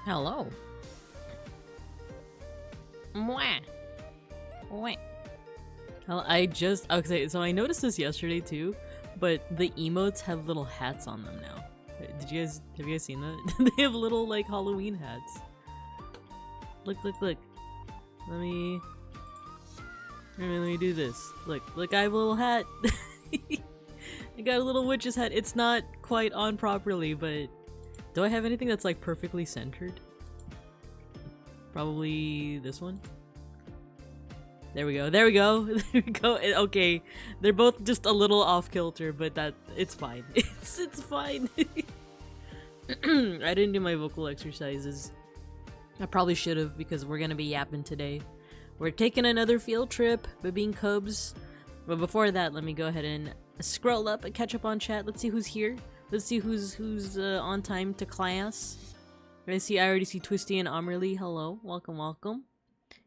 Hello. Mwah. Mwah. Well, okay, so I noticed this yesterday too, but the emotes have little hats on them now. Have you guys seen that? They have little like Halloween hats. Look. Let me do this. Look, I have a little hat. I got a little witch's hat. It's not quite on properly, but do I have anything that's like perfectly centered? Probably this one. There we go. There we go. Okay, they're both just a little off kilter, but it's fine. It's fine. I didn't do my vocal exercises. I probably should have, because we're gonna be yapping today. We're taking another field trip, but being cubs. But before that, let me go ahead and scroll up and catch up on chat. Let's see who's here. Let's see who's on time to class. I already see Twisty and Amerly. Hello, welcome.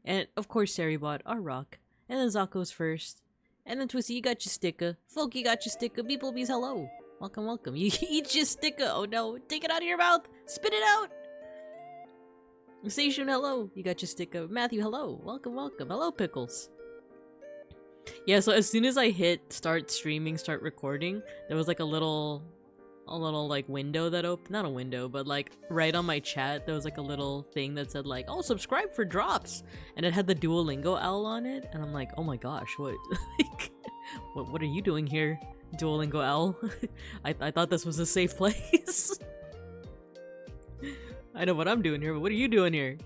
And of course, Saribot, our rock. And then Zako's first. And then Twisty, you got your sticker. Folk, you got your sticker. Beeplebees, hello. Welcome. You eat your sticker. Oh no, take it out of your mouth. Spit it out. Seishun, hello. You got your sticker. Matthew, hello. Welcome. Hello, Pickles. Yeah, so as soon as I hit start streaming, start recording, there was like a little like window that opened. Not a window, but like right on my chat, there was like a little thing that said like, oh, subscribe for drops. And it had the Duolingo owl on it. And I'm like, oh my gosh, what? What are you doing here, Duolingo owl? I thought this was a safe place. I know what I'm doing here, but what are you doing here?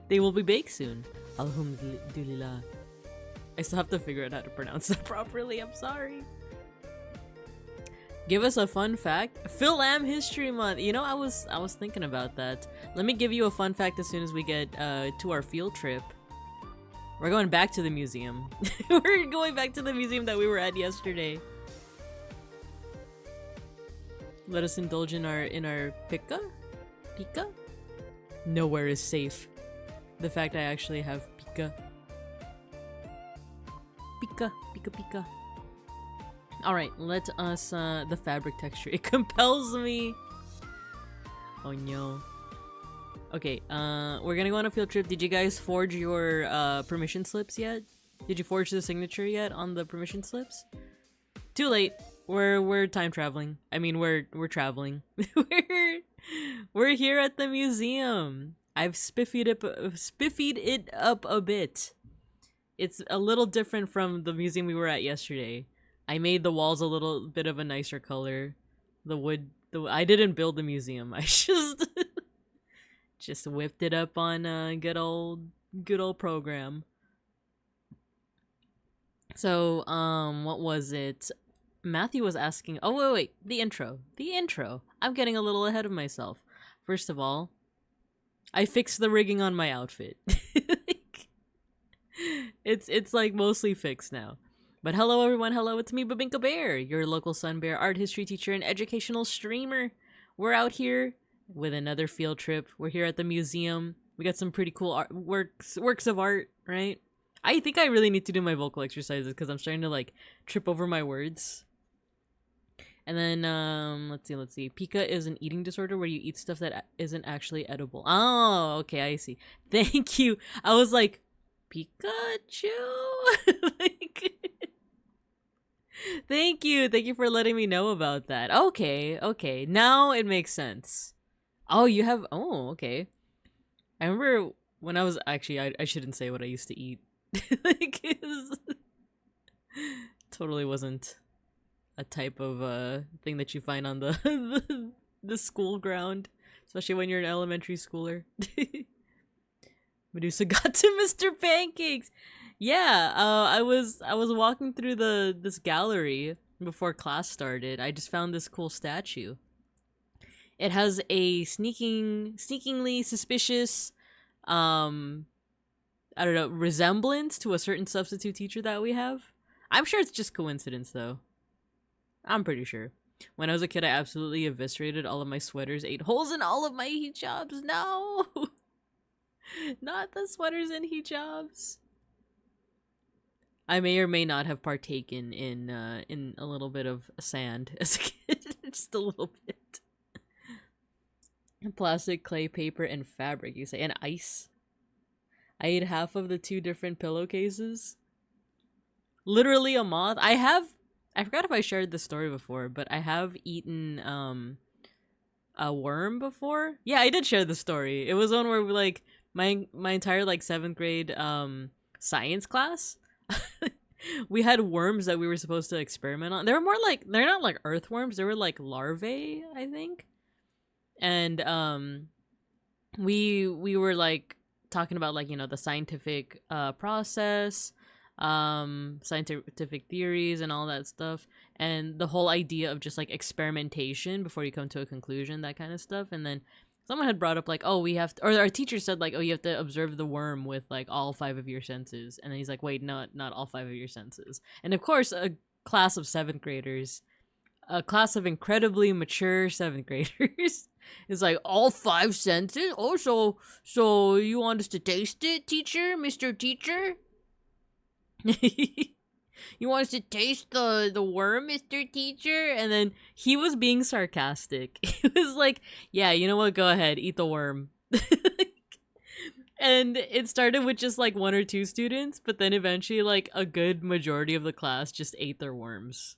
They will be baked soon. Alhamdulillah. I still have to figure out how to pronounce that properly. I'm sorry. Give us a fun fact. Phil Am History Month. You know, I was thinking about that. Let me give you a fun fact as soon as we get to our field trip. We're going back to the museum. We're going back to the museum that we were at yesterday. Let us indulge in our Pika? Nowhere is safe. The fact I actually have Pika. Pika. Alright, let us, the fabric texture. It compels me. Oh no. Okay, we're gonna go on a field trip. Did you guys forge your, permission slips yet? Did you forge the signature yet on the permission slips? Too late. We're time traveling. I mean, we're traveling. we're here at the museum. I've spiffied it up a bit. It's a little different from the museum we were at yesterday. I made the walls a little bit of a nicer color. I didn't build the museum. I just whipped it up on a good old program. So, what was it? Matthew was asking, oh wait, the intro. I'm getting a little ahead of myself. First of all, I fixed the rigging on my outfit. It's like mostly fixed now. But hello everyone, hello, it's me, Babinka Bear, your local Sun Bear art history teacher and educational streamer. We're out here with another field trip. We're here at the museum. We got some pretty cool art works of art, right? I think I really need to do my vocal exercises because I'm starting to like trip over my words. And then, let's see. Pika is an eating disorder where you eat stuff that isn't actually edible. Oh, okay, I see. Thank you. I was like, Pikachu? Thank you for letting me know about that. Okay. Now it makes sense. Oh, you have, okay. I remember when I was, actually, I shouldn't say what I used to eat. Totally wasn't a type of thing that you find on the school ground, especially when you're an elementary schooler. Medusa got to Mr. Pancakes. Yeah, I was walking through this gallery before class started. I just found this cool statue. It has a sneakingly suspicious I don't know, resemblance to a certain substitute teacher that we have. I'm sure it's just coincidence though. I'm pretty sure. When I was a kid, I absolutely eviscerated all of my sweaters, ate holes in all of my hijabs. No! Not the sweaters and hijabs. I may or may not have partaken in a little bit of sand as a kid. Just a little bit. Plastic, clay, paper, and fabric, you say. And ice. I ate half of the 2 different pillowcases. Literally a moth. I forgot if I shared this story before, but I have eaten a worm before. Yeah, I did share the story. It was one where we, like, my entire like 7th grade science class. We had worms that we were supposed to experiment on. They were more like, they're not like earthworms, they were like larvae, I think. And we were like talking about, like, you know, the scientific process, scientific theories and all that stuff, and the whole idea of just like experimentation before you come to a conclusion, that kind of stuff. And then someone had brought up like, oh, we have to, or our teacher said like, oh, you have to observe the worm with like all 5 of your senses. And then he's like, wait, not all 5 of your senses. And of course, a class of 7th graders, a class of incredibly mature 7th graders, is like, all 5 senses? Oh, so you want us to taste it, teacher, Mr. Teacher? You want us to taste the worm, Mr. Teacher? And then he was being sarcastic. He was like, yeah, you know what, go ahead, eat the worm. And it started with just like 1 or 2 students, but then eventually like a good majority of the class just ate their worms.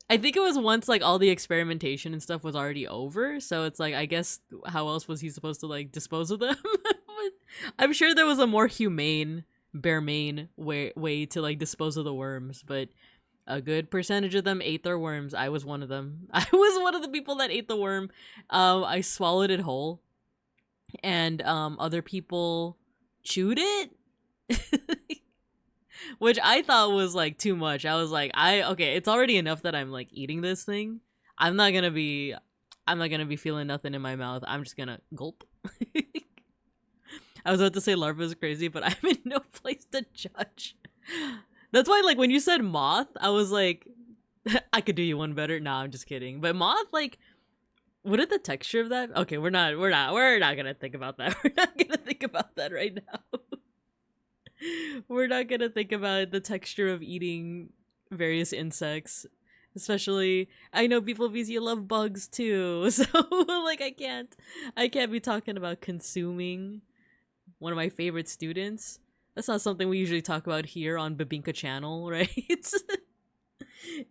I think it was once like all the experimentation and stuff was already over, so it's like, I guess how else was he supposed to like dispose of them? I'm sure there was a more humane, baremain way to like dispose of the worms, but a good percentage of them ate their worms. I was one of them. I was one of the people that ate the worm. I swallowed it whole, and other people chewed it. Which I thought was like too much. I was like, okay, it's already enough that I'm like eating this thing. I'm not gonna be feeling nothing in my mouth. I'm just gonna gulp. I was about to say larva is crazy, but I'm in no place to judge. That's why, like, when you said moth, I was like, I could do you one better. Nah, I'm just kidding. But moth, like, what is the texture of that? Okay, we're not gonna think about that. We're not gonna think about that right now. We're not gonna think about the texture of eating various insects. Especially, I know beeplebees, you love bugs too. So, like, I can't be talking about consuming one of my favorite students. That's not something we usually talk about here on Babinka channel, right?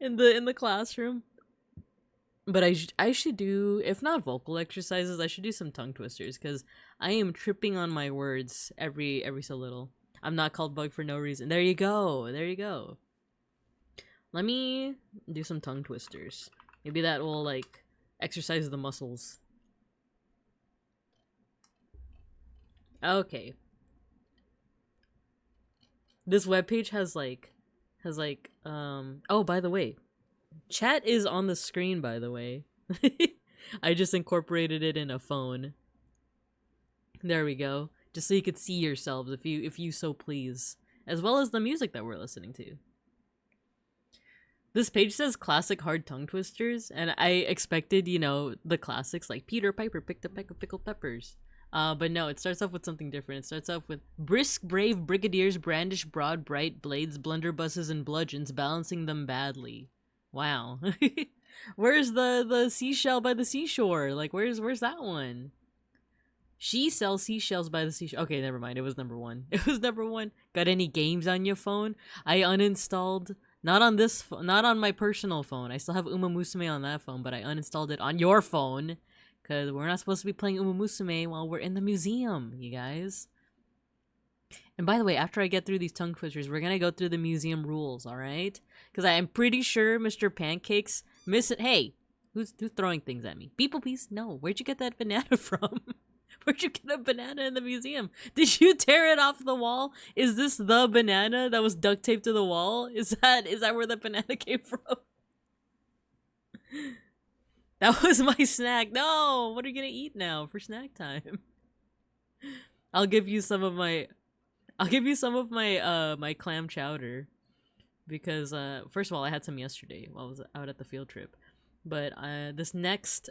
in the classroom. But I should do, if not vocal exercises, I should do some tongue twisters, because I am tripping on my words every so little. I'm not called bug for no reason. There you go. There you go. Let me do some tongue twisters. Maybe that will, like, exercise the muscles. Okay. This webpage has oh, by the way, chat is on the screen, by the way. I just incorporated it in a phone. There we go. Just so you could see yourselves if you so please. As well as the music that we're listening to. This page says classic hard tongue twisters, and I expected, you know, the classics like Peter Piper picked a peck of pickled peppers. But no, it starts off with something different. It starts off with brisk, brave brigadiers brandish broad, bright blades, blunderbusses, and bludgeons, balancing them badly. Wow. Where's the seashell by the seashore? Like, where's that one? She sells seashells by the seashore. Okay, never mind. It was number 1. It was number 1. Got any games on your phone? I uninstalled. Not on my personal phone. I still have Uma Musume on that phone, but I uninstalled it on your phone. Because we're not supposed to be playing Uma Musume while we're in the museum, you guys. And by the way, after I get through these tongue twisters, we're going to go through the museum rules, alright? Because I am pretty sure Mr. Pancakes Hey, who's throwing things at me? Beeplebees? No, where'd you get that banana from? Where'd you get a banana in the museum? Did you tear it off the wall? Is this the banana that was duct taped to the wall? Is that where the banana came from? That was my snack. No, what are you gonna eat now for snack time? I'll give you some of my my clam chowder, because first of all, I had some yesterday while I was out at the field trip. But this next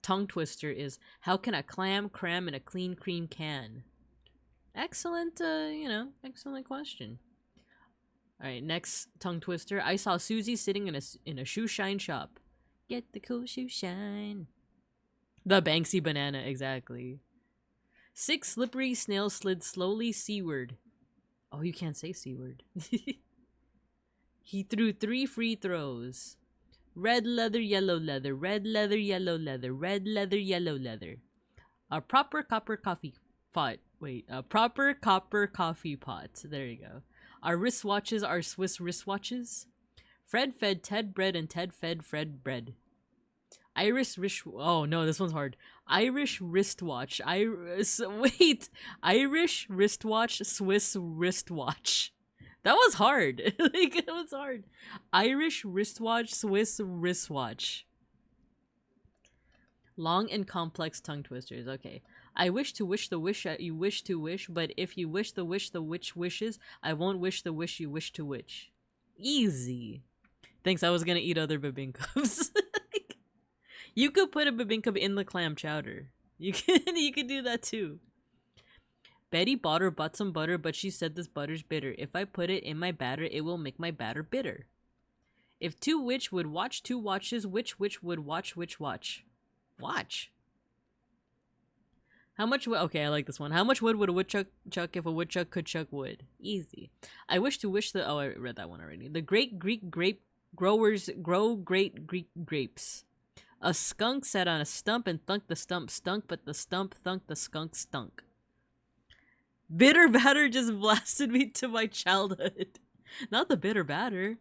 tongue twister is, how can a clam cram in a clean cream can? Excellent, excellent question. All right, next tongue twister. I saw Susie sitting in a shoe shine shop. Get the cool shoe shine. The Banksy banana, exactly. 6 slippery snails slid slowly seaward. Oh, you can't say seaward. He threw 3 free throws. Red leather, yellow leather, red leather, yellow leather, red leather, yellow leather. A proper copper coffee pot. Wait, a proper copper coffee pot. There you go. Our wristwatches are Swiss wristwatches. Fred fed Ted bread and Ted fed Fred bread. Irish wrist. Oh no, this one's hard. Irish wristwatch. Wait. Irish wristwatch. Swiss wristwatch. That was hard. Like, it was hard. Irish wristwatch. Swiss wristwatch. Long and complex tongue twisters. Okay. I wish to wish the wish that you wish to wish, but if you wish the witch wishes, I won't wish the wish you wish to wish. Easy. Thanks, I was gonna eat other bibinkas. You could put a bibinka in the clam chowder. You could do that too. Betty bought some butter, but she said this butter's bitter. If I put it in my batter, it will make my batter bitter. If two witch would watch two watches, which witch would watch which watch? Watch. How much wood? Okay, I like this one. How much wood would a woodchuck chuck if a woodchuck could chuck wood? Easy. I wish to wish the... Oh, I read that one already. The great Greek grape growers grow great Greek grapes. A skunk sat on a stump and thunk the stump stunk, but the stump thunk the skunk stunk. Bitter batter just blasted me to my childhood. Not the bitter batter.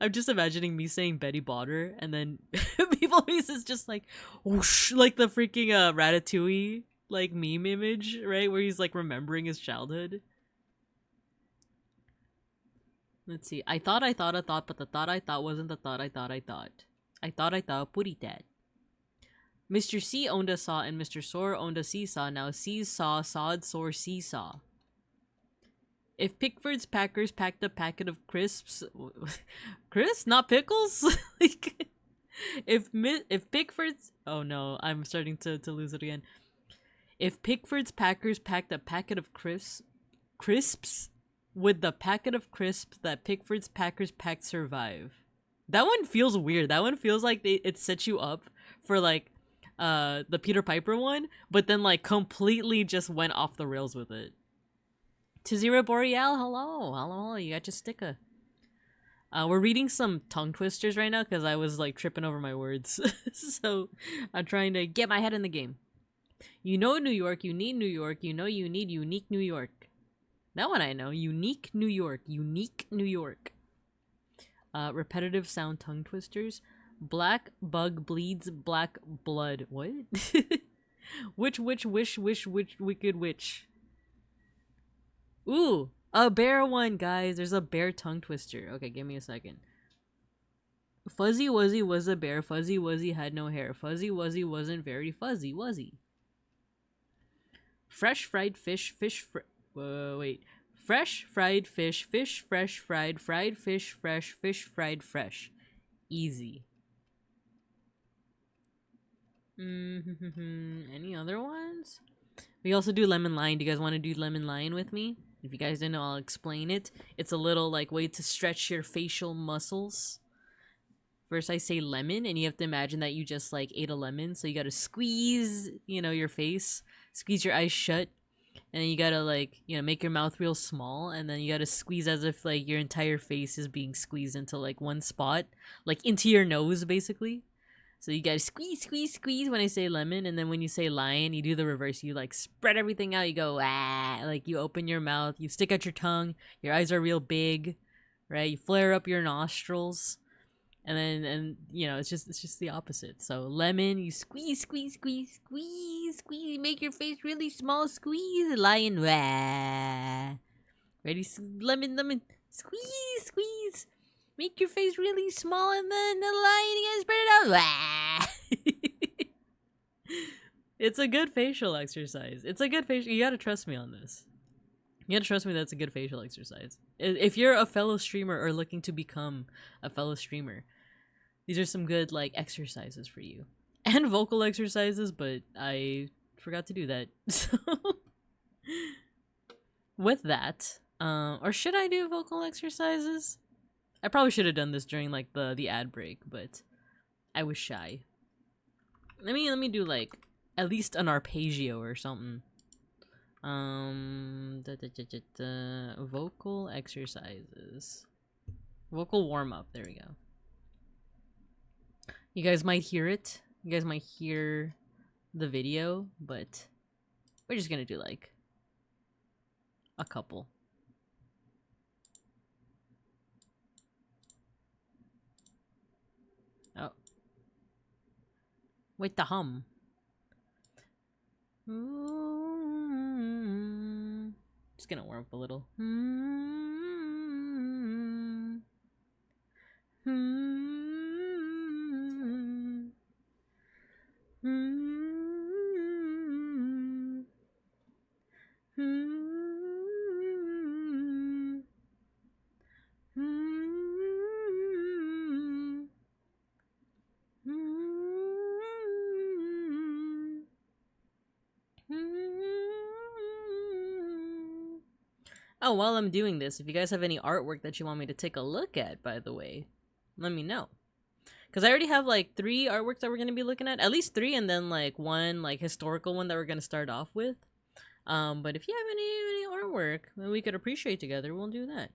I'm just imagining me saying Betty Botter, and then beeplebees is just like, whoosh, like the freaking Ratatouille like meme image, right? Where he's like remembering his childhood. Let's see. I thought, but the thought I thought wasn't the thought I thought I thought. I thought, putty that. Mr. C owned a saw and Mr. Soar owned a seesaw. Now C's saw, sawed, soar, seesaw. If Pickford's Packers packed a packet of crisps... Crisps? Not pickles? Like, if Pickford's... Oh no, I'm starting to lose it again. If Pickford's Packers packed a packet of crisps, would the packet of crisps that Pickford's Packers packed survive? That one feels weird. That one feels like it sets you up for like the Peter Piper one, but then like completely just went off the rails with it. Tizira Boreal, hello, you got your sticker. We're reading some tongue twisters right now because I was like tripping over my words. So I'm trying to get my head in the game. You know New York, you need New York, you know you need unique New York. That one I know, unique New York, unique New York. Repetitive sound tongue twisters. Black bug bleeds black blood. What? Which wish wicked witch. Ooh, a bear one, guys. There's a bear tongue twister. Okay, give me a second. Fuzzy Wuzzy was a bear. Fuzzy Wuzzy had no hair. Fuzzy Wuzzy wasn't very fuzzy, was he? Fresh fried fish. Wait. Fresh fried fish. Fish fresh fried. Fried fish fresh. Fish fried fresh. Easy. Any other ones? We also do lemon lion. Do you guys want to do lemon lion with me? If you guys don't know, I'll explain it. It's a little like way to stretch your facial muscles. First I say lemon, and you have to imagine that you just like ate a lemon. So you gotta squeeze, you know, your face. Squeeze your eyes shut. And then you gotta like, you know, make your mouth real small. And then you gotta squeeze as if like your entire face is being squeezed into like one spot. Like into your nose, basically. So you gotta squeeze, squeeze, squeeze when I say lemon, and then when you say lion, you do the reverse. You like spread everything out, you go, ah, like you open your mouth, you stick out your tongue, your eyes are real big, right? You flare up your nostrils, and you know, it's just the opposite. So lemon, you squeeze, squeeze, squeeze, squeeze, squeeze, make your face really small, squeeze, lion, wah. Ready? Lemon, squeeze, squeeze. Make your face really small, and then the lion, you gotta spread it out. It's a good facial exercise. It's a good facial. You gotta trust me on this. You gotta trust me that's a good facial exercise. If you're a fellow streamer or looking to become a fellow streamer, these are some good like exercises for you. And vocal exercises, but I forgot to do that. So with that, or should I do vocal exercises? I probably should have done this during like the ad break, but I was shy. Let me do like at least an arpeggio or something. Vocal exercises. Vocal warm-up. There we go. You guys might hear it. You guys might hear the video, but we're just gonna do like a couple. Oh. Wait, the hum. Just gonna warm up a little. Oh, while I'm doing this, if you guys have any artwork that you want me to take a look at, by the way, let me know. Because I already have like 3 artworks that we're going to be looking at least 3, and then like 1 like historical one that we're going to start off with. But if you have any artwork that we could appreciate together, we'll do that.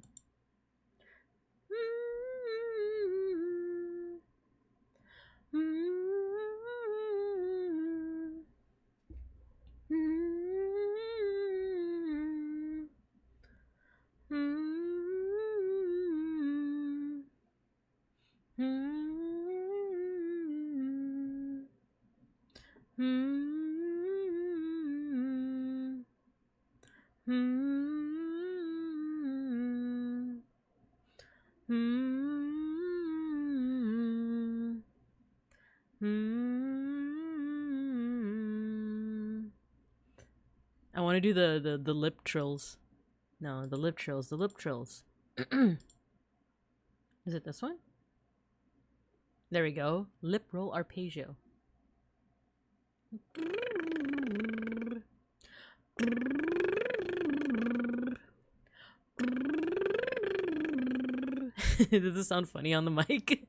I want to do the lip trills. No, the lip trills. The lip trills. Is it this one? There we go. Lip roll arpeggio. Does this sound funny on the mic?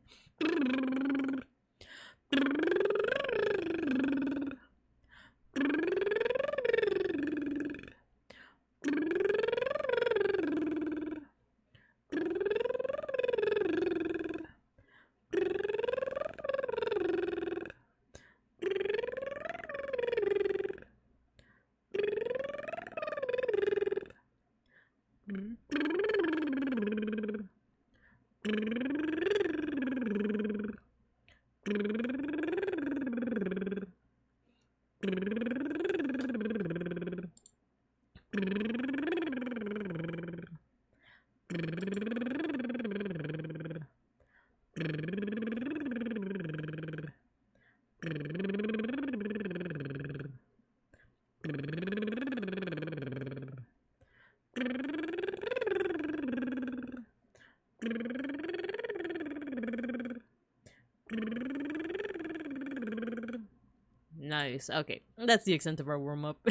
Nice. Okay, that's the extent of our warm-up.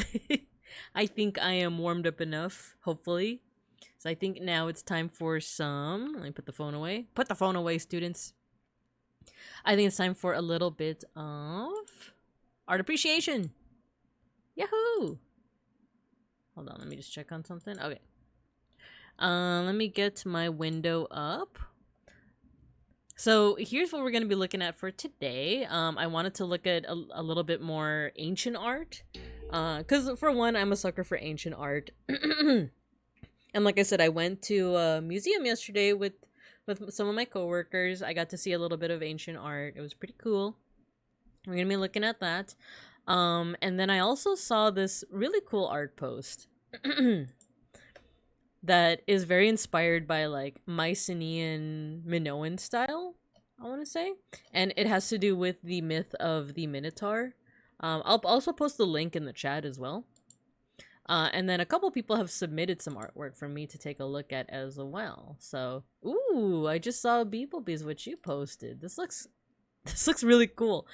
I think I am warmed up enough, hopefully. So I think now it's time for some... Let me put the phone away. Put the phone away, students. I think it's time for a little bit of art appreciation. Yahoo! Hold on, let me just check on something. Okay. Let me get my window up. So here's what we're going to be looking at for today. I wanted to look at a little bit more ancient art. Because for one, I'm a sucker for ancient art. And like I said, I went to a museum yesterday with some of my coworkers. I got to see a little bit of ancient art. It was pretty cool. We're going to be looking at that. And then I also saw this really cool art post. That is very inspired by like Mycenaean Minoan style, I want to say, and it has to do with the myth of the Minotaur. I'll also post the link in the chat as well. And then a couple people have submitted some artwork for me to take a look at as well. So, ooh, I just saw beeplebees what you posted. This looks really cool.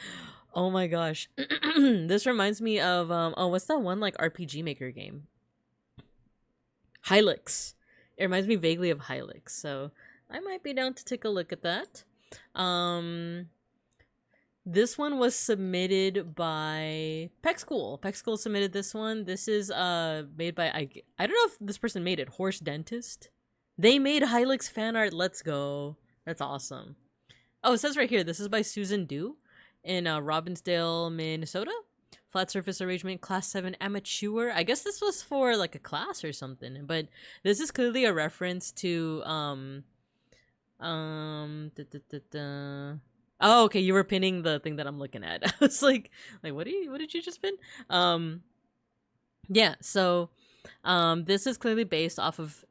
Oh my gosh, this reminds me of oh, what's that one like RPG Maker game? Hylix. It reminds me vaguely of Hylix, so I might be down to take a look at that. This one was submitted by Peck School. Peck School submitted this one. This is made by I don't know if this person made it. Horse Dentist. They made Hylix fan art. Let's go. That's awesome. Oh, it says right here. This is by Susan Dew in Robbinsdale, Minnesota. Flat surface arrangement, class 7 amateur. I guess this was for like a class or something. But this is clearly a reference to Oh, okay, you were pinning the thing that I'm looking at. I was like what did you just pin? Yeah, so this is clearly based off of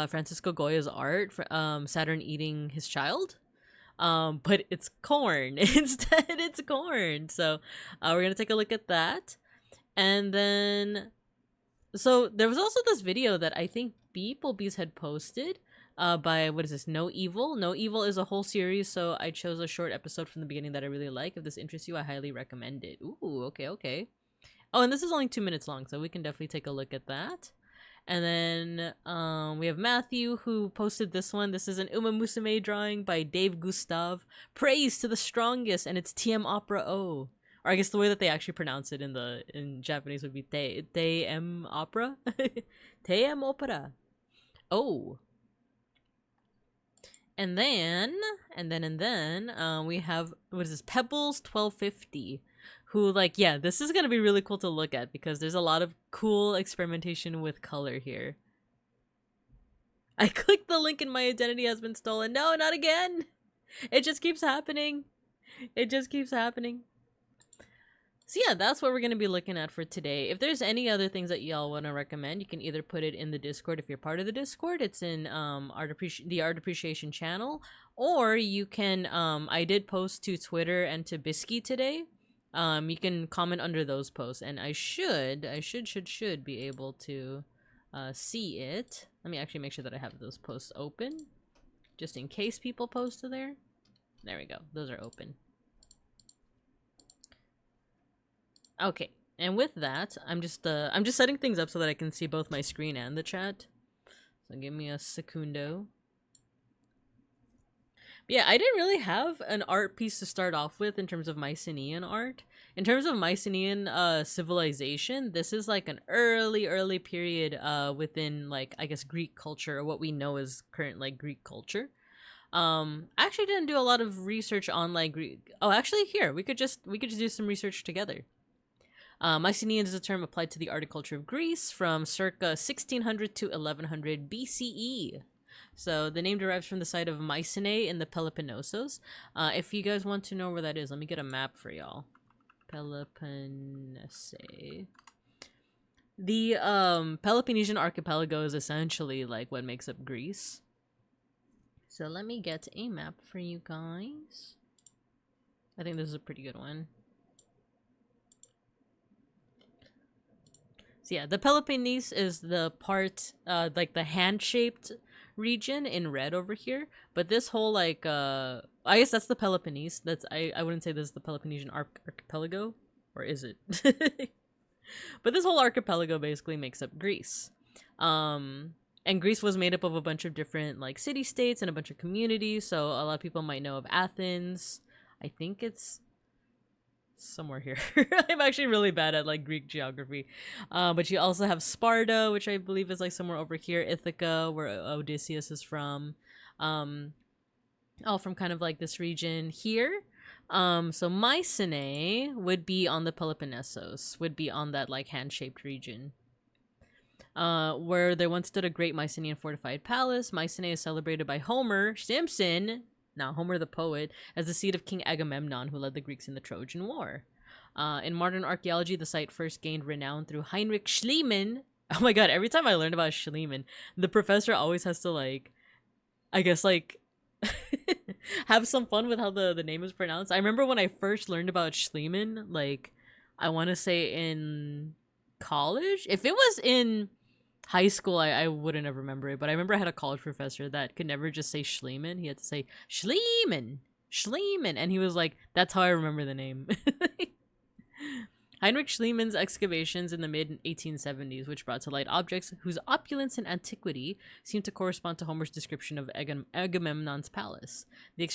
Francisco Goya's art for Saturn eating his child. But it's corn. Instead, it's corn. So we're gonna take a look at that. And then so there was also this video that I think beeplebees had posted by, what is this, No Evil. No Evil is a whole series, so I chose a short episode from the beginning that I really like. If this interests you, I highly recommend it. Ooh, okay. Oh, and this is only 2 minutes long, so we can definitely take a look at that. And then we have Matthew, who posted this one. This is an Uma Musume drawing by Dave Gustav. Praise to the strongest, and it's TM Opera O. Or I guess the way that they actually pronounce it in Japanese would be Te-em Opera. Te-em Opera. Oh. And then we have, what is this, Pebbles 1250, who, like, yeah, this is gonna be really cool to look at because there's a lot of cool experimentation with color here. I clicked the link and my identity has been stolen. No, not again! It just keeps happening. It just keeps happening. So yeah, that's what we're going to be looking at for today. If there's any other things that y'all want to recommend, you can either put it in the Discord if you're part of the Discord. It's in the Art Appreciation channel. Or you can, I did post to Twitter and to Bisky today. You can comment under those posts. And I should be able to see it. Let me actually make sure that I have those posts open. Just in case people post to there. There we go. Those are open. Okay, and with that, I'm just setting things up so that I can see both my screen and the chat. So give me a secundo. But yeah, I didn't really have an art piece to start off with in terms of Mycenaean art. In terms of Mycenaean civilization, this is like an early period within, like, I guess, Greek culture, or what we know as current, like, Greek culture. I actually didn't do a lot of research on, like, Greek. Oh, actually, here we could just do some research together. Mycenaean is a term applied to the art and culture of Greece from circa 1600 to 1100 BCE. So the name derives from the site of Mycenae in the Peloponnesos. If you guys want to know where that is, let me get a map for y'all. Peloponnesae. The Peloponnesian archipelago is essentially like what makes up Greece. So let me get a map for you guys. I think this is a pretty good one. So yeah, the Peloponnese is the part, like the hand-shaped region in red over here. But this whole, like, I guess that's the Peloponnese. I wouldn't say this is the Peloponnesian archipelago. Or is it? But this whole archipelago basically makes up Greece. And Greece was made up of a bunch of different, like, city-states and a bunch of communities. So a lot of people might know of Athens. I think it's somewhere here. I'm actually really bad at, like, Greek geography. But you also have Sparta, which I believe is, like, somewhere over here. Ithaca, where Odysseus is from. All from kind of, like, this region here. So Mycenae would be on the Peloponnesos, would be on that, like, hand-shaped region. Where there once stood a great Mycenaean fortified palace. Mycenae is celebrated by Homer Simpson, now Homer the poet, as the seat of King Agamemnon, who led the Greeks in the Trojan War. In modern archaeology, the site first gained renown through Heinrich Schliemann. Oh my god, every time I learn about Schliemann, the professor always has to, like, I guess, like, have some fun with how the name is pronounced. I remember when I first learned about Schliemann, like, I want to say in college? If it was in high school, I wouldn't have remembered it, but I remember I had a college professor that could never just say Schliemann. He had to say Schliemann, and he was like, that's how I remember the name. Heinrich Schliemann's excavations in the mid-1870s, which brought to light objects whose opulence and antiquity seem to correspond to Homer's description of Agamemnon's palace. The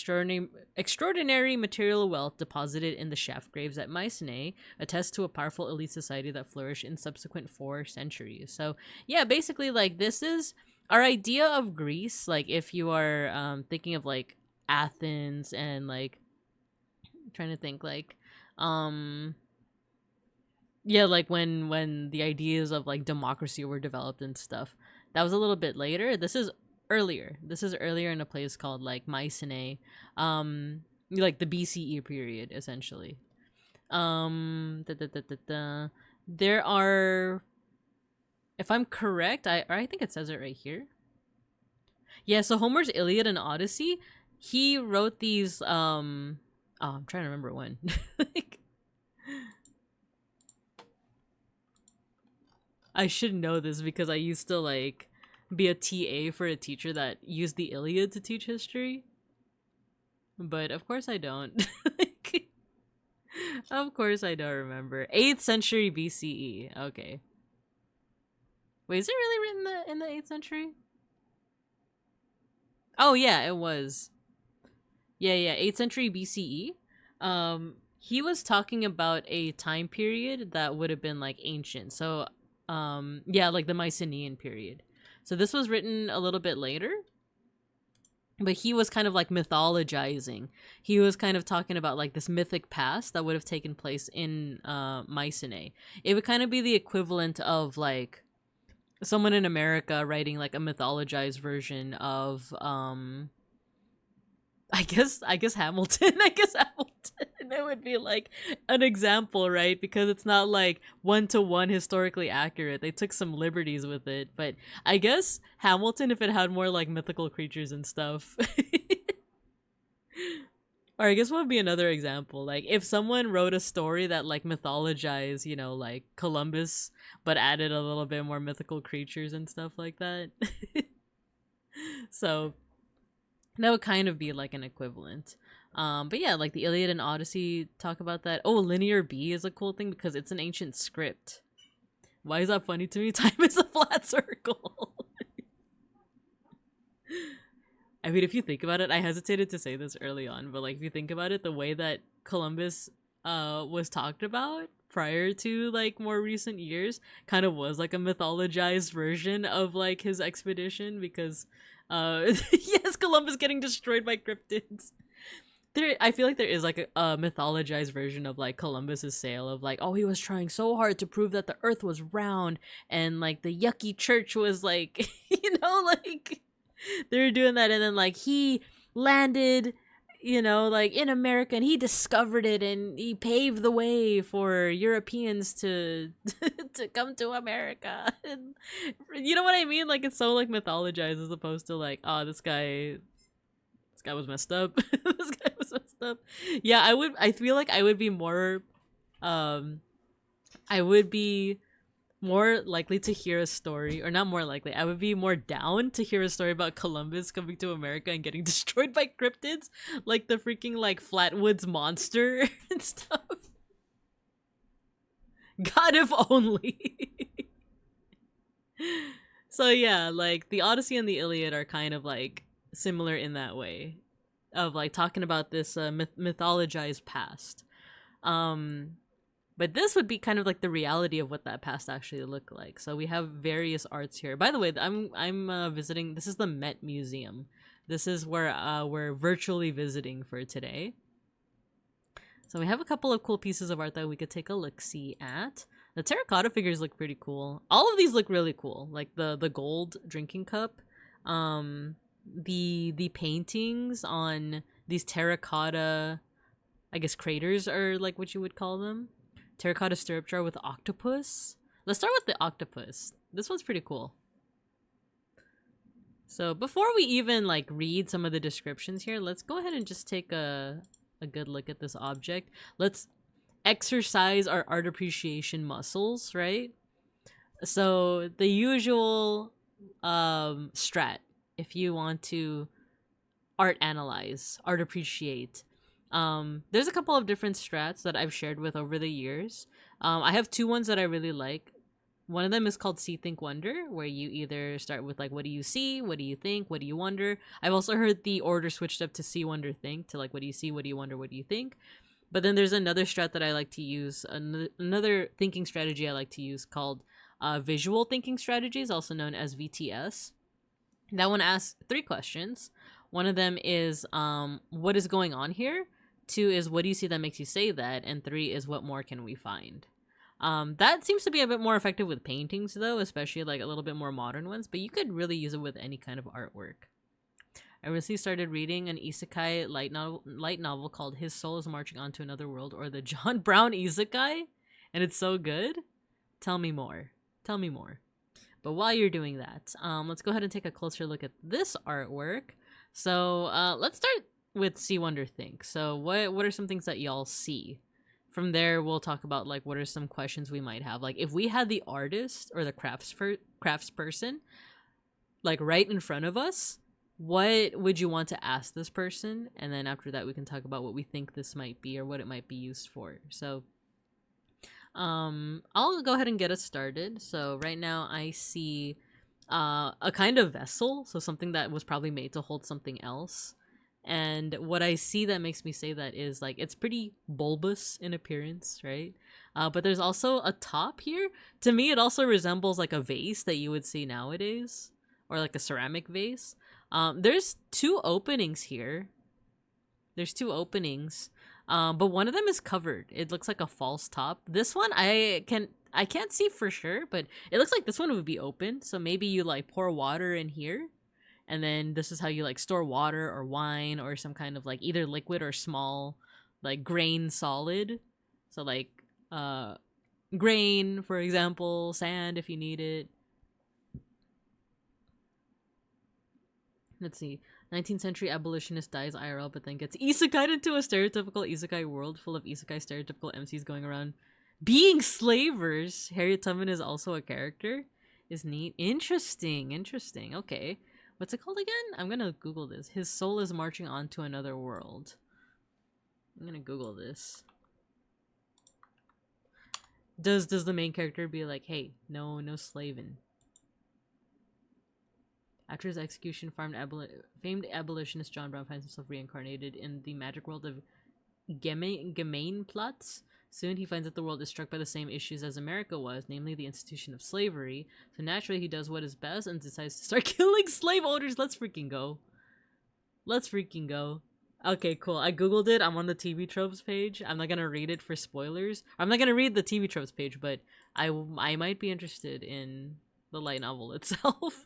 extraordinary material wealth deposited in the shaft graves at Mycenae attests to a powerful elite society that flourished in subsequent 4 centuries. So, yeah, basically, like, this is our idea of Greece. Like, if you are thinking of, like, Athens and, like, I'm trying to think, like, yeah, like when the ideas of like democracy were developed and stuff. That was a little bit later. This is earlier. This is earlier in a place called like Mycenae, like the BCE period essentially. There are, if I'm correct, I think it says it right here. Yeah, so Homer's Iliad and Odyssey, he wrote these I'm trying to remember when. Like, I should know this because I used to like be a TA for a teacher that used the Iliad to teach history. But of course I don't. Like, of course I don't remember. 8th century BCE. Okay. Wait, is it really written in the 8th century? Oh yeah, it was. Yeah, 8th century BCE. He was talking about a time period that would have been like ancient. So yeah, like the Mycenaean period. So this was written a little bit later, but he was kind of like mythologizing. He was kind of talking about like this mythic past that would have taken place in Mycenae. It would kind of be the equivalent of like someone in America writing like a mythologized version of I guess Hamilton. I guess Hamilton. It would be like an example, right? Because it's not like 1-to-1 historically accurate. They took some liberties with it, but I guess Hamilton, if it had more like mythical creatures and stuff. Or I guess what would be another example? Like if someone wrote a story that like mythologized, you know, like Columbus, but added a little bit more mythical creatures and stuff like that. So that would kind of be like an equivalent. But yeah, like the Iliad and Odyssey talk about that. Oh, Linear B is a cool thing because it's an ancient script. Why is that funny to me? Time is a flat circle. I mean, if you think about it, I hesitated to say this early on, but like if you think about it, the way that Columbus was talked about prior to like more recent years kind of was like a mythologized version of like his expedition because yes, Columbus getting destroyed by cryptids. I feel like there is like a mythologized version of like Columbus's sail of like, oh, he was trying so hard to prove that the earth was round and like the yucky church was like you know, like they were doing that, and then like he landed, you know, like in America and he discovered it and he paved the way for Europeans to to come to America. And, you know what I mean? Like it's so like mythologized as opposed to like, oh, this guy was messed up. This guy was messed up. Yeah, I feel like I would be more likely to hear a story, or not more likely, I would be more down to hear a story about Columbus coming to America and getting destroyed by cryptids, like the freaking like Flatwoods monster and stuff. God, if only. So yeah, like the Odyssey and the Iliad are kind of like similar in that way of like talking about this mythologized past. But this would be kind of like the reality of what that past actually looked like. So we have various arts here. By the way, I'm visiting. This is the Met Museum. This is where we're virtually visiting for today. So we have a couple of cool pieces of art that we could take a look-see at. The terracotta figures look pretty cool. All of these look really cool. Like the gold drinking cup. The paintings on these terracotta, I guess craters are like what you would call them. Terracotta stirrup jar with octopus. Let's start with the octopus. This one's pretty cool. So before we even like read some of the descriptions here, let's go ahead and just take a good look at this object. Let's exercise our art appreciation muscles, right? So the usual strat, if you want to art analyze, art appreciate, There's a couple of different strats that I've shared with over the years. I have two ones that I really like. One of them is called See, Think, Wonder, where you either start with like, what do you see? What do you think? What do you wonder? I've also heard the order switched up to See, Wonder, Think, to like, what do you see? What do you wonder? What do you think? But then there's another strat that I like to use, another thinking strategy I like to use called visual thinking strategies, also known as VTS. That one asks 3 questions. One of them is, what is going on here? 2 is, what do you see that makes you say that? And 3 is, what more can we find? That seems to be a bit more effective with paintings, though, especially like a little bit more modern ones, but you could really use it with any kind of artwork. I recently started reading an isekai light novel called His Soul is Marching On to Another World, or the John Brown Isekai, and it's so good. Tell me more. Tell me more. But while you're doing that, let's go ahead and take a closer look at this artwork. So let's start with See, Wonder, Think. So what are some things that y'all see? From there, we'll talk about like what are some questions we might have. Like if we had the artist or the craftsperson like right in front of us, what would you want to ask this person? And then after that, we can talk about what we think this might be or what it might be used for. So I'll go ahead and get us started. So right now I see a kind of vessel, so something that was probably made to hold something else. And what I see that makes me say that is like it's pretty bulbous in appearance, right? But there's also a top here. To me, it also resembles like a vase that you would see nowadays, or like a ceramic vase. There's 2 openings here. There's 2 openings, but one of them is covered. It looks like a false top. This one I can't see for sure, but it looks like this one would be open. So maybe you like pour water in here. And then this is how you like store water or wine or some kind of like either liquid or small like grain solid. So like grain, for example, sand if you need it. Let's see. 19th century abolitionist dies IRL but then gets isekai'd into a stereotypical isekai world full of isekai stereotypical MCs going around being slavers. Harriet Tubman is also a character. Is neat. Interesting. Okay. What's it called again? I'm gonna Google this. His soul is marching on to another world. I'm gonna Google this. Does the main character be like, hey, no slaving? After his execution, famed abolitionist John Brown finds himself reincarnated in the magic world of Gemeinplatz. Soon he finds that the world is struck by the same issues as America was, namely the institution of slavery. So naturally he does what is best and decides to start killing slave owners. Let's freaking go. Okay, cool. I googled it. I'm on the TV tropes page. I'm not gonna read it for spoilers. I'm not gonna read the TV tropes page, but I might be interested in the light novel itself.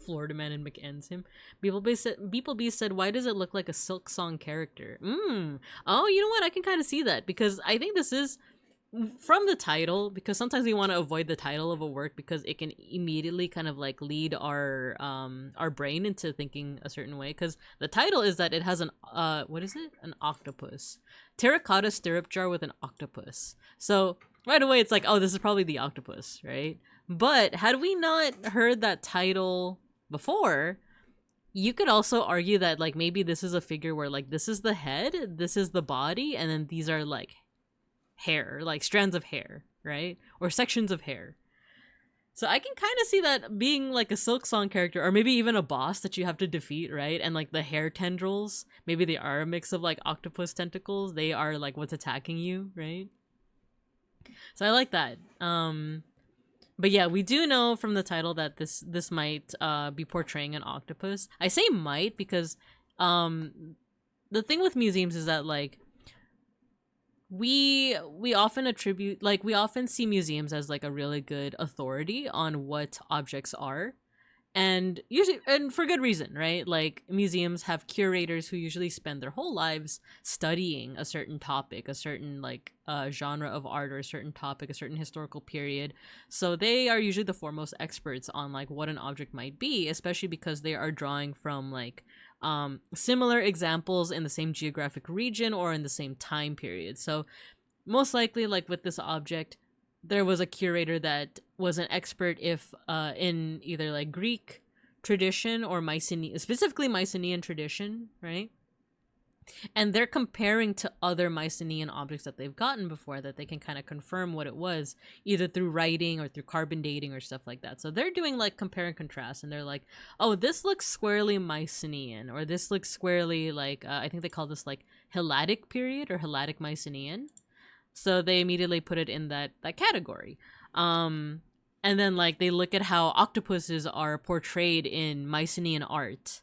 Florida Man and McEnds him. Beeplebees said, why does it look like a Silk Song character? Oh, you know what? I can kind of see that because I think this is from the title, because sometimes we want to avoid the title of a work because it can immediately kind of like lead our brain into thinking a certain way, because the title is that it has an what is it? An octopus. Terracotta stirrup jar with an octopus. So right away it's like, oh, this is probably the octopus, right? But had we not heard that title before, you could also argue that like maybe this is a figure where like this is the head, this is the body, and then these are like hair, like strands of hair, right? Or sections of hair. So I can kind of see that being like a Silk Song character, or maybe even a boss that you have to defeat, right? And like the hair tendrils, maybe they are a mix of like octopus tentacles. They are like what's attacking you, right? So I like that. But yeah, we do know from the title that this might be portraying an octopus. I say might because the thing with museums is that like we often see museums as like a really good authority on what objects are. And usually, and for good reason, right? Like museums have curators who usually spend their whole lives studying a certain topic, a certain like genre of art, or a certain topic, a certain historical period. So they are usually the foremost experts on like what an object might be, especially because they are drawing from like similar examples in the same geographic region or in the same time period. So most likely, like with this object, there was a curator that was an expert in either like Greek tradition or specifically Mycenaean tradition, right? And they're comparing to other Mycenaean objects that they've gotten before that they can kind of confirm what it was, either through writing or through carbon dating or stuff like that. So they're doing like compare and contrast, and they're like, oh, this looks squarely Mycenaean, or this looks squarely like, I think they call this like Helladic period or Helladic Mycenaean. So they immediately put it in that category. And then like they look at how octopuses are portrayed in Mycenaean art.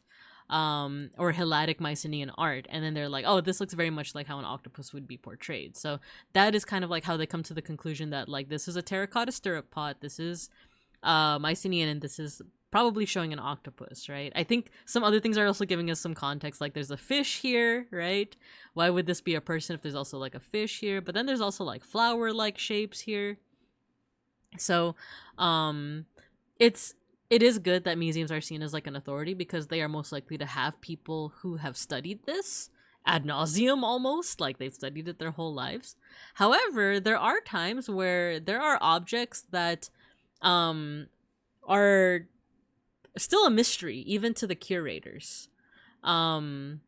Or Helladic Mycenaean art, and then they're like, oh, this looks very much like how an octopus would be portrayed. So that is kind of like how they come to the conclusion that like this is a terracotta stirrup pot, this is Mycenaean, and this is probably showing an octopus, right? I think some other things are also giving us some context, like there's a fish here, right? Why would this be a person if there's also like a fish here? But then there's also like flower-like shapes here. So it is good that museums are seen as like an authority, because they are most likely to have people who have studied this ad nauseum, almost like they've studied it their whole lives. However, there are times where there are objects that are still a mystery even to the curators. And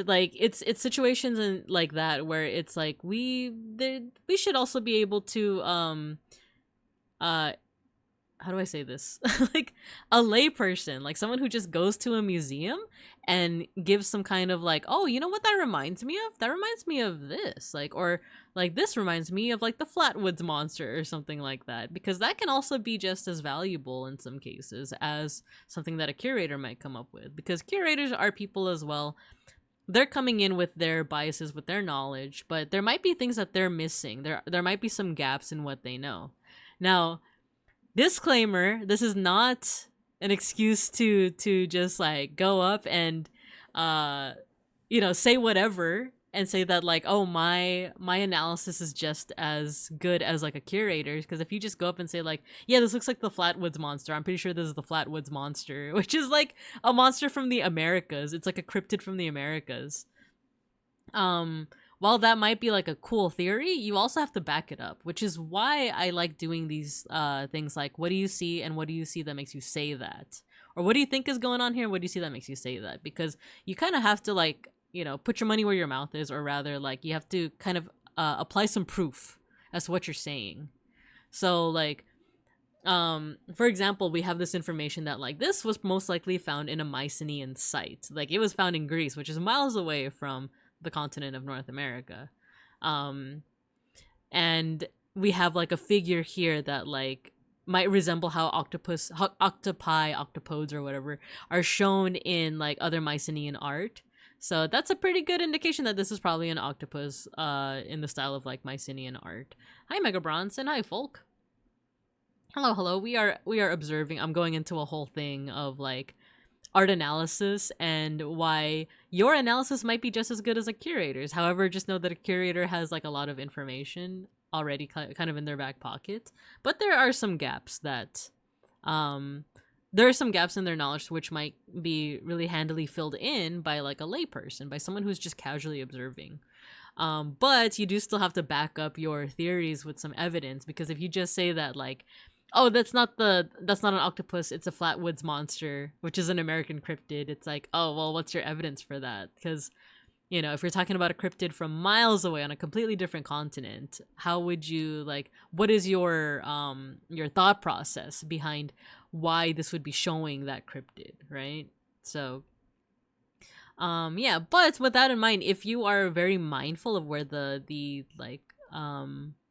like it's situations in like that where it's like we should also be able to how do I say this? Like a layperson, like someone who just goes to a museum and gives some kind of like, oh, you know what that reminds me of? That reminds me of this. Like, or like this reminds me of like the Flatwoods monster or something like that. Because that can also be just as valuable in some cases as something that a curator might come up with. Because curators are people as well. They're coming in with their biases, with their knowledge, but there might be things that they're missing. There might be some gaps in what they know. Now, disclaimer, this is not an excuse to just like go up and say whatever and say that like, oh, my analysis is just as good as like a curator's. Because if you just go up and say like, yeah, this looks like the Flatwoods monster, I'm pretty sure this is the Flatwoods monster, which is like a monster from the Americas. It's like a cryptid from the Americas. While that might be like a cool theory, you also have to back it up, which is why I like doing these things like, what do you see and what do you see that makes you say that? Or what do you think is going on here? What do you see that makes you say that? Because you kind of have to like, put your money where your mouth is, or rather like you have to kind of apply some proof as to what you're saying. So like, for example, we have this information that like this was most likely found in a Mycenaean site. Like it was found in Greece, which is miles away from the continent of North America. And we have like a figure here that like might resemble how octopi, octopodes or whatever are shown in like other Mycenaean art. So that's a pretty good indication that this is probably an octopus in the style of like Mycenaean art. Hi Mega Bronson, hi Folk. Hello. We are observing. I'm going into a whole thing of like art analysis and why your analysis might be just as good as a curator's. However, just know that a curator has like a lot of information already kind of in their back pocket, but there are some gaps that there are some gaps in their knowledge which might be really handily filled in by like a layperson, by someone who's just casually observing. But you do still have to back up your theories with some evidence, because if you just say that like, oh, that's not an octopus, it's a Flatwoods monster, which is an American cryptid, it's like, oh, well, what's your evidence for that? Because, if you're talking about a cryptid from miles away on a completely different continent, how would you, like, what is your thought process behind why this would be showing that cryptid, right? So, yeah, but with that in mind, if you are very mindful of where the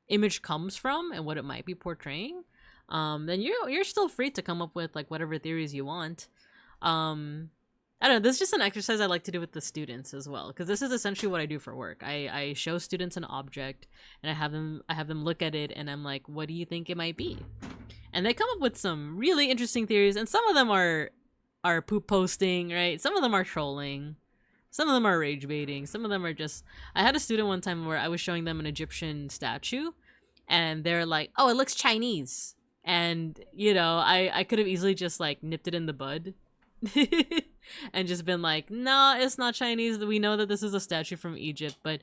image comes from and what it might be portraying, then you're still free to come up with like whatever theories you want. I don't know, this is just an exercise I like to do with the students as well, because this is essentially what I do for work. I show students an object and I have them look at it and I'm like, what do you think it might be? And they come up with some really interesting theories, and some of them are poop posting, right? Some of them are trolling. Some of them are rage baiting. Some of them are just... I had a student one time where I was showing them an Egyptian statue and they're like, oh, it looks Chinese. And, I could have easily just, like, nipped it in the bud and just been like, no, it's not Chinese. We know that this is a statue from Egypt, but,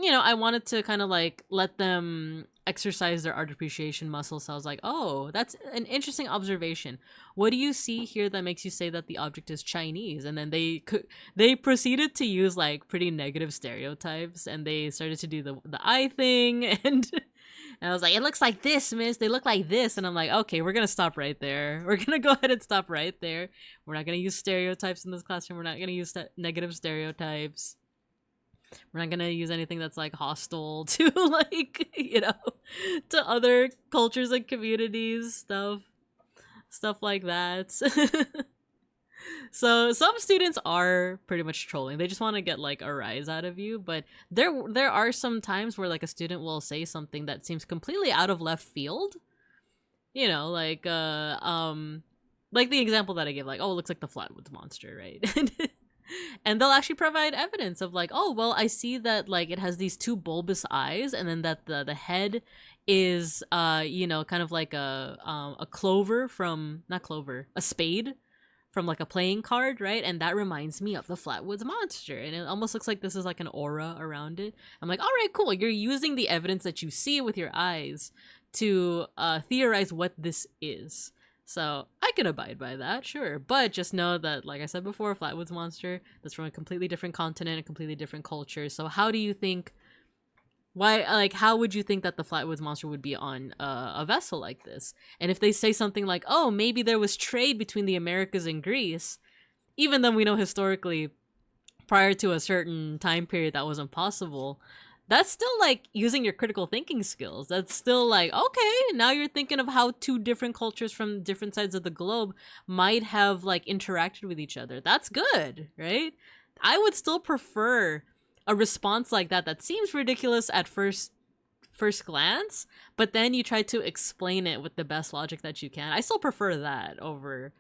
you know, I wanted to kind of like let them exercise their art appreciation muscle. So I was like, oh, that's an interesting observation. What do you see here that makes you say that the object is Chinese? And then they proceeded to use like pretty negative stereotypes, and they started to do the eye thing, and I was like, it looks like this, miss. They look like this. And I'm like, okay, we're going to stop right there. We're going to go ahead and stop right there. We're not going to use stereotypes in this classroom. We're not going to use negative stereotypes. We're not going to use anything that's like hostile to like, you know, to other cultures and communities, stuff like that. So some students are pretty much trolling. They just want to get like a rise out of you, but there are some times where like a student will say something that seems completely out of left field. You know, like the example that I gave, like, oh, it looks like the Flatwoods monster, right? And they'll actually provide evidence of like, oh, well, I see that like it has these two bulbous eyes, and then that the head is you know, kind of like a clover from, not clover, a spade from like a playing card, right? And that reminds me of the Flatwoods monster, and it almost looks like this is like an aura around it. I'm like, all right, cool. You're using the evidence that you see with your eyes to theorize what this is. So I can abide by that, sure. But just know that, like I said before, Flatwoods monster, that's from a completely different continent, a completely different culture. So how do you think, how would you think that the Flatwoods monster would be on a vessel like this? And if they say something like, oh, maybe there was trade between the Americas and Greece, even though we know historically prior to a certain time period that wasn't possible, that's still like using your critical thinking skills. That's still like, okay, now you're thinking of how two different cultures from different sides of the globe might have like interacted with each other. That's good, right? I would still prefer a response like that seems ridiculous at first glance, but then you try to explain it with the best logic that you can. I still prefer that over,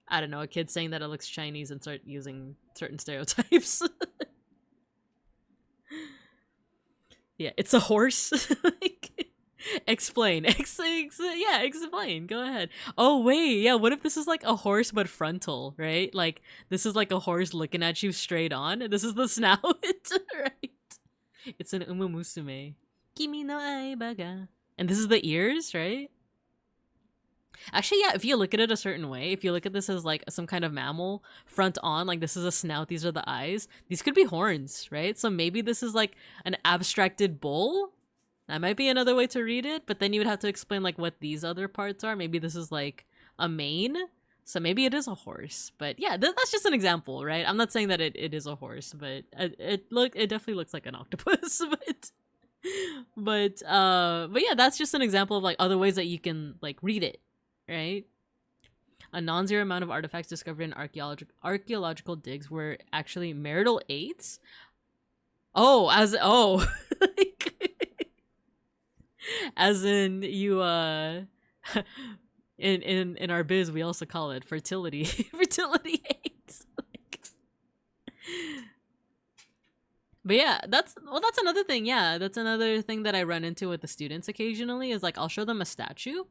I don't know, a kid saying that it looks Chinese and start using certain stereotypes. Yeah, it's a horse. Like, explain. Yeah, explain. Go ahead. Oh, wait. Yeah, what if this is like a horse but frontal, right? Like, this is like a horse looking at you straight on. And this is the snout, right? It's an umumusume. Kimi no aibaga. And this is the ears, right? Actually, yeah, if you look at it a certain way, if you look at this as like some kind of mammal front on, like this is a snout, these are the eyes, these could be horns, right? So maybe this is like an abstracted bull. That might be another way to read it, but then you would have to explain like what these other parts are. Maybe this is like a mane, so maybe it is a horse. But yeah, that's just an example, right? I'm not saying that it is a horse, but it definitely looks like an octopus. But yeah, that's just an example of like other ways that you can like read it, right? A non-zero amount of artifacts discovered in archaeological digs were actually marital aids. Like, as in you in our biz we also call it fertility aids. But yeah, that's another thing. Yeah, that's another thing that I run into with the students occasionally is like I'll show them a statue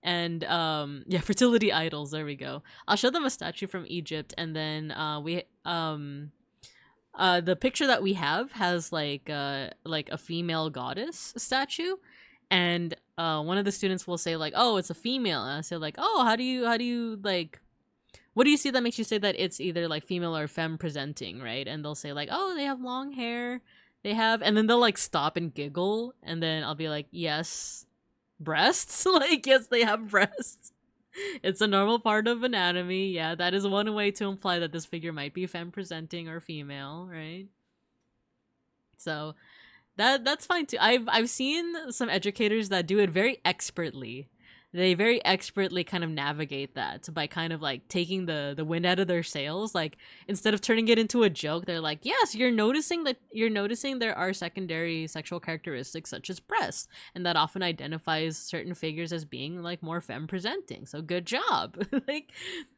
and yeah, fertility idols, there we go. I'll show them a statue from Egypt, and then the picture that we have has like a female goddess statue, and one of the students will say like, oh, it's a female, and I say like, oh, how do you like, what do you see that makes you say that it's either like female or femme presenting, right? And they'll say like, oh, they have long hair, they have, and then they'll like stop and giggle, and then I'll be like, yes, breasts. Like, yes, they have breasts. It's a normal part of anatomy. Yeah, that is one way to imply that this figure might be femme presenting or female, right? So that's fine too. I've seen some educators that do it very expertly. They very expertly kind of navigate that by kind of like taking the wind out of their sails. Like, instead of turning it into a joke, they're like, yes, you're noticing there are secondary sexual characteristics such as breasts, and that often identifies certain figures as being like more femme presenting. So good job. like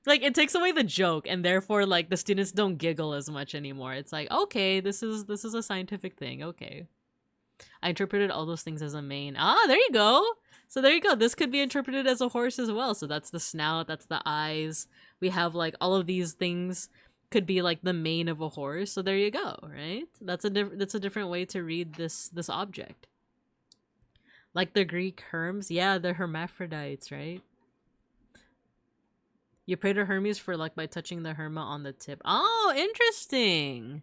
it takes away the joke, and therefore like the students don't giggle as much anymore. It's like, okay, this is a scientific thing. Okay. I interpreted all those things as a mane. Ah, there you go. So there you go. This could be interpreted as a horse as well. So that's the snout, that's the eyes. We have like all of these things could be like the mane of a horse. So there you go, right? That's a different way to read this object. Like the Greek Herms, yeah, they're hermaphrodites, right? You pray to Hermes for luck by touching the Herma on the tip. Oh, interesting.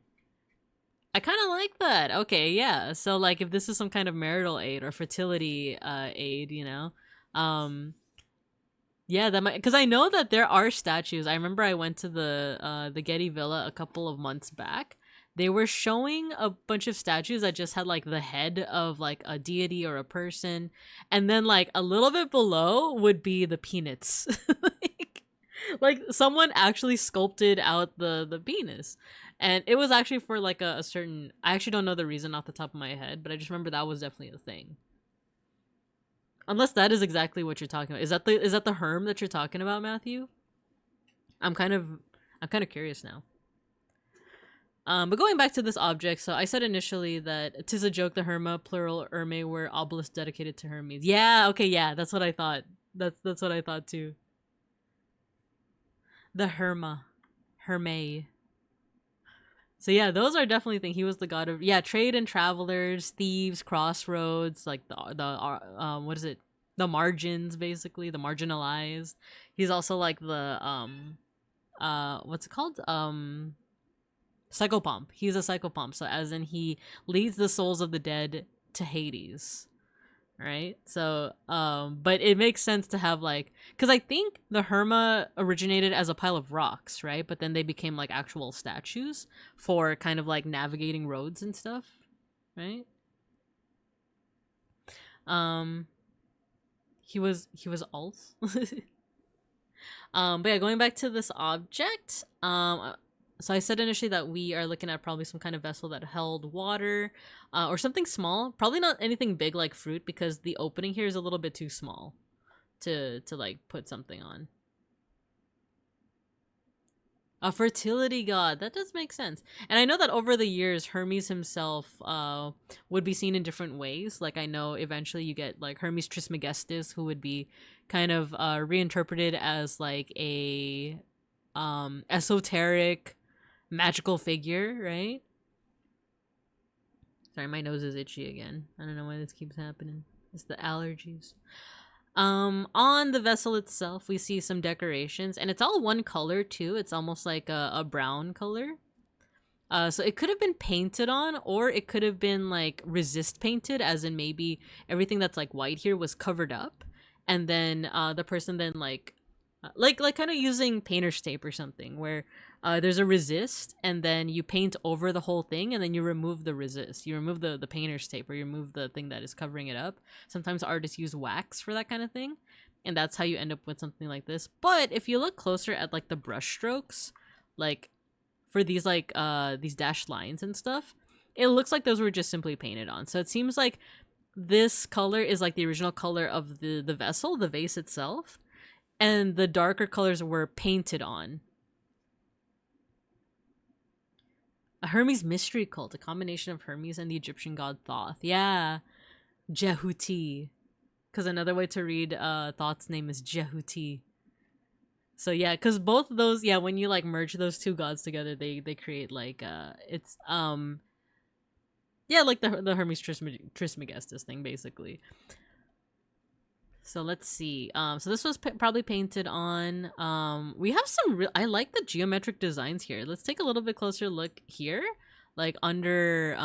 I kind of like that. Okay, yeah. So like if this is some kind of marital aid or fertility aid, you know, yeah, that might, because I know that there are statues. I remember I went to the Getty Villa a couple of months back. They were showing a bunch of statues that just had like the head of like a deity or a person, and then like a little bit below would be the peanuts. like someone actually sculpted out the penis, and it was actually for like a certain, I actually don't know the reason off the top of my head, but I just remember that was definitely a thing. Unless that is exactly what you're talking about. Is that the Herm that you're talking about, Matthew? I'm kind of curious now. But going back to this object, so I said initially that 'tis a joke the Herma, plural Herme, were obelisks dedicated to Hermes. Yeah, okay, yeah, that's what I thought. That's what I thought too. The Herme. So yeah, those are definitely things. He was the god of, yeah, trade and travelers, thieves, crossroads, like the what is it? The margins, basically, the marginalized. He's also like the what's it called? Psychopomp. He's a psychopomp. So as in he leads the souls of the dead to Hades. Right? So but it makes sense to have like, because I think the Herma originated as a pile of rocks, right? But then they became like actual statues for kind of like navigating roads and stuff, right? He was Ulf. But yeah, going back to this object, so I said initially that we are looking at probably some kind of vessel that held water, or something small. Probably not anything big like fruit, because the opening here is a little bit too small to like put something on. A fertility god. That does make sense. And I know that over the years, Hermes himself would be seen in different ways. Like I know eventually you get like Hermes Trismegistus, who would be kind of reinterpreted as like a esoteric magical figure, right? Sorry, my nose is itchy again. I don't know why this keeps happening. It's the allergies. On the vessel itself, we see some decorations, and it's all one color too. It's almost like a brown color. So it could have been painted on, or it could have been like resist painted, as in maybe everything that's like white here was covered up, and then the person then like kind of using painter's tape or something, where there's a resist, and then you paint over the whole thing, and then you remove the resist. You remove the painter's tape, or you remove the thing that is covering it up. Sometimes artists use wax for that kind of thing, and that's how you end up with something like this. But if you look closer at like the brush strokes, like for these like these dashed lines and stuff, it looks like those were just simply painted on. So it seems like this color is like the original color of the vessel, the vase itself, and the darker colors were painted on. A Hermes mystery cult, a combination of Hermes and the Egyptian god Thoth. Yeah, Jehuti. Because another way to read Thoth's name is Jehuti. So yeah, because both of those, yeah, when you like merge those two gods together, they create like it's yeah, like the Hermes Trismegistus thing, basically. So let's see. So this was probably painted on. We have some real, I like the geometric designs here. Let's take a little bit closer look here, like under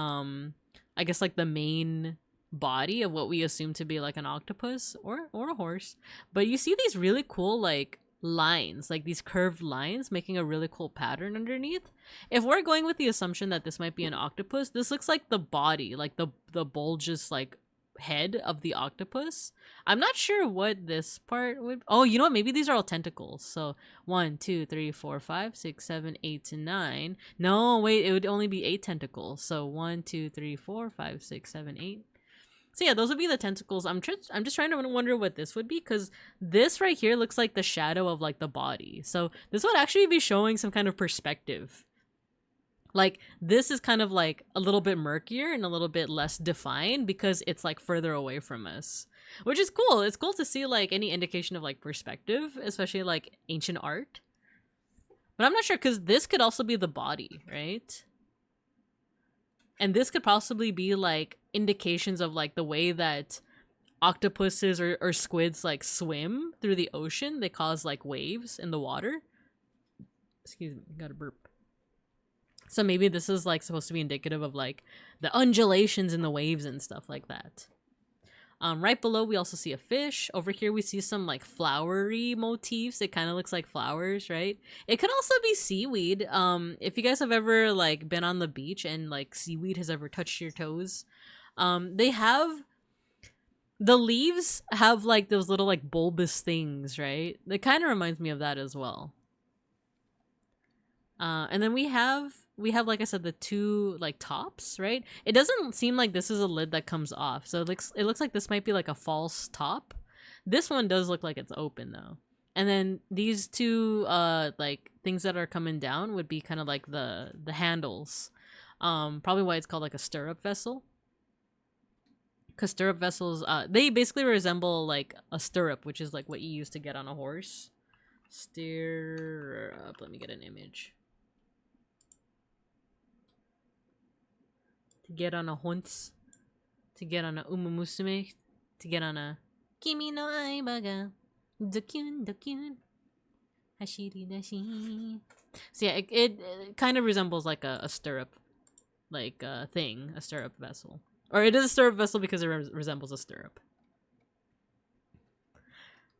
I guess like the main body of what we assume to be like an octopus or a horse. But you see these really cool like lines, like these curved lines making a really cool pattern underneath. If we're going with the assumption that this might be an octopus, this looks like the body, like the bulges like head of the octopus. I'm not sure what this part would, oh, you know what, maybe these are all tentacles. So 1 2 3 4 5 6 7 8 and 9. No, wait, it would only be 8 tentacles. So 1 2 3 4 5 6 7 8. So yeah, those would be the tentacles. I'm just trying to wonder what this would be, because this right here looks like the shadow of like the body. So this would actually be showing some kind of perspective. Like this is kind of like a little bit murkier and a little bit less defined because it's like further away from us, which is cool. It's cool to see like any indication of like perspective, especially like ancient art. But I'm not sure, because this could also be the body, right? And this could possibly be like indications of like the way that octopuses or squids like swim through the ocean. They cause like waves in the water. Excuse me, got a burp. So maybe this is like supposed to be indicative of like the undulations in the waves and stuff like that. Right below, we also see a fish. Over here, we see some like flowery motifs. It kind of looks like flowers, right? It could also be seaweed. If you guys have ever like been on the beach and like seaweed has ever touched your toes, the leaves have like those little like bulbous things, right? It kind of reminds me of that as well. And then we have like I said, the two like tops, right? It doesn't seem like this is a lid that comes off, so it looks like this might be like a false top. This one does look like it's open though. And then these two like things that are coming down would be kind of like the handles. Probably why it's called like a stirrup vessel. Because stirrup vessels, they basically resemble like a stirrup, which is like what you use to get on a horse. Stirrup. Let me get an image. To get on a hunts, to get on a umamusume, to get on a kimi no aiba ga dokyun dokyun hashiri dashi. So yeah, it kind of resembles like a stirrup, like thing, a stirrup vessel. Or it is a stirrup vessel because it resembles a stirrup.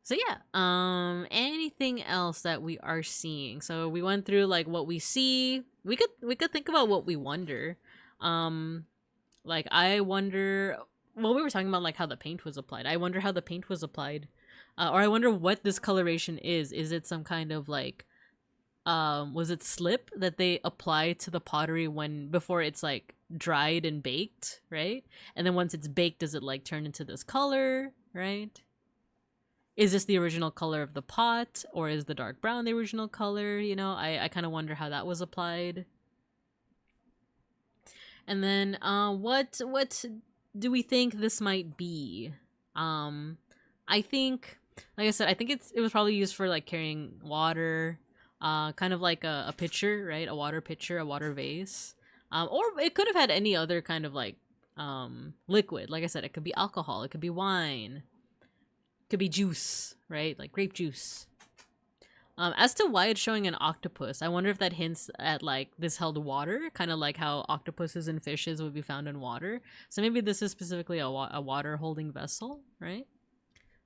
So yeah, anything else that we are seeing? So we went through like what we see. We could think about what we wonder. Like I wonder, well, we were talking about like how the paint was applied. I wonder how the paint was applied. Or I wonder what this coloration is. Is it some kind of like was it slip that they apply to the pottery before it's like dried and baked, right? And then once it's baked, does it like turn into this color, right? Is this the original color of the pot, or is the dark brown the original color? You know, I kind of wonder how that was applied. And then what do we think this might be? I think, like I said, I think it was probably used for like carrying water, kind of like a pitcher, right? A water pitcher, a water vase. Or it could have had any other kind of like liquid. Like I said, it could be alcohol, it could be wine, it could be juice, right? Like grape juice. As to why it's showing an octopus, I wonder if that hints at like this held water, kind of like how octopuses and fishes would be found in water. So maybe this is specifically a water holding vessel, right?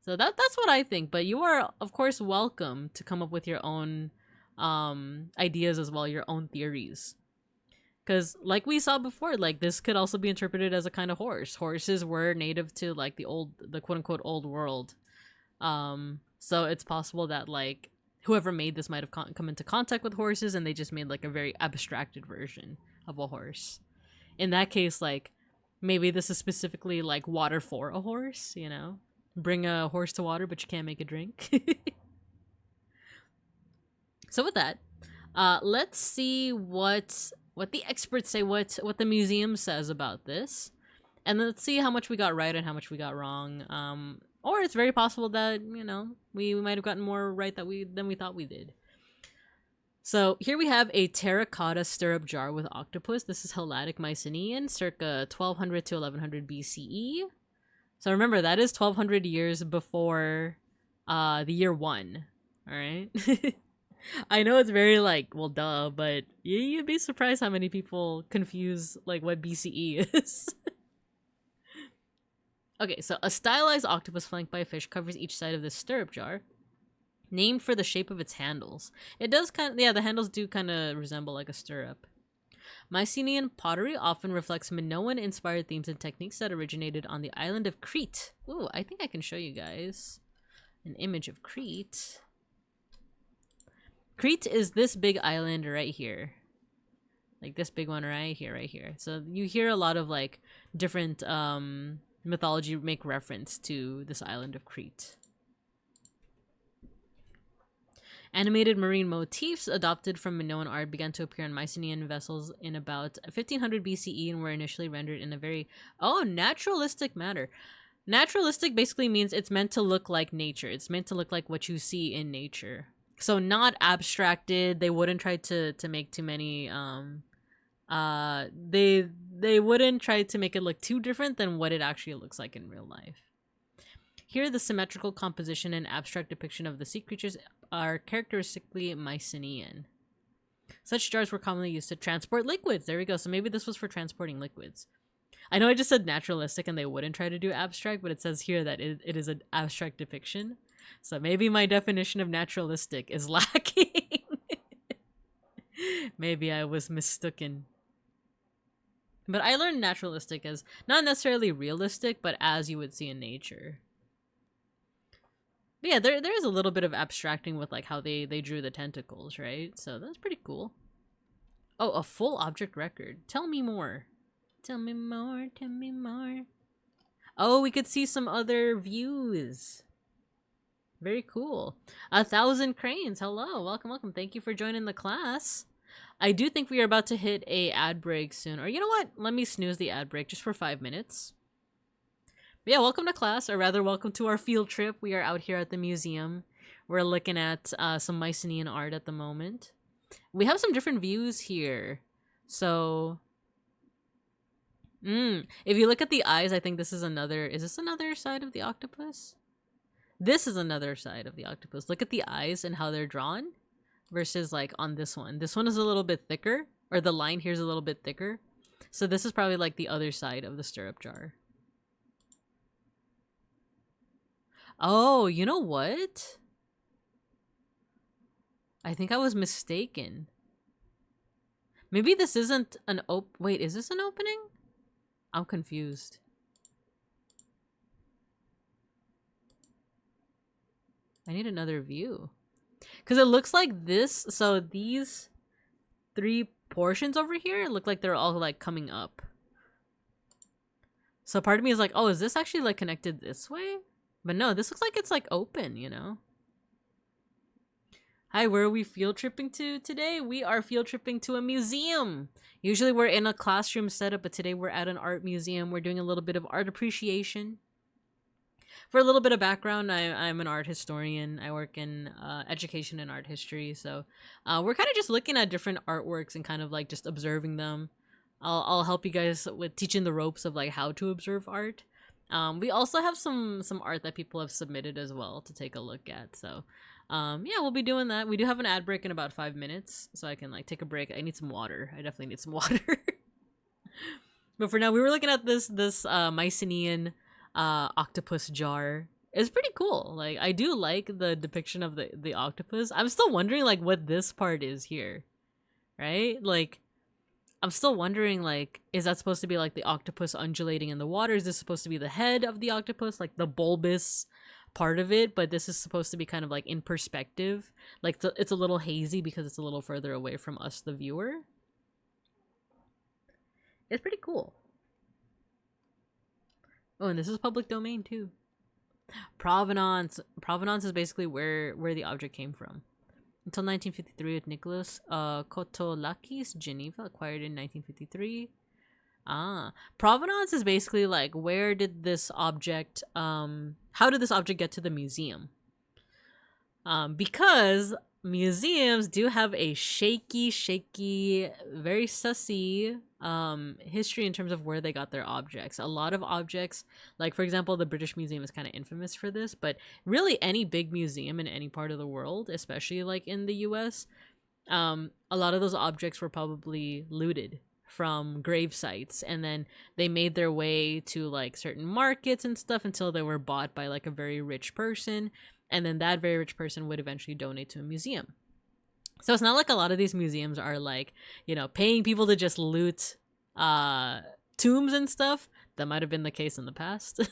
So that's what I think. But you are of course welcome to come up with your own ideas as well, your own theories. Because like we saw before, like this could also be interpreted as a kind of horse. Horses were native to like the quote unquote old world. So it's possible that like whoever made this might have come into contact with horses and they just made like a very abstracted version of a horse. In that case, like maybe this is specifically like water for a horse, you know? Bring a horse to water, but you can't make a drink. So with that, let's see what the experts say, what the museum says about this. And let's see how much we got right and how much we got wrong. Or it's very possible that, you know, we might have gotten more right than we thought we did. So here we have a terracotta stirrup jar with octopus. This is Helladic Mycenaean, circa 1200 to 1100 BCE. So remember, that is 1200 years before the year 1. All right? I know it's very like, well, duh, but you'd be surprised how many people confuse like what BCE is. Okay, so a stylized octopus flanked by a fish covers each side of this stirrup jar, named for the shape of its handles. It does kind of, yeah, the handles do kind of resemble like a stirrup. Mycenaean pottery often reflects Minoan-inspired themes and techniques that originated on the island of Crete. Ooh, I think I can show you guys an image of Crete. Crete is this big island right here. Like this big one right here. So you hear a lot of like different mythology make reference to this island of Crete. Animated marine motifs adopted from Minoan art began to appear on Mycenaean vessels in about 1500 BCE and were initially rendered in a very naturalistic manner. Naturalistic basically means it's meant to look like nature. It's meant to look like what you see in nature. So not abstracted. They wouldn't try to make too many they wouldn't try to make it look too different than what it actually looks like in real life. Here, the symmetrical composition and abstract depiction of the sea creatures are characteristically Mycenaean. Such jars were commonly used to transport liquids. There we go. So maybe this was for transporting liquids. I know I just said naturalistic and they wouldn't try to do abstract, but it says here that it is an abstract depiction. So maybe my definition of naturalistic is lacking. Maybe I was mistaken. But I learned naturalistic as not necessarily realistic, but as you would see in nature. But yeah, there is a little bit of abstracting with like how they drew the tentacles, right? So that's pretty cool. Oh, a full object record. Tell me more. Tell me more, tell me more. Oh, we could see some other views. Very cool. 1,000 cranes. Hello, welcome, welcome. Thank you for joining the class. I do think we are about to hit a ad break soon. Or you know what? Let me snooze the ad break just for 5 minutes. But yeah, welcome to class, or rather welcome to our field trip. We are out here at the museum. We're looking at some Mycenaean art at the moment. We have some different views here. So, if you look at the eyes, I think this is another... Is this another side of the octopus? This is another side of the octopus. Look at the eyes and how they're drawn versus like on this one. This one is a little bit thicker, or the line here is a little bit thicker. So this is probably like the other side of the stirrup jar. Oh, you know what? I think I was mistaken. Maybe this isn't an wait, is this an opening? I'm confused. I need another view. Because it looks like this, so these 3 portions over here look like they're all like coming up. So part of me is like, oh, is this actually like connected this way? But no, this looks like it's like open, you know? Hi, where are we field tripping to today? We are field tripping to a museum. Usually we're in a classroom setup, but today we're at an art museum. We're doing a little bit of art appreciation. For a little bit of background, I'm an art historian. I work in education and art history. So we're kind of just looking at different artworks and kind of like just observing them. I'll help you guys with teaching the ropes of like how to observe art. We also have some art that people have submitted as well to take a look at. So yeah, we'll be doing that. We do have an ad break in about 5 minutes, so I can like take a break. I need some water. I definitely need some water. But for now, we were looking at this Mycenaean octopus jar. It's pretty cool. Like, I do like the depiction of the octopus. I'm still wondering like what this part is here, right? Like, I'm still wondering, like, is that supposed to be like the octopus undulating in the water? Is this supposed to be the head of the octopus, like the bulbous part of it? But this is supposed to be kind of like in perspective. Like, it's a little hazy because it's a little further away from us, the viewer. It's pretty cool. Oh, and this is public domain too. Provenance. Provenance is basically where the object came from. Until 1953 with Nicholas Kotolakis, Geneva, acquired in 1953. Provenance is basically like, where did this object, how did this object get to the museum? Because museums do have a shaky, very sussy history in terms of where they got their objects. A lot of objects, like for example, the British Museum is kind of infamous for this, but really any big museum in any part of the world, especially like in the US, a lot of those objects were probably looted from grave sites, and then they made their way to like certain markets and stuff until they were bought by like a very rich person, and then that very rich person would eventually donate to a museum. So it's not like a lot of these museums are like, you know, paying people to just loot tombs and stuff. That might have been the case in the past.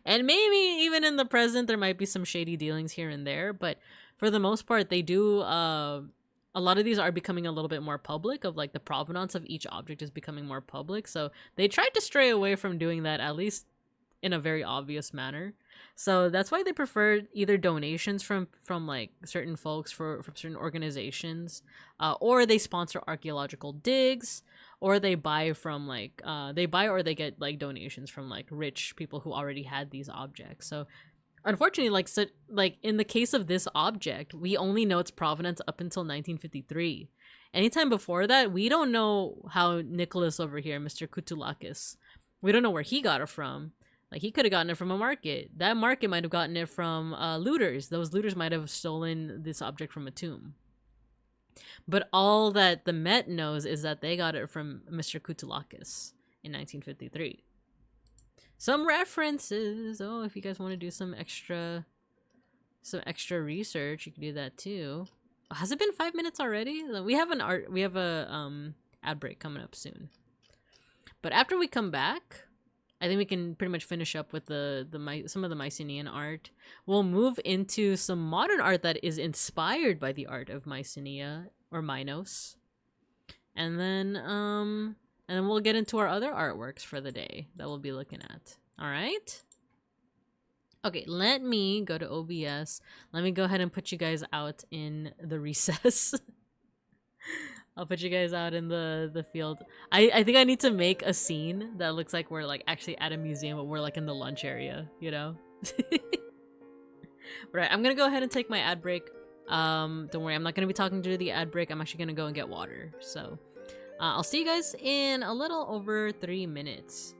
And maybe even in the present there might be some shady dealings here and there, but for the most part they do a lot of these are becoming a little bit more public, of like the provenance of each object is becoming more public. So they tried to stray away from doing that, at least in a very obvious manner. So that's why they preferred either donations from like certain folks from certain organizations, or they sponsor archaeological digs, or they buy from like or they get like donations from like rich people who already had these objects. So Unfortunately, like in the case of this object, we only know its provenance up until 1953. Anytime before that, we don't know how Nicholas over here, Mr. Kutulakis, we don't know where he got it from. Like, he could have gotten it from a market. That market might have gotten it from looters. Those looters might have stolen this object from a tomb. But all that the Met knows is that they got it from Mr. Kutulakis in 1953. Some references. Oh, if you guys want to do some extra research, you can do that too. Has it been 5 minutes already? We have a ad break coming up soon. But after we come back, I think we can pretty much finish up with some of the Mycenaean art. We'll move into some modern art that is inspired by the art of Mycenae or Minos. And then we'll get into our other artworks for the day that we'll be looking at. All right? Okay, let me go to OBS. Let me go ahead and put you guys out in the recess. I'll put you guys out in the field. I think I need to make a scene that looks like we're like actually at a museum, but we're like in the lunch area, you know? Right, I'm gonna go ahead and take my ad break. Don't worry, I'm not gonna be talking through the ad break. I'm actually gonna go and get water. So I'll see you guys in a little over 3 minutes.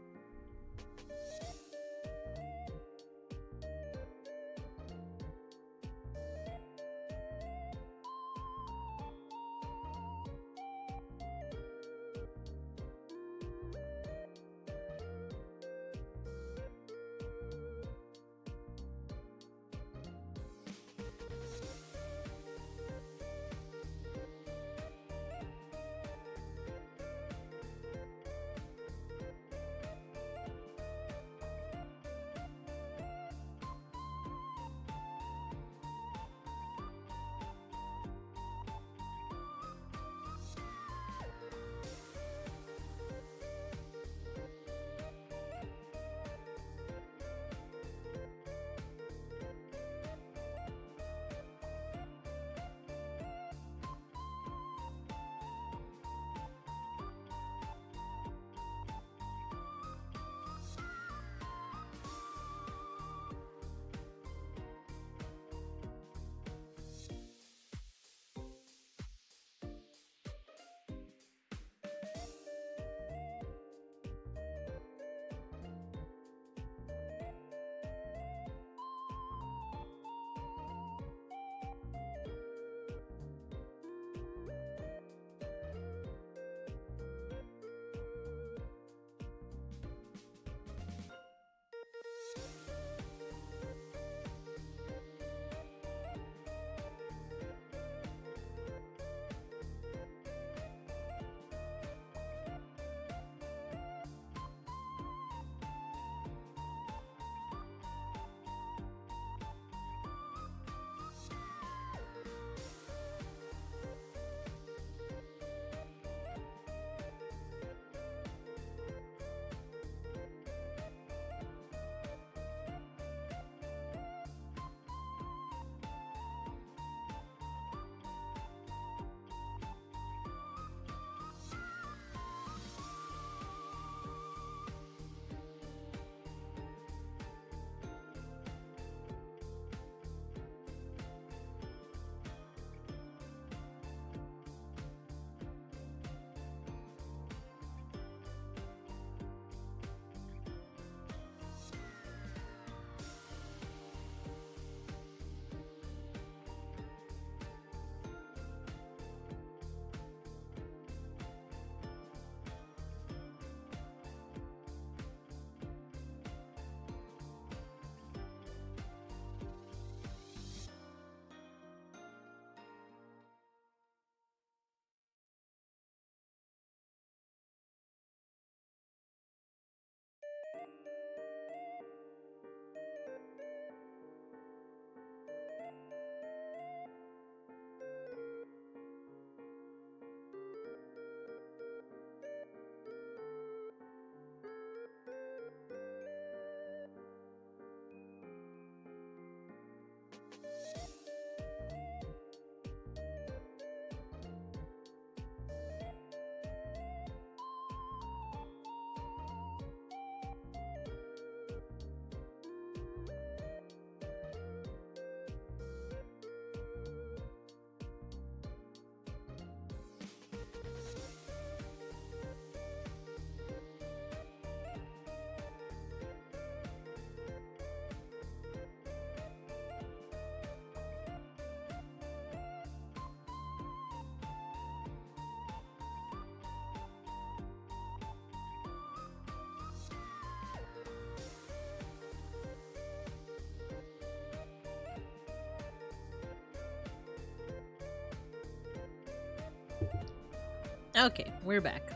Okay, we're back.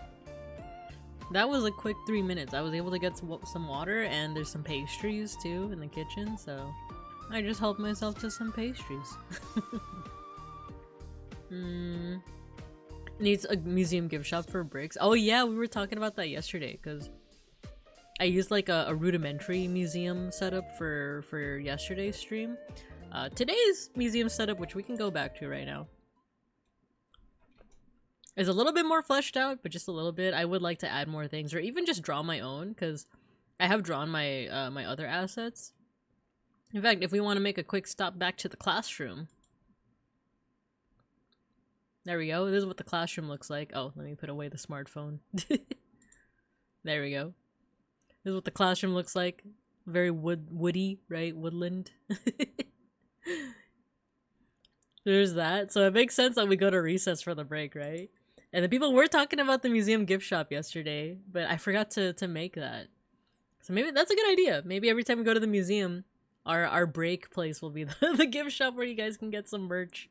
That was a quick 3 minutes. I was able to get some water, and there's some pastries too in the kitchen, so I just helped myself to some pastries. Needs a museum gift shop for bricks. Oh yeah, we were talking about that yesterday, because I used like a rudimentary museum setup for yesterday's stream. Today's museum setup, which we can go back to right now, is a little bit more fleshed out, but just a little bit. I would like to add more things, or even just draw my own, because I have drawn my my other assets. In fact, if we want to make a quick stop back to the classroom, there we go. This is what the classroom looks like. Oh, let me put away the smartphone. There we go. This is what the classroom looks like. Very woody, right? Woodland. There's that. So it makes sense that we go to recess for the break, right? And the people were talking about the museum gift shop yesterday, but I forgot to make that. So maybe that's a good idea. Maybe every time we go to the museum, our break place will be the gift shop where you guys can get some merch.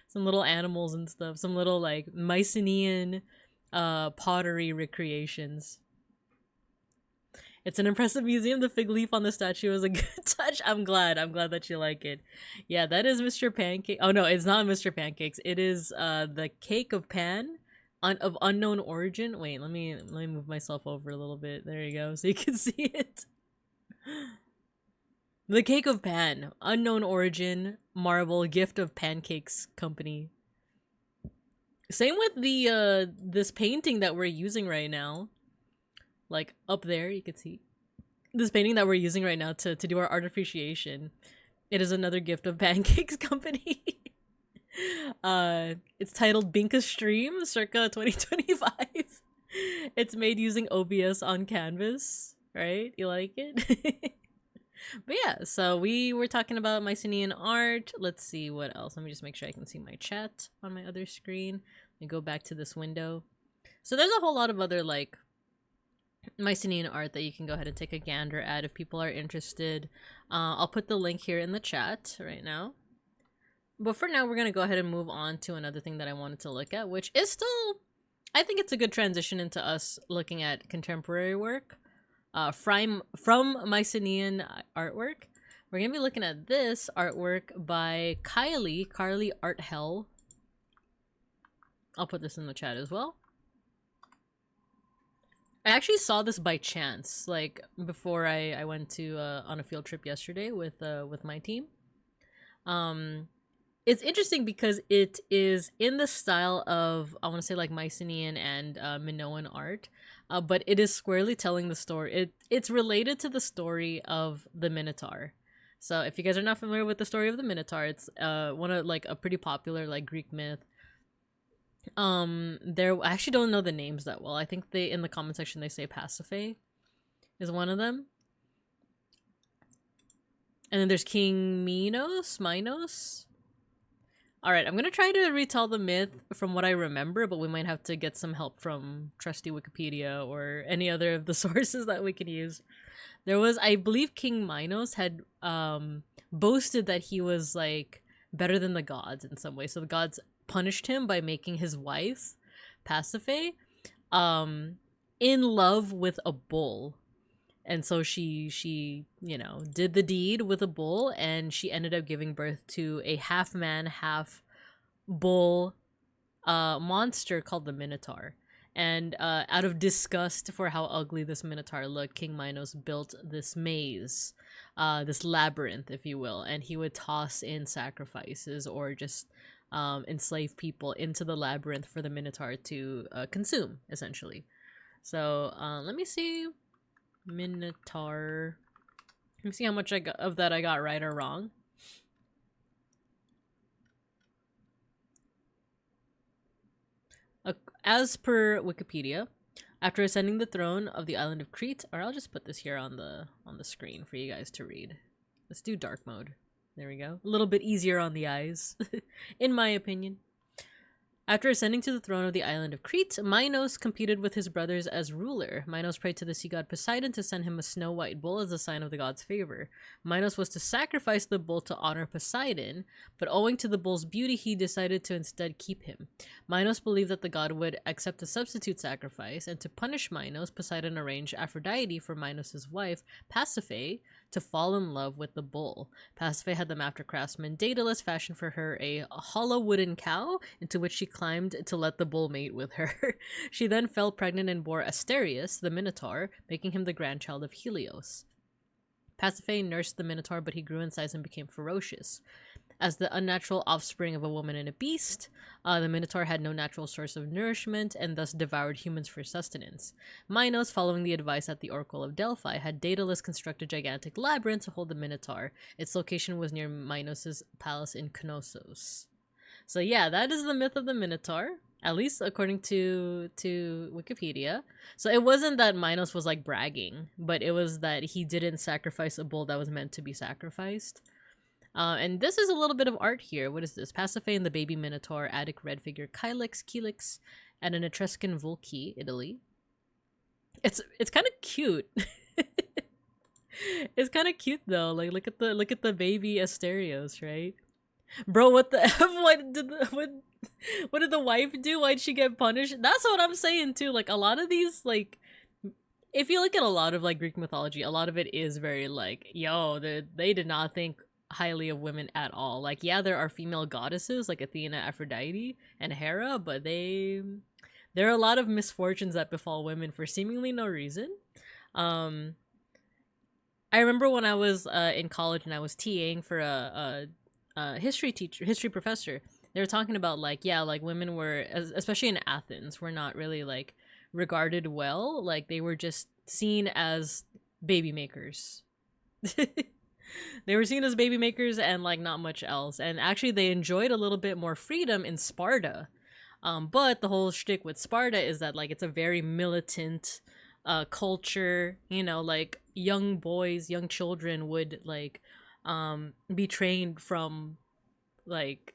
Some little animals and stuff. Some little, like, Mycenaean pottery recreations. It's an impressive museum. The fig leaf on the statue is a good touch. I'm glad that you like it. Yeah, that is Mr. Pancake. Oh no, it's not Mr. Pancakes. It is the cake of Pan of unknown origin. Wait, let me move myself over a little bit. There you go, so you can see it. The cake of Pan, unknown origin, marble, gift of pancakes company. Same with the this painting that we're using right now. Like up there, you can see this painting that we're using right now to do our art appreciation. It is another gift of pancakes company. It's titled Binka Stream, circa 2025. It's made using OBS on canvas, right? You like it? But yeah, so we were talking about Mycenaean art. Let's see what else. Let me just make sure I can see my chat on my other screen. Let me go back to this window. So there's a whole lot of other like Mycenaean art that you can go ahead and take a gander at if people are interested. I'll put the link here in the chat right now. But for now, we're going to go ahead and move on to another thing that I wanted to look at, which is still, I think it's a good transition into us looking at contemporary work. From Mycenaean artwork. We're gonna be looking at this artwork by Carly Art Hell. I'll put this in the chat as well. I actually saw this by chance, like before I went to on a field trip yesterday with my team. It's interesting because it is in the style of, I want to say, like Mycenaean and Minoan art, but it is squarely telling the story. It's related to the story of the Minotaur. So if you guys are not familiar with the story of the Minotaur, it's one of like a pretty popular like Greek myth. I actually don't know the names that well. I think they in the comment section they say Pasiphae is one of them. And then there's King Minos. Alright, I'm gonna try to retell the myth from what I remember, but we might have to get some help from trusty Wikipedia or any other of the sources that we can use. There was, I believe King Minos had boasted that he was like better than the gods in some way. So the gods punished him by making his wife, Pasiphae, in love with a bull. And so she, you know, did the deed with a bull, and she ended up giving birth to a half man, half bull monster called the Minotaur. And out of disgust for how ugly this Minotaur looked, King Minos built this maze, this labyrinth, if you will, and he would toss in sacrifices or just enslave people into the labyrinth for the Minotaur to consume, essentially. So let me see. Minotaur. Let me see how much of that I got right or wrong. As per Wikipedia, after ascending the throne of the island of Crete, or I'll just put this here on the screen for you guys to read. Let's do dark mode. There we go. A little bit easier on the eyes, in my opinion. After ascending to the throne of the island of Crete, Minos competed with his brothers as ruler. Minos prayed to the sea god Poseidon to send him a snow-white bull as a sign of the god's favor. Minos was to sacrifice the bull to honor Poseidon, but owing to the bull's beauty, he decided to instead keep him. Minos believed that the god would accept a substitute sacrifice, and to punish Minos, Poseidon arranged Aphrodite for Minos' wife, Pasiphae, to fall in love with the bull. Pasiphae had the master craftsman Daedalus fashion for her a hollow wooden cow, into which she climbed to let the bull mate with her. She then fell pregnant and bore Asterius, the Minotaur, making him the grandchild of Helios. Pasiphae nursed the Minotaur, but he grew in size and became ferocious. As the unnatural offspring of a woman and a beast, the Minotaur had no natural source of nourishment and thus devoured humans for sustenance. Minos, following the advice at the Oracle of Delphi, had Daedalus construct a gigantic labyrinth to hold the Minotaur. Its location was near Minos' palace in Knossos. So yeah, that is the myth of the Minotaur, at least according to Wikipedia. So it wasn't that Minos was like bragging, but it was that he didn't sacrifice a bull that was meant to be sacrificed. And this is a little bit of art here. What is this? Pasiphae and the baby Minotaur, Attic red figure Kylix, and an Etruscan Volki, Italy. It's kind of cute. It's kind of cute though. Like look at the baby Asterios, right? Bro, what the F? What did the wife do? Why'd she get punished? That's what I'm saying too. Like a lot of these, like, if you look at a lot of like Greek mythology, a lot of it is very like, yo, they did not think highly of women at all. Like, yeah, there are female goddesses like Athena, Aphrodite, and Hera, but there are a lot of misfortunes that befall women for seemingly no reason. I remember when I was in college and I was TAing for a history professor. They were talking about like, yeah, like women were, especially in Athens, were not really like regarded well. Like they were just seen as baby makers. They were seen as baby makers and like not much else. And actually they enjoyed a little bit more freedom in Sparta. But the whole shtick with Sparta is that like it's a very militant culture, you know, like young boys, young children would like be trained from like,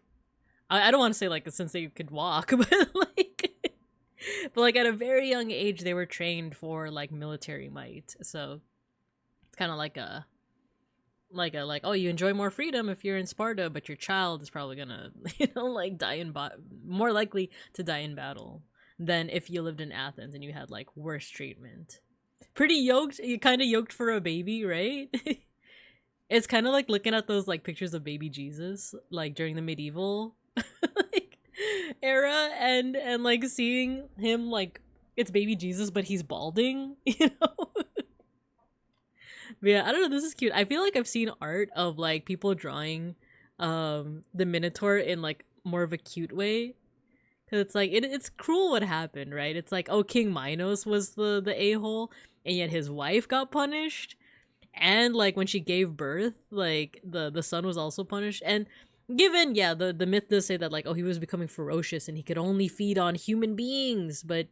I don't want to say like since they could walk, but like at a very young age they were trained for like military might. So it's kind of like oh, you enjoy more freedom if you're in Sparta, but your child is probably gonna, you know, like more likely to die in battle than if you lived in Athens and you had like worse treatment. Pretty yoked, kind of yoked for a baby, right? It's kind of like looking at those like pictures of baby Jesus like during the medieval like era and like seeing him like it's baby Jesus but he's balding, you know. But yeah, I don't know, this is cute. I feel like I've seen art of like people drawing the Minotaur in like more of a cute way, because it's like it's cruel what happened, right? It's like, oh, King Minos was the a-hole and yet his wife got punished, and like when she gave birth like the son was also punished. And given, yeah, the myth does say that like, oh, he was becoming ferocious and he could only feed on human beings, but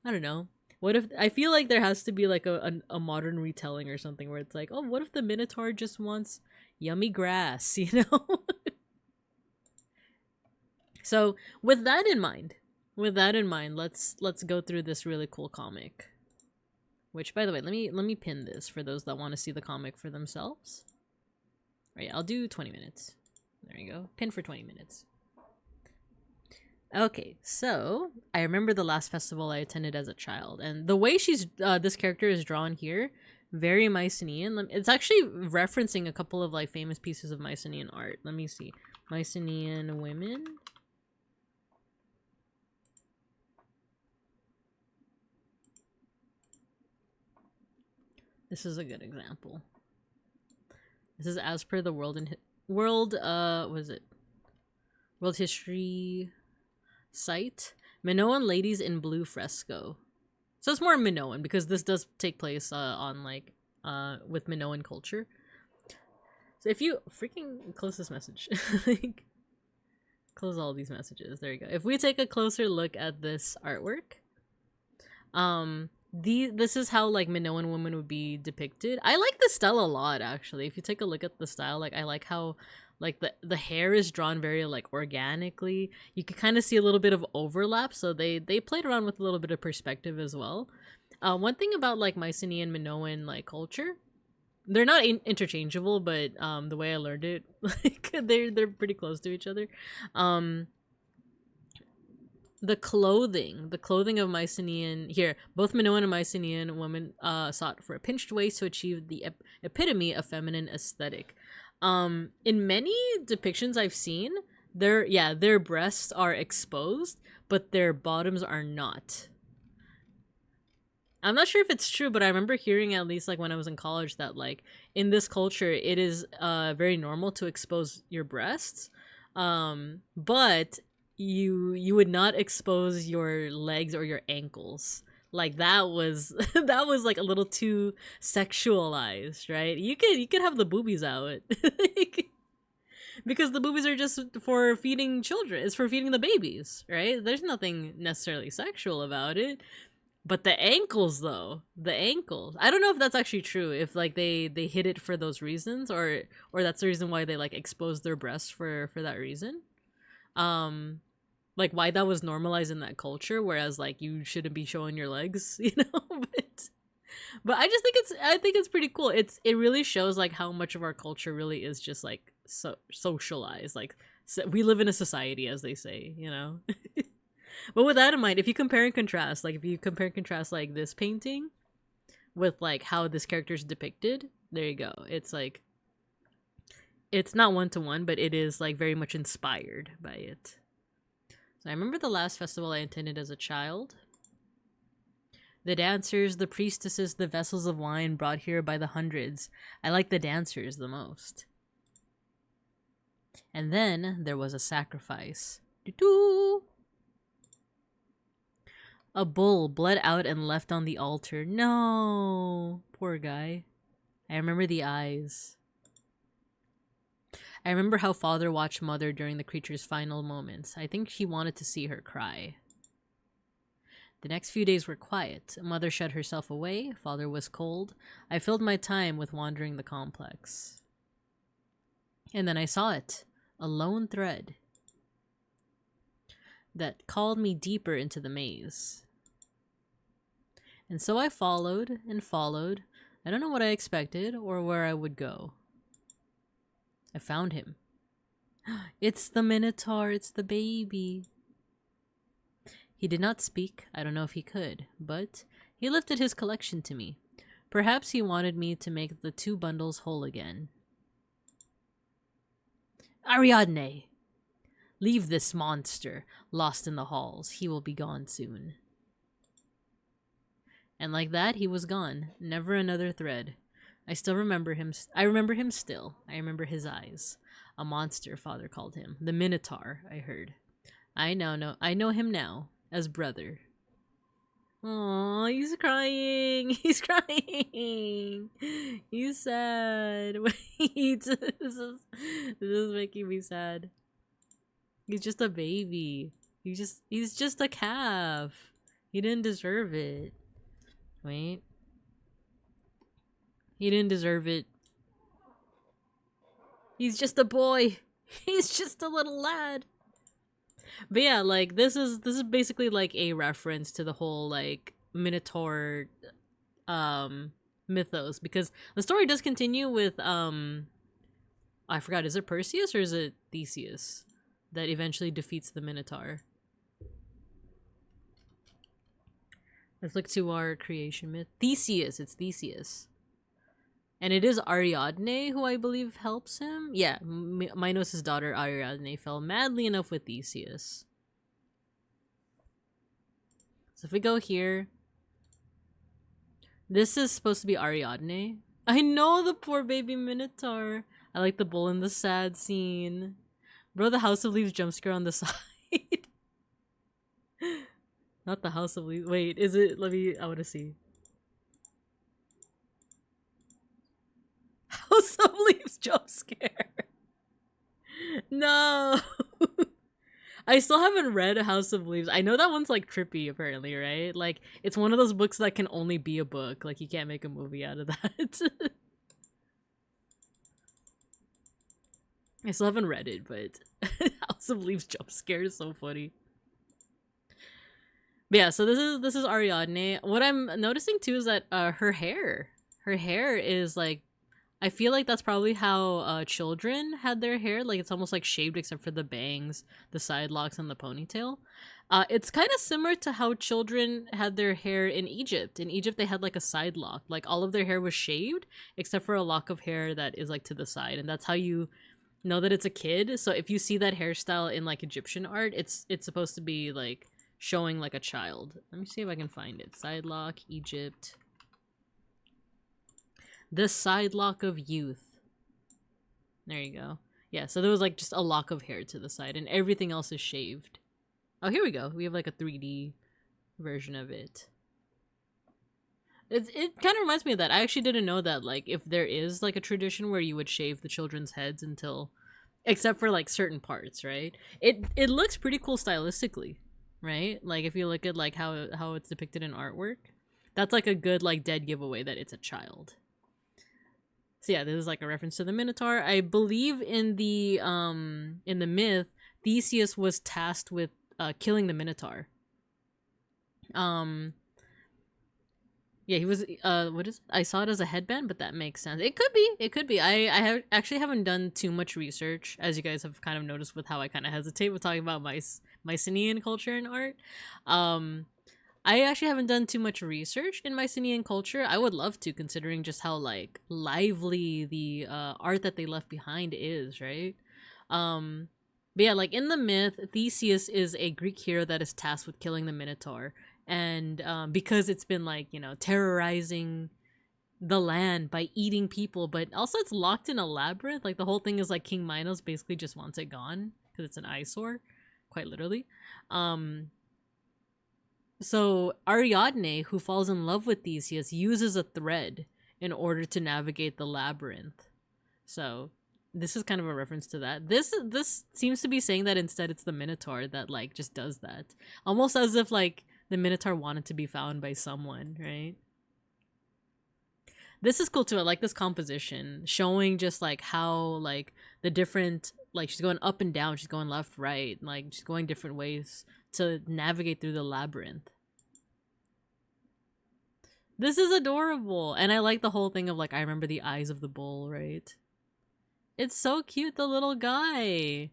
I don't know. What if, I feel like there has to be like a modern retelling or something where it's like, oh, what if the Minotaur just wants yummy grass, you know? So with that in mind, let's go through this really cool comic. Which, by the way, let me pin this for those that want to see the comic for themselves. All right, I'll do 20 minutes. There you go. Pin for 20 minutes. Okay, so I remember the last festival I attended as a child, and the way this character is drawn here, very Mycenaean. It's actually referencing a couple of like famous pieces of Mycenaean art. Let me see. Mycenaean women. This is a good example. This is as per the World History site. Minoan ladies in blue fresco. So it's more Minoan because this does take place on like with Minoan culture. So if you freaking close this message, like close all these messages. There you go. If we take a closer look at this artwork, this is how like Minoan women would be depicted. I like the style a lot, actually. If you take a look at the style, like I like how like the hair is drawn very like organically. You can kind of see a little bit of overlap, so they played around with a little bit of perspective as well. One thing about like Mycenaean and Minoan like culture, they're not interchangeable, but the way I learned it, like they're pretty close to each other. The clothing of Mycenaean here, both Minoan and Mycenaean women sought for a pinched waist to achieve the epitome of feminine aesthetic. In many depictions I've seen, their breasts are exposed, but their bottoms are not. I'm not sure if it's true, but I remember hearing, at least like when I was in college, that like in this culture it is very normal to expose your breasts, but you would not expose your legs or your ankles. Like that was that was like a little too sexualized, right? You could have the boobies out. Because the boobies are just for feeding children. It's for feeding the babies, right? There's nothing necessarily sexual about it. But the ankles, though, the ankles, I don't know if that's actually true, if like they hid it for those reasons, or that's the reason why they like exposed their breasts for that reason. Like why that was normalized in that culture, whereas like you shouldn't be showing your legs, you know. But I just think it's pretty cool. It really shows like how much of our culture really is just like socialized. Like we live in a society, as they say, you know. But with that in mind, if you compare and contrast like this painting with like how this character is depicted, there you go. It's like it's not one-to-one, but it is like very much inspired by it. So I remember the last festival I attended as a child. The dancers, the priestesses, the vessels of wine brought here by the hundreds. I like the dancers the most. And then there was a sacrifice. Doo-doo! A bull bled out and left on the altar. No! Poor guy. I remember the eyes. I remember how father watched mother during the creature's final moments. I think he wanted to see her cry. The next few days were quiet. Mother shut herself away. Father was cold. I filled my time with wandering the complex. And then I saw it. A lone thread that called me deeper into the maze. And so I followed and followed. I don't know what I expected or where I would go. I found him. It's the Minotaur, it's the baby. He did not speak. I don't know if he could, but he lifted his collection to me. Perhaps he wanted me to make the two bundles whole again. Ariadne! Leave this monster, lost in the halls. He will be gone soon. And like that, he was gone. Never another thread. I still remember him. I remember him still. I remember his eyes. A monster, father called him. The Minotaur, I heard. I know him now, as brother. Aww, he's crying. He's crying. He's sad. Wait, this is making me sad. He's just a baby. He's just a calf. He didn't deserve it. Wait. He didn't deserve it. He's just a boy. He's just a little lad. But yeah, like this is basically like a reference to the whole like Minotaur mythos, because the story does continue with I forgot, is it Perseus or is it Theseus that eventually defeats the Minotaur? Let's look to our creation myth. Theseus, it's Theseus. And it is Ariadne who I believe helps him. Yeah, Minos' daughter Ariadne fell madly in love with Theseus. So if we go here, this is supposed to be Ariadne. I know, the poor baby Minotaur. I like the bull in the sad scene. Bro, the House of Leaves jump scare on the side. Not the House of Leaves. Wait, is it? I want to see. House of Leaves jump scare. No. I still haven't read House of Leaves. I know that one's like trippy apparently, right? Like it's one of those books that can only be a book. Like you can't make a movie out of that. I still haven't read it, but House of Leaves jump scare is so funny. But yeah, so this is Ariadne. What I'm noticing too is that her hair is like, I feel like that's probably how children had their hair. Like it's almost like shaved except for the bangs, the side locks, and the ponytail. It's kind of similar to how children had their hair in Egypt. In Egypt, they had like a side lock. Like all of their hair was shaved except for a lock of hair that is like to the side, and that's how you know that it's a kid. So if you see that hairstyle in like Egyptian art, it's supposed to be like showing like a child. Let me see if I can find it. Side lock, Egypt. The side lock of youth. There you go. Yeah, so there was like just a lock of hair to the side and everything else is shaved. Oh, here we go. We have like a 3D version of it. It kind of reminds me of that. I actually didn't know that, like, if there is like a tradition where you would shave the children's heads until, except for like certain parts, right? It looks pretty cool stylistically, right? Like if you look at like how it's depicted in artwork, that's like a good like dead giveaway that it's a child. So yeah, this is like a reference to the Minotaur. I believe in the myth, Theseus was tasked with killing the Minotaur. Yeah, he was what is it? I saw it as a headband, but that makes sense. It could be. I actually haven't done too much research, as you guys have kind of noticed with how I kind of hesitate with talking about Mycenaean culture and art. I actually haven't done too much research in Mycenaean culture. I would love to, considering just how like lively the art that they left behind is, right? But yeah, like in the myth, Theseus is a Greek hero that is tasked with killing the Minotaur. And because it's been like, you know, terrorizing the land by eating people, but also it's locked in a labyrinth. Like the whole thing is like King Minos basically just wants it gone because it's an eyesore, quite literally. So Ariadne, who falls in love with Theseus, uses a thread in order to navigate the labyrinth. So this is kind of a reference to that. This seems to be saying that instead it's the Minotaur that like just does that, almost as if like the Minotaur wanted to be found by someone, right? This is cool too. I like this composition, showing just like how like the different, like she's going up and down, she's going left, right, like she's going different ways to navigate through the labyrinth. This is adorable, and I like the whole thing of like, I remember the eyes of the bull, right? It's so cute, the little guy.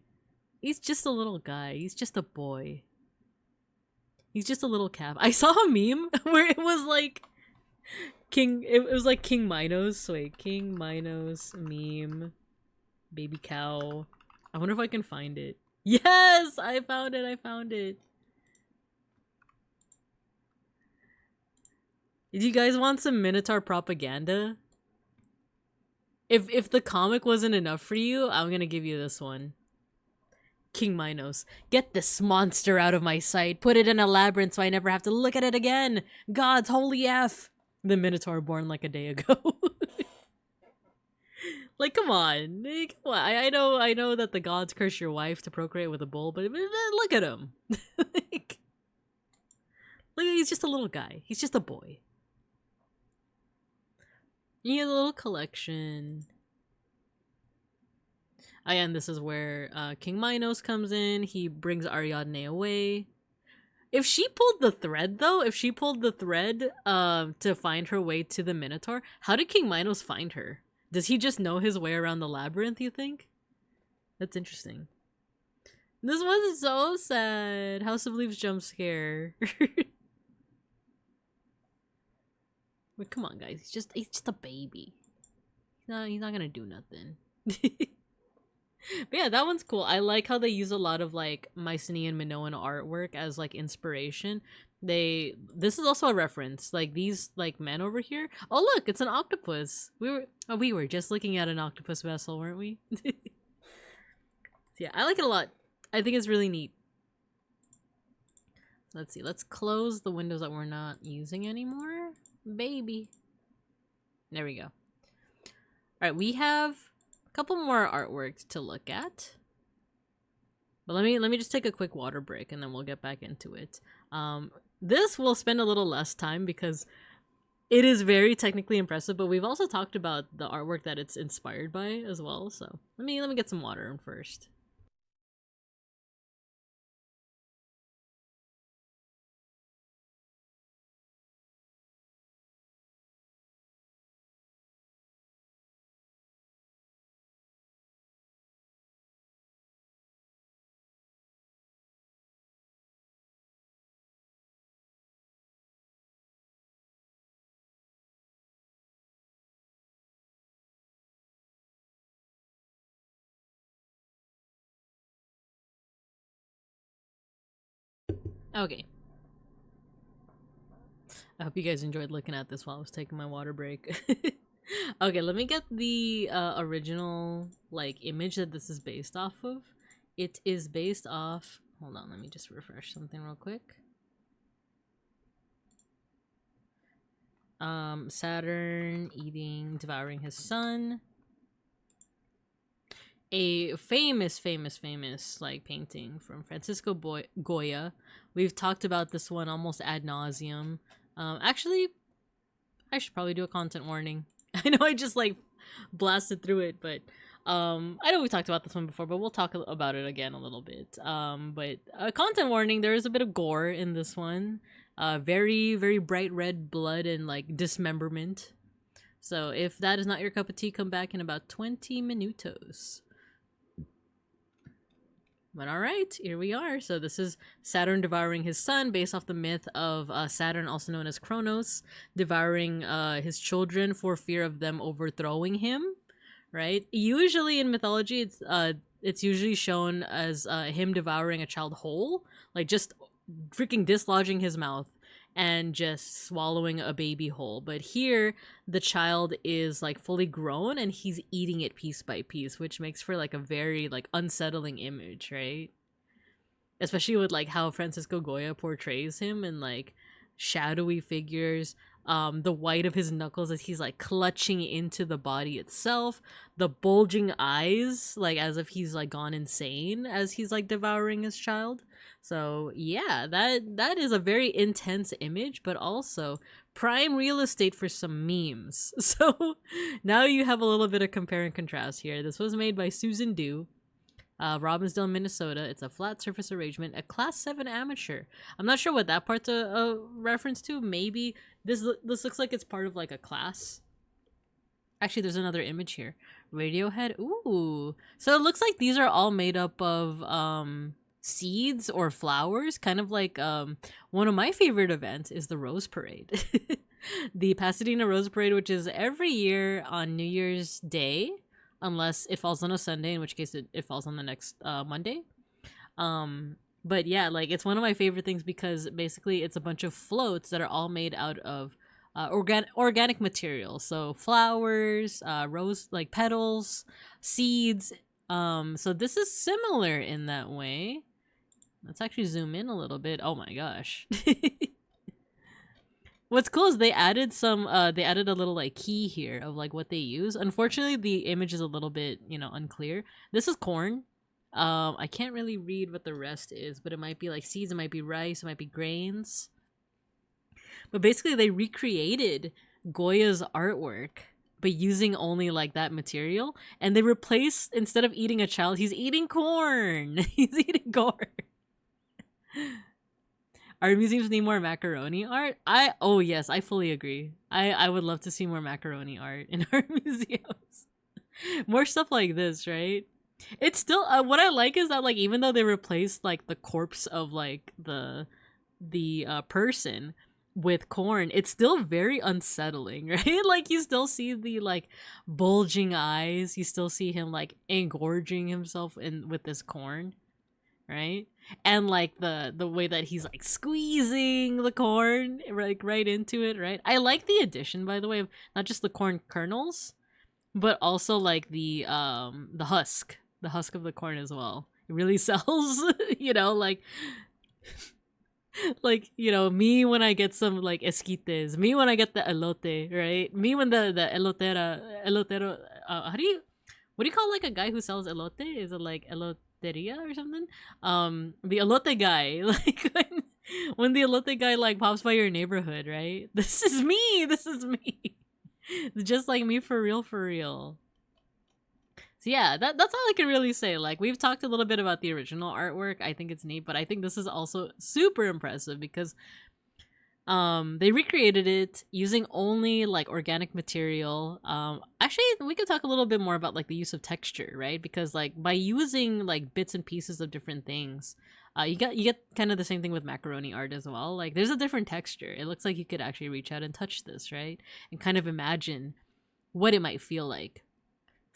He's just a little guy. He's just a boy. He's just a little calf. I saw a meme where it was like it was like King Minos. Wait, King Minos meme. Baby cow. I wonder if I can find it. Yes! I found it, I found it. Do you guys want some Minotaur propaganda? If the comic wasn't enough for you, I'm gonna give you this one. King Minos, get this monster out of my sight. Put it in a labyrinth so I never have to look at it again. God's holy F. The Minotaur born like a day ago. Like, come on. Like, come on. I know that the gods curse your wife to procreate with a bull, but look at him. Like, look, he's just a little guy. He's just a boy. He has a little collection. And this is where King Minos comes in. He brings Ariadne away. If she pulled the thread, though, to find her way to the Minotaur, how did King Minos find her? Does he just know his way around the labyrinth, you think? That's interesting. This was so sad. House of Leaves jump scare. But come on, guys. He's just a baby. He's not gonna do nothing. But yeah, that one's cool. I like how they use a lot of like Mycenaean Minoan artwork as like inspiration. This is also a reference. Like these like men over here. Oh look, it's an octopus. We were just looking at an octopus vessel, weren't we? So yeah, I like it a lot. I think it's really neat. Let's see. Let's close the windows that we're not using anymore. Baby. There we go. All right, we have couple more artworks to look at. But let me just take a quick water break and then we'll get back into it. This will spend a little less time because it is very technically impressive, but we've also talked about the artwork that it's inspired by as well. So let me get some water in first. Okay. I hope you guys enjoyed looking at this while I was taking my water break. Okay, let me get the original like image that this is based off of. It is based off, hold on, let me just refresh something real quick. Saturn devouring his son. A famous like painting from Francisco Goya. We've talked about this one almost ad nauseum. Actually, I should probably do a content warning. I know I just like blasted through it, but I know we talked about this one before, but we'll talk about it again a little bit. But a content warning: there is a bit of gore in this one. Very bright red blood and like dismemberment. So if that is not your cup of tea, come back in about 20 minutos. But alright, here we are. So this is Saturn devouring his son, based off the myth of Saturn, also known as Kronos, devouring his children for fear of them overthrowing him, right? Usually in mythology, it's usually shown as him devouring a child whole, like just freaking dislodging his mouth and just swallowing a baby whole. But here, the child is like fully grown and he's eating it piece by piece, which makes for like a very like unsettling image, right? Especially with like how Francisco Goya portrays him and like shadowy figures, the white of his knuckles as he's like clutching into the body itself, the bulging eyes like as if he's like gone insane as he's like devouring his child. So yeah, that is a very intense image, but also prime real estate for some memes. So now you have a little bit of compare and contrast here. This was made by Susan Dew, Robbinsdale, Minnesota. It's a flat surface arrangement, a class 7 amateur. I'm not sure what that part's a reference to. Maybe this looks like it's part of like a class. Actually, there's another image here. Radiohead. Ooh. So it looks like these are all made up of seeds or flowers, kind of like one of my favorite events is the Rose Parade. The Pasadena Rose Parade, which is every year on New Year's Day, unless it falls on a Sunday, in which case it falls on the next Monday. But yeah, like it's one of my favorite things because basically it's a bunch of floats that are all made out of organic material. So flowers, rose like petals, seeds. So this is similar in that way. Let's actually zoom in a little bit. Oh my gosh. What's cool is they added a little like key here of like what they use. Unfortunately, the image is a little bit, unclear. This is corn. I can't really read what the rest is, but it might be like seeds, it might be rice, it might be grains. But basically they recreated Goya's artwork but using only like that material, and they replaced, instead of eating a child, he's eating corn. He's eating corn. Art museums need more macaroni art. Oh yes, I fully agree. I would love to see more macaroni art in art museums. More stuff like this, right? It's still what I like is that like even though they replaced like the corpse of like the person with corn, it's still very unsettling, right? Like you still see the like bulging eyes, you still see him like engorging himself with this corn, right? And like the way that he's like squeezing the corn like right into it, right? I like the addition, by the way, of not just the corn kernels, but also like the husk of the corn as well. It really sells, like like, me when I get some like esquites, me when I get the elote, right? Me when the elotero, what do you call like a guy who sells elote? Is it like Teria or something. The elote guy, like when the elote guy like pops by your neighborhood, right? This is me. This is me. Just like me, for real, for real. So yeah, that's all I can really say. Like, we've talked a little bit about the original artwork. I think it's neat, but I think this is also super impressive because they recreated it using only like organic material. Actually, we could talk a little bit more about like the use of texture, right? Because like by using like bits and pieces of different things, you get kind of the same thing with macaroni art as well. Like, there's a different texture. It looks like you could actually reach out and touch this, right? And kind of imagine what it might feel like.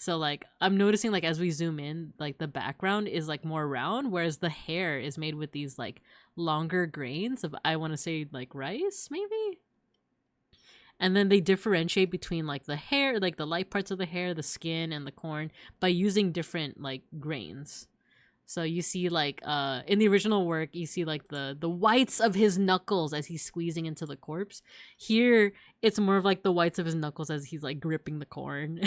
So like I'm noticing, like, as we zoom in, like the background is like more round, whereas the hair is made with these like longer grains of, I want to say, like rice maybe. And then they differentiate between like the hair, like the light parts of the hair, the skin, and the corn by using different like grains. So you see like in the original work, you see like the whites of his knuckles as he's squeezing into the corpse. Here it's more of like the whites of his knuckles as he's like gripping the corn.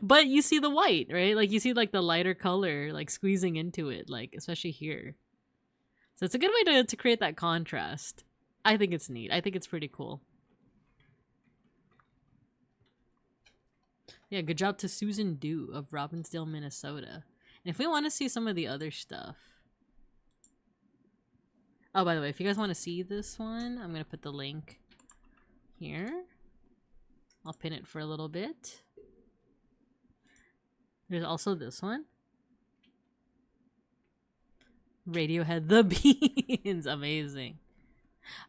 But you see the white, right? Like you see like the lighter color like squeezing into it, like especially here. So it's a good way to create that contrast. I think it's neat. I think it's pretty cool. Yeah, good job to Susan Dew of Robbinsdale, Minnesota. And if we want to see some of the other stuff. Oh, by the way, if you guys want to see this one, I'm going to put the link here. I'll pin it for a little bit. There's also this one. Radiohead, The Beans. Amazing.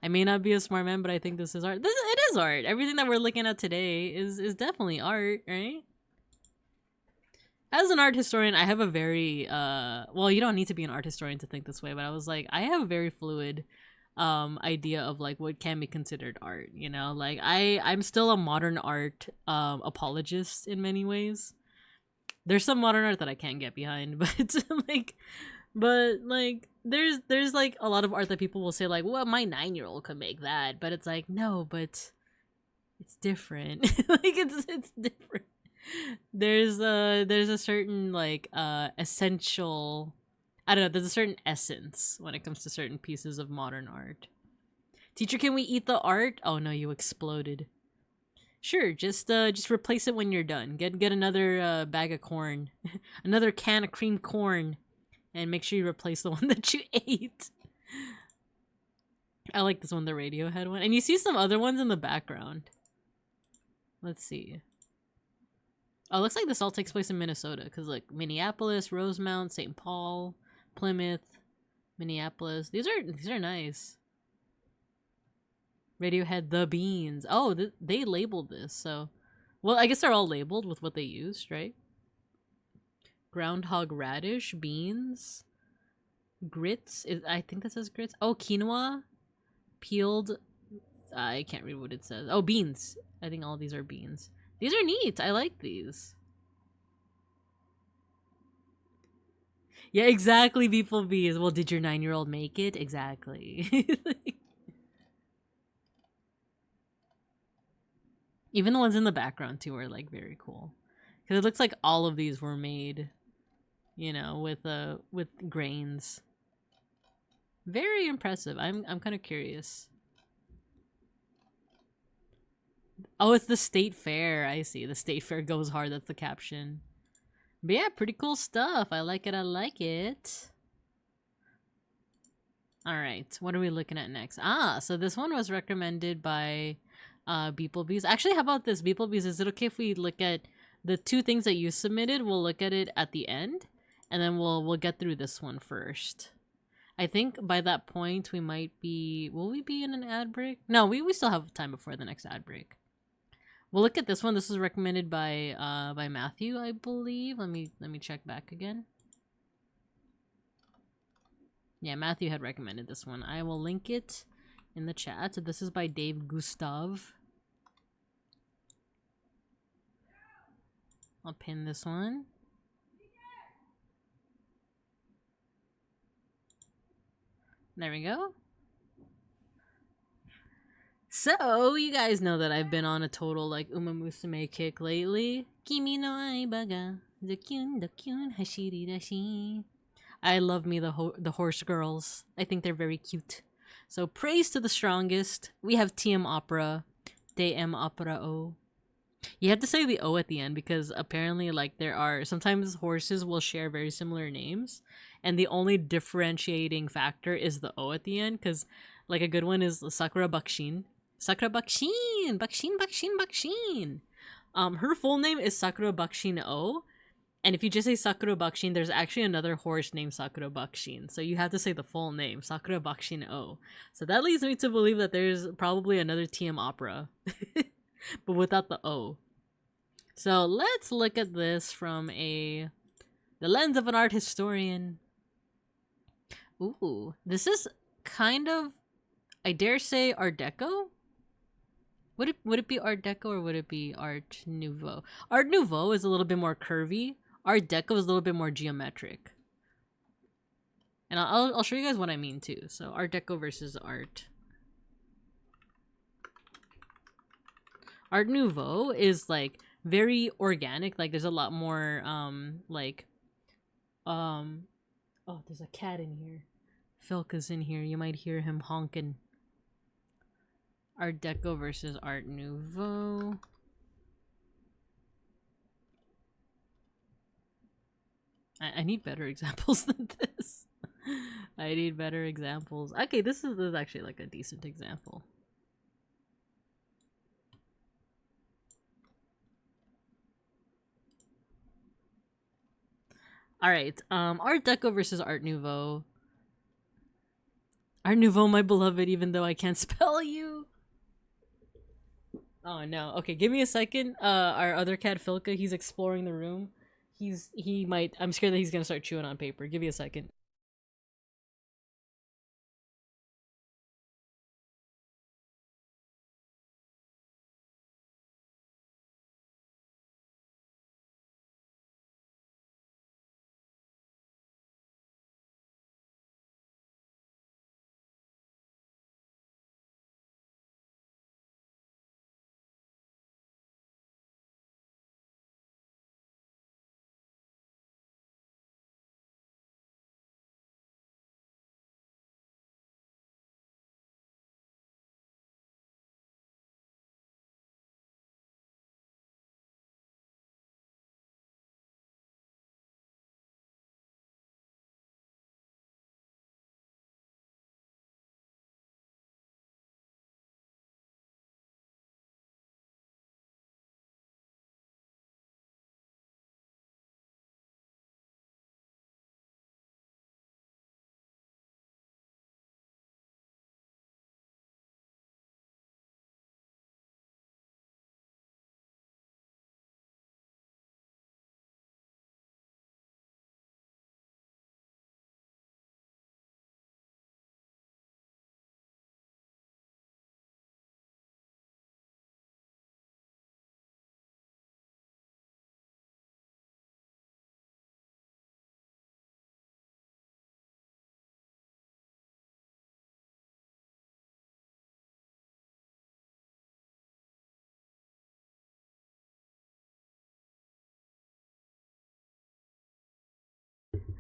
I may not be a smart man, but I think this is art. It is art. Everything that we're looking at today is definitely art, right? As an art historian, I have a very well, you don't need to be an art historian to think this way, but I was like, I have a very fluid idea of like what can be considered art, you know? Like I'm still a modern art apologist in many ways. There's some modern art that I can't get behind, but like there's like a lot of art that people will say like, well, my 9-year-old could make that, but it's like, no, but it's different. Like it's different. There's a certain like essential, I don't know, there's a certain essence when it comes to certain pieces of modern art. Teacher, can we eat the art? Oh no, you exploded. Sure, just replace it when you're done. Get another bag of corn. Another can of creamed corn. And make sure you replace the one that you ate. I like this one, the Radiohead one. And you see some other ones in the background. Let's see. Oh, it looks like this all takes place in Minnesota. Because, like, Minneapolis, Rosemount, St. Paul, Plymouth, Minneapolis. These are nice. Radiohead, The Beans. Oh, they labeled this, so... Well, I guess they're all labeled with what they used, right? Groundhog radish, beans, grits. I think that says grits. Oh, quinoa, peeled. I can't read what it says. Oh, beans. I think all these are beans. These are neat. I like these. Yeah, exactly, beeplebees. Well, did your 9-year-old make it? Exactly. Even the ones in the background, too, are, like, very cool. Because it looks like all of these were made, you know, with grains. Very impressive. I'm kind of curious. Oh, it's the state fair. I see. The state fair goes hard. That's the caption. But yeah, pretty cool stuff. I like it. I like it. All right. What are we looking at next? Ah, so this one was recommended by beeplebees. Actually, how about this? Beeplebees, is it okay if we look at the two things that you submitted? We'll look at it at the end, and then we'll get through this one first. I think by that point we might be... Will we be in an ad break? No, we still have time before the next ad break. We'll look at this one. This was recommended by Matthew, I believe. Let me check back again. Yeah, Matthew had recommended this one. I will link it in the chat. So this is by Dave Gustav. I'll pin this one. There we go. So, you guys know that I've been on a total, like, Uma Musume kick lately. Kimi no aiba ga, dokyun dokyun hashiri dashi. I love me the horse girls. I think they're very cute. So praise to the strongest. We have TM Opera. TM Opera O. You have to say the O at the end because apparently like there are sometimes horses will share very similar names and the only differentiating factor is the O at the end because like a good one is Sakura Bakshin. Sakura Bakshin! Bakshin, Bakshin, Bakshin! Her full name is Sakura Bakshin O. And if you just say Sakura Bakshin, there's actually another horse named Sakura Bakshin. So you have to say the full name, Sakura Bakshin O. So that leads me to believe that there's probably another TM Opera. But without the O. So let's look at this from the lens of an art historian. Ooh, this is kind of, I dare say, Art Deco? Would it be Art Deco or would it be Art Nouveau? Art Nouveau is a little bit more curvy. Art Deco is a little bit more geometric. And I'll show you guys what I mean too. So Art Deco versus Art Nouveau is like very organic. Like there's a lot more oh, there's a cat in here. Filka's in here. You might hear him honking. Art Deco versus Art Nouveau. I need better examples than this. I need better examples. Okay, this is actually like a decent example. Alright, Art Deco versus Art Nouveau. Art Nouveau, my beloved, even though I can't spell you. Oh no. Okay, give me a second. Our other cat, Filka, he's exploring the room. I'm scared that he's gonna start chewing on paper. Give me a second.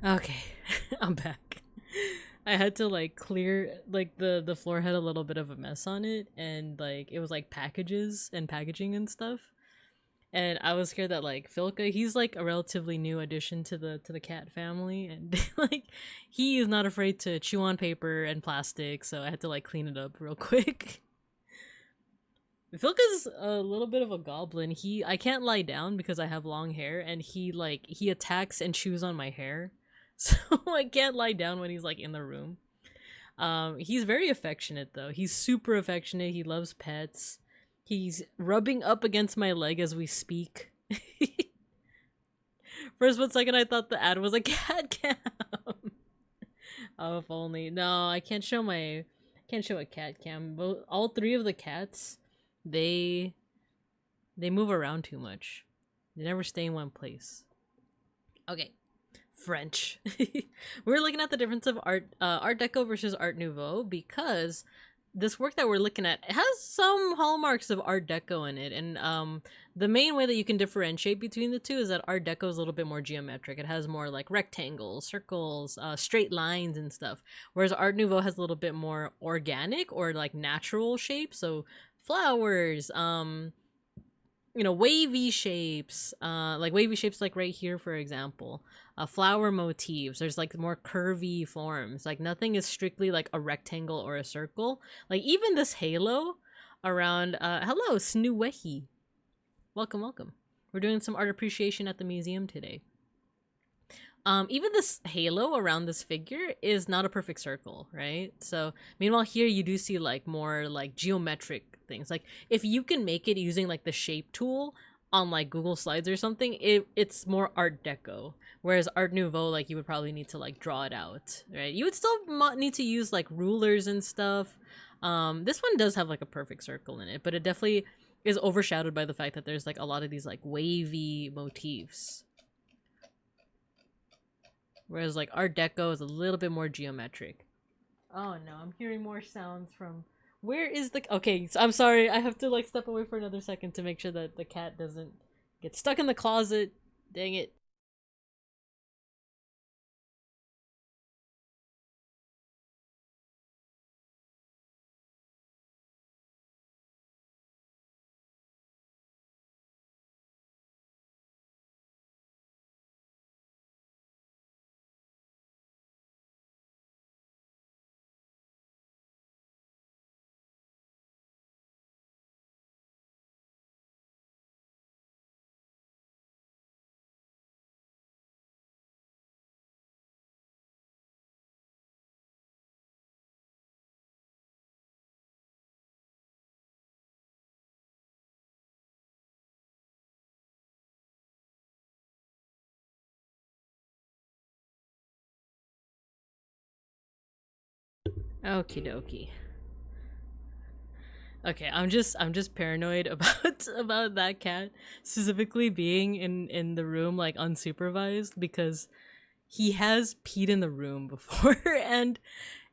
Okay, I'm back. I had to like clear like the floor had a little bit of a mess on it and like it was like packages and packaging and stuff. And I was scared that like Filka, he's like a relatively new addition to the cat family and like he is not afraid to chew on paper and plastic, so I had to like clean it up real quick. Filka's a little bit of a goblin. I can't lie down because I have long hair and he attacks and chews on my hair. So I can't lie down when he's like in the room. He's very affectionate though. He's super affectionate. He loves pets. He's rubbing up against my leg as we speak. For a split second I thought the ad was a cat cam. Oh, if only. No, I can't show a cat cam. All three of the cats, they move around too much. They never stay in one place. Okay. French. We're looking at the difference of Art Deco versus Art Nouveau because this work that we're looking at, it has some hallmarks of Art Deco in it, and the main way that you can differentiate between the two is that Art Deco is a little bit more geometric. It has more like rectangles, circles, straight lines and stuff, whereas Art Nouveau has a little bit more organic or like natural shapes, so flowers, you know, wavy shapes, like right here, for example, flower motifs. There's like more curvy forms. Like nothing is strictly like a rectangle or a circle. Like even this halo around, hello, Snoowehi. Welcome, welcome. We're doing some art appreciation at the museum today. Even this halo around this figure is not a perfect circle, right? So meanwhile here you do see like more like geometric things. Like if you can make it using like the shape tool on like Google Slides or something, it's more Art Deco. Whereas Art Nouveau, like you would probably need to like draw it out, right? You would still need to use like rulers and stuff. This one does have like a perfect circle in it, but it definitely is overshadowed by the fact that there's like a lot of these like wavy motifs. Whereas like Art Deco is a little bit more geometric. Oh no, I'm hearing more sounds from... Where is the... Okay, so I'm sorry, I have to like step away for another second to make sure that the cat doesn't get stuck in the closet. Dang it. Okie dokie. Okay, I'm just paranoid about that cat specifically being in the room like unsupervised, because he has peed in the room before and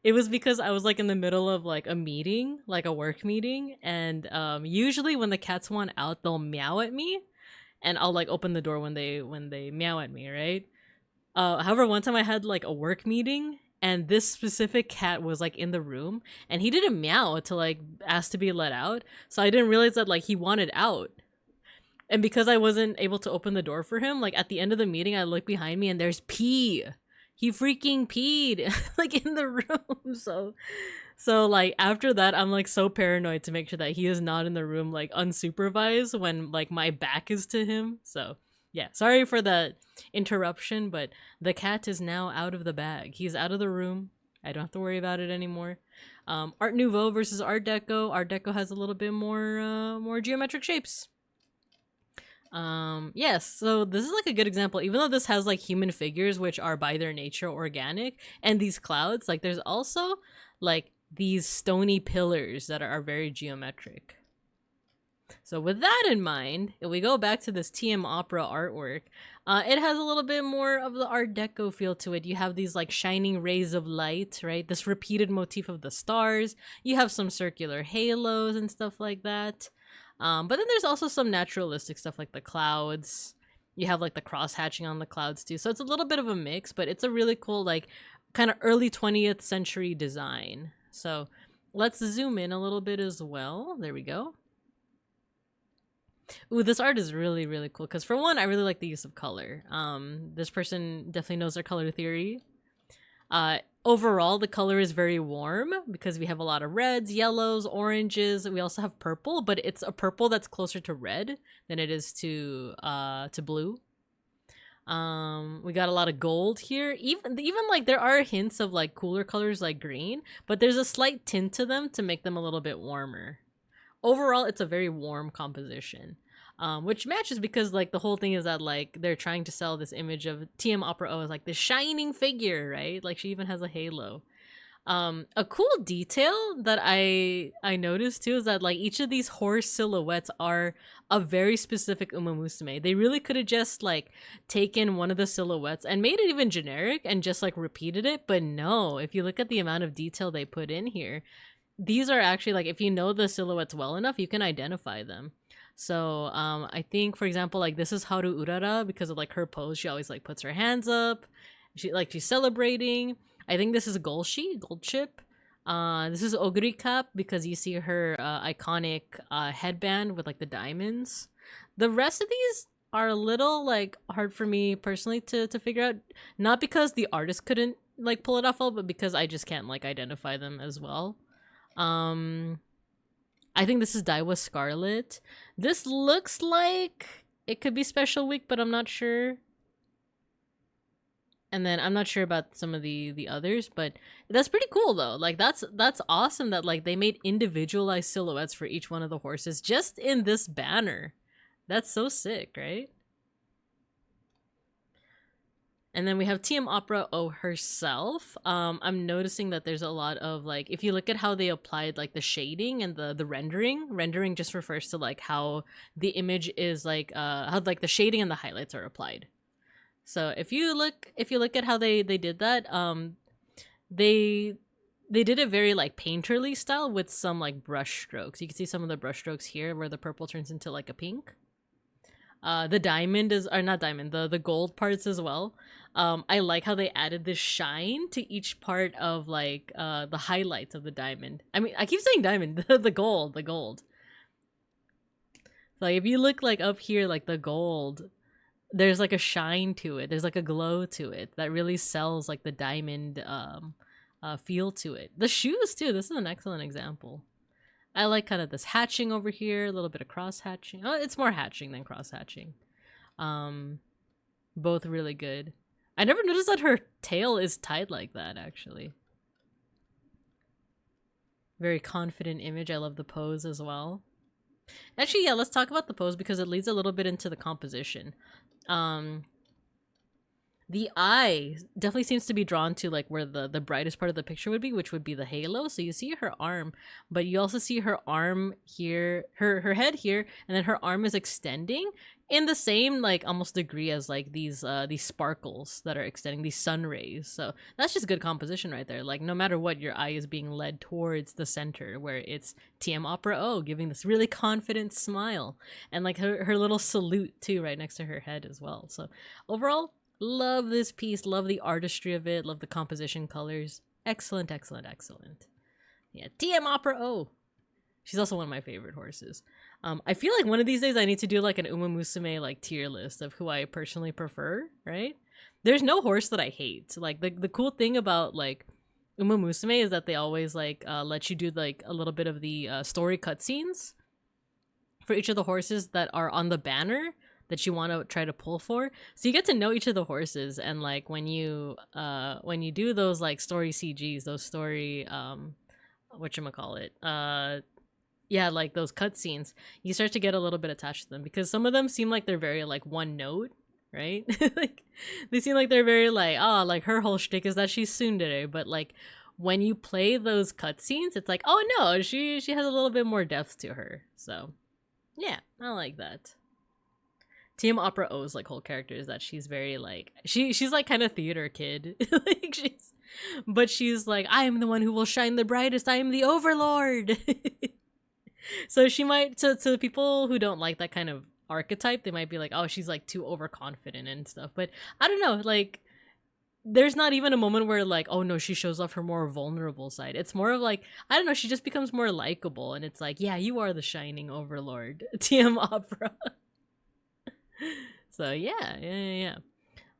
it was because I was like in the middle of like a meeting, like a work meeting, and usually when the cats want out, they'll meow at me and I'll like open the door when they meow at me, right? However, one time I had like a work meeting and this specific cat was like in the room and he didn't meow to like ask to be let out. So I didn't realize that like he wanted out. And because I wasn't able to open the door for him, like at the end of the meeting, I look behind me and there's pee. He freaking peed like in the room. So like after that, I'm like so paranoid to make sure that he is not in the room like unsupervised when like my back is to him. So yeah, sorry for that interruption, but the cat is now out of the bag. He's out of the room. I don't have to worry about it anymore. Art Nouveau versus Art Deco. Art Deco has a little bit more geometric shapes. Yes, so this is like a good example. Even though this has like human figures, which are by their nature organic, and these clouds, like there's also like these stony pillars that are very geometric. So with that in mind, if we go back to this TM Opera artwork, it has a little bit more of the Art Deco feel to it. You have these like shining rays of light, right? This repeated motif of the stars. You have some circular halos and stuff like that. But then there's also some naturalistic stuff like the clouds. You have like the cross hatching on the clouds too. So it's a little bit of a mix, but it's a really cool like kind of early 20th century design. So let's zoom in a little bit as well. There we go. Ooh, this art is really, really cool. Because for one, I really like the use of color. This person definitely knows their color theory. Overall, the color is very warm because we have a lot of reds, yellows, oranges. We also have purple, but it's a purple that's closer to red than it is to blue. We got a lot of gold here. Even like there are hints of like cooler colors like green, but there's a slight tint to them to make them a little bit warmer. Overall, it's a very warm composition, which matches because like the whole thing is that like they're trying to sell this image of TM Opera O as like the shining figure, right? Like she even has a halo. A cool detail that I noticed too is that like each of these horse silhouettes are a very specific Uma Musume. They really could have just like taken one of the silhouettes and made it even generic and just like repeated it, but no, if you look at the amount of detail they put in here, these are actually like, if you know the silhouettes well enough, you can identify them. So I think, for example, like this is Haru Urara because of like her pose. She always like puts her hands up. She's celebrating. I think this is Golshi, Gold Chip. This is Oguri Cap because you see her iconic headband with like the diamonds. The rest of these are a little like hard for me personally to figure out. Not because the artist couldn't like pull it off well, but because I just can't like identify them as well. I think this is Daiwa Scarlet. This looks like it could be Special Week, but I'm not sure. And then I'm not sure about some of the others, but that's pretty cool though. Like that's awesome that like they made individualized silhouettes for each one of the horses just in this banner. That's so sick, right? And then we have TM Opera O herself. I'm noticing that there's a lot of like, if you look at how they applied like the shading and the rendering just refers to like how the image is like how like the shading and the highlights are applied. So if you look at how they did that, they did it very like painterly style with some like brush strokes. You can see some of the brush strokes here where the purple turns into like a pink. The diamond is, or not diamond, the gold parts as well. I like how they added this shine to each part of like the highlights of the diamond. I mean, I keep saying diamond, the gold. Like if you look like up here, like the gold, there's like a shine to it. There's like a glow to it that really sells like the diamond feel to it. The shoes too. This is an excellent example. I like kind of this hatching over here, a little bit of cross hatching. Oh, it's more hatching than cross hatching. Both really good. I never noticed that her tail is tied like that, actually. Very confident image. I love the pose as well. Actually, yeah, let's talk about the pose because it leads a little bit into the composition. The eye definitely seems to be drawn to like where the brightest part of the picture would be, which would be the halo. So you see her arm, but you also see her arm here, her head here, and then her arm is extending in the same like almost degree as like these sparkles that are extending, these sun rays. So that's just good composition right there. Like no matter what, your eye is being led towards the center where it's TM Opera O giving this really confident smile, and like her little salute too right next to her head as well. So overall, love this piece, love the artistry of it, love the composition colors. Excellent. Yeah, TM Opera O. She's also one of my favorite horses. I feel like one of these days I need to do like an Uma Musume like tier list of who I personally prefer, right? There's no horse that I hate. Like the cool thing about like Uma Musume is that they always like let you do like a little bit of the story cutscenes for each of the horses that are on the banner that you want to try to pull for. So you get to know each of the horses, and like when you do those like story CGs, those story whatchamacallit, yeah, like those cutscenes, you start to get a little bit attached to them because some of them seem like they're very like one note, right? Like they seem like they're very like, oh, like her whole shtick is that she's tsundere, but like when you play those cutscenes, it's like, oh no, she has a little bit more depth to her. So yeah, I like that. TM Opera O's like whole character is that she's very like she's like kind of theater kid. Like she's like, I am the one who will shine the brightest, I am the overlord. So she might, to people who don't like that kind of archetype, they might be like, oh, she's like too overconfident and stuff. But I don't know, like there's not even a moment where like, oh no, she shows off her more vulnerable side. It's more of like, I don't know, she just becomes more likable, and it's like, yeah, you are the shining overlord, TM Opera. So yeah.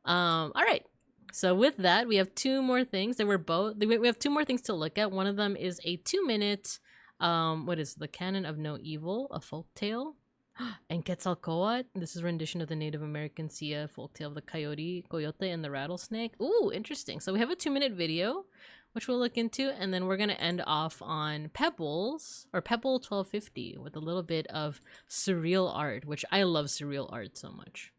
All right. So with that, we have two more things. We have two more things to look at. One of them is a 2-minute, what is The Canon of No Evil, a folktale. And Quetzalcoatl. This is a rendition of the Native American Sia folktale of the coyote, and the rattlesnake. Ooh, interesting. So we have a 2-minute video, which we'll look into, and then we're going to end off on Pebbles, or Pebble 1250, with a little bit of surreal art, which I love surreal art so much.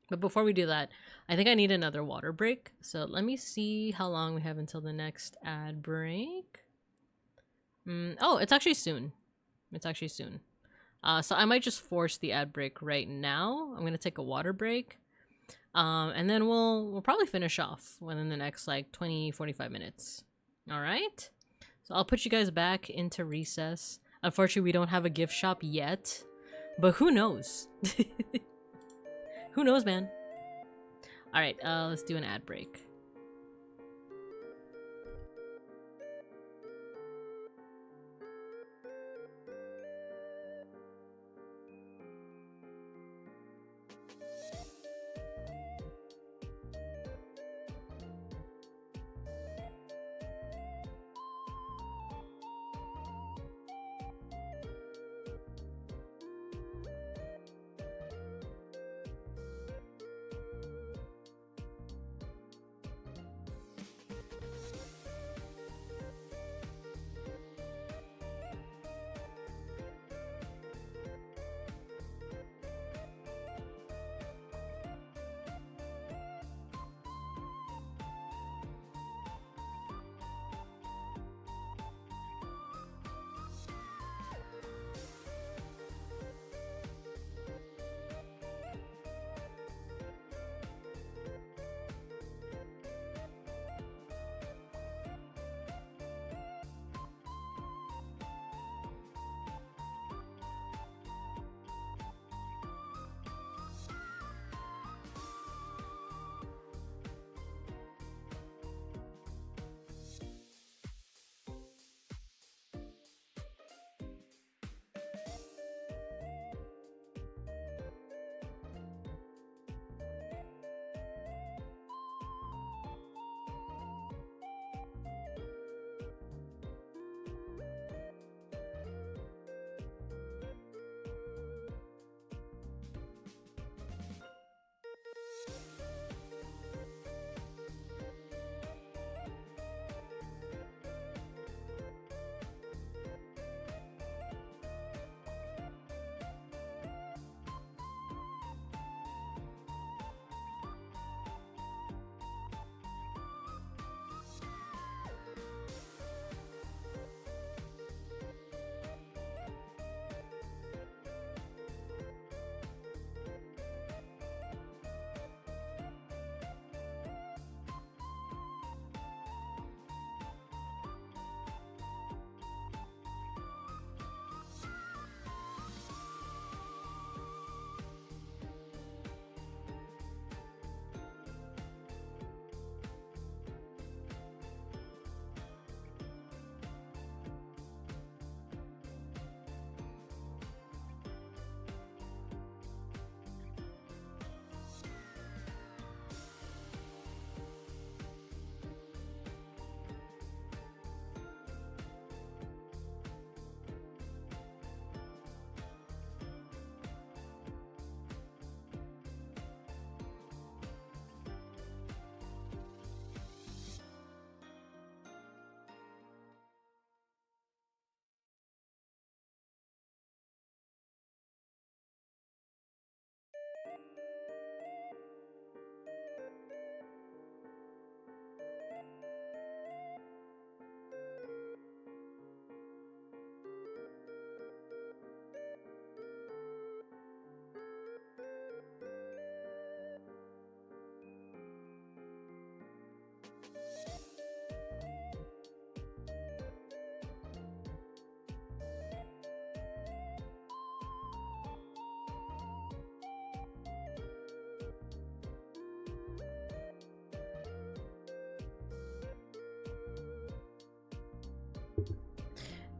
But before we do that, I think I need another water break. So let me see how long we have until the next ad break. Oh, it's actually soon. So I might just force the ad break right now. I'm going to take a water break. And then we'll probably finish off within the next like 20-45 minutes. All right. So I'll put you guys back into recess. Unfortunately, we don't have a gift shop yet, but who knows? Who knows, man? All right, let's do an ad break.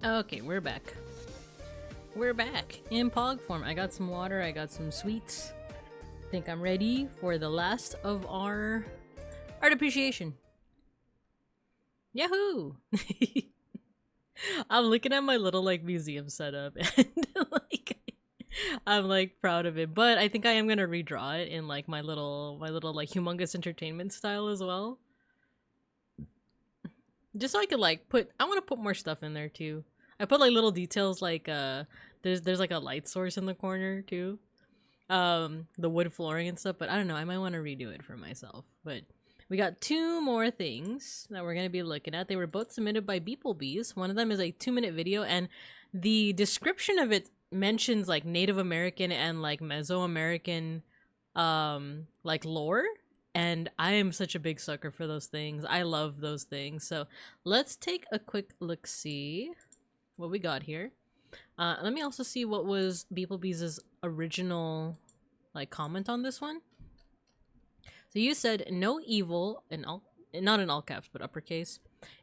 Okay, we're back. We're back in pog form. I got some water, I got some sweets. I think I'm ready for the last of our art appreciation. Yahoo! I'm looking at my little like museum setup and like I'm like proud of it, but I think I am gonna redraw it in like my little like humongous entertainment style as well. Just so I could like I want to put more stuff in there too. I put like little details like there's like a light source in the corner too. The wood flooring and stuff, but I don't know, I might want to redo it for myself. But we got two more things that we're going to be looking at. They were both submitted by beeplebees. One of them is a 2-minute video, and the description of it mentions like Native American and like Mesoamerican like lore. And I am such a big sucker for those things. I love those things. So let's take a quick look, see what we got here. Let me also see what was beeplebees' original like comment on this one. So you said no evil in all, not in all caps, but uppercase,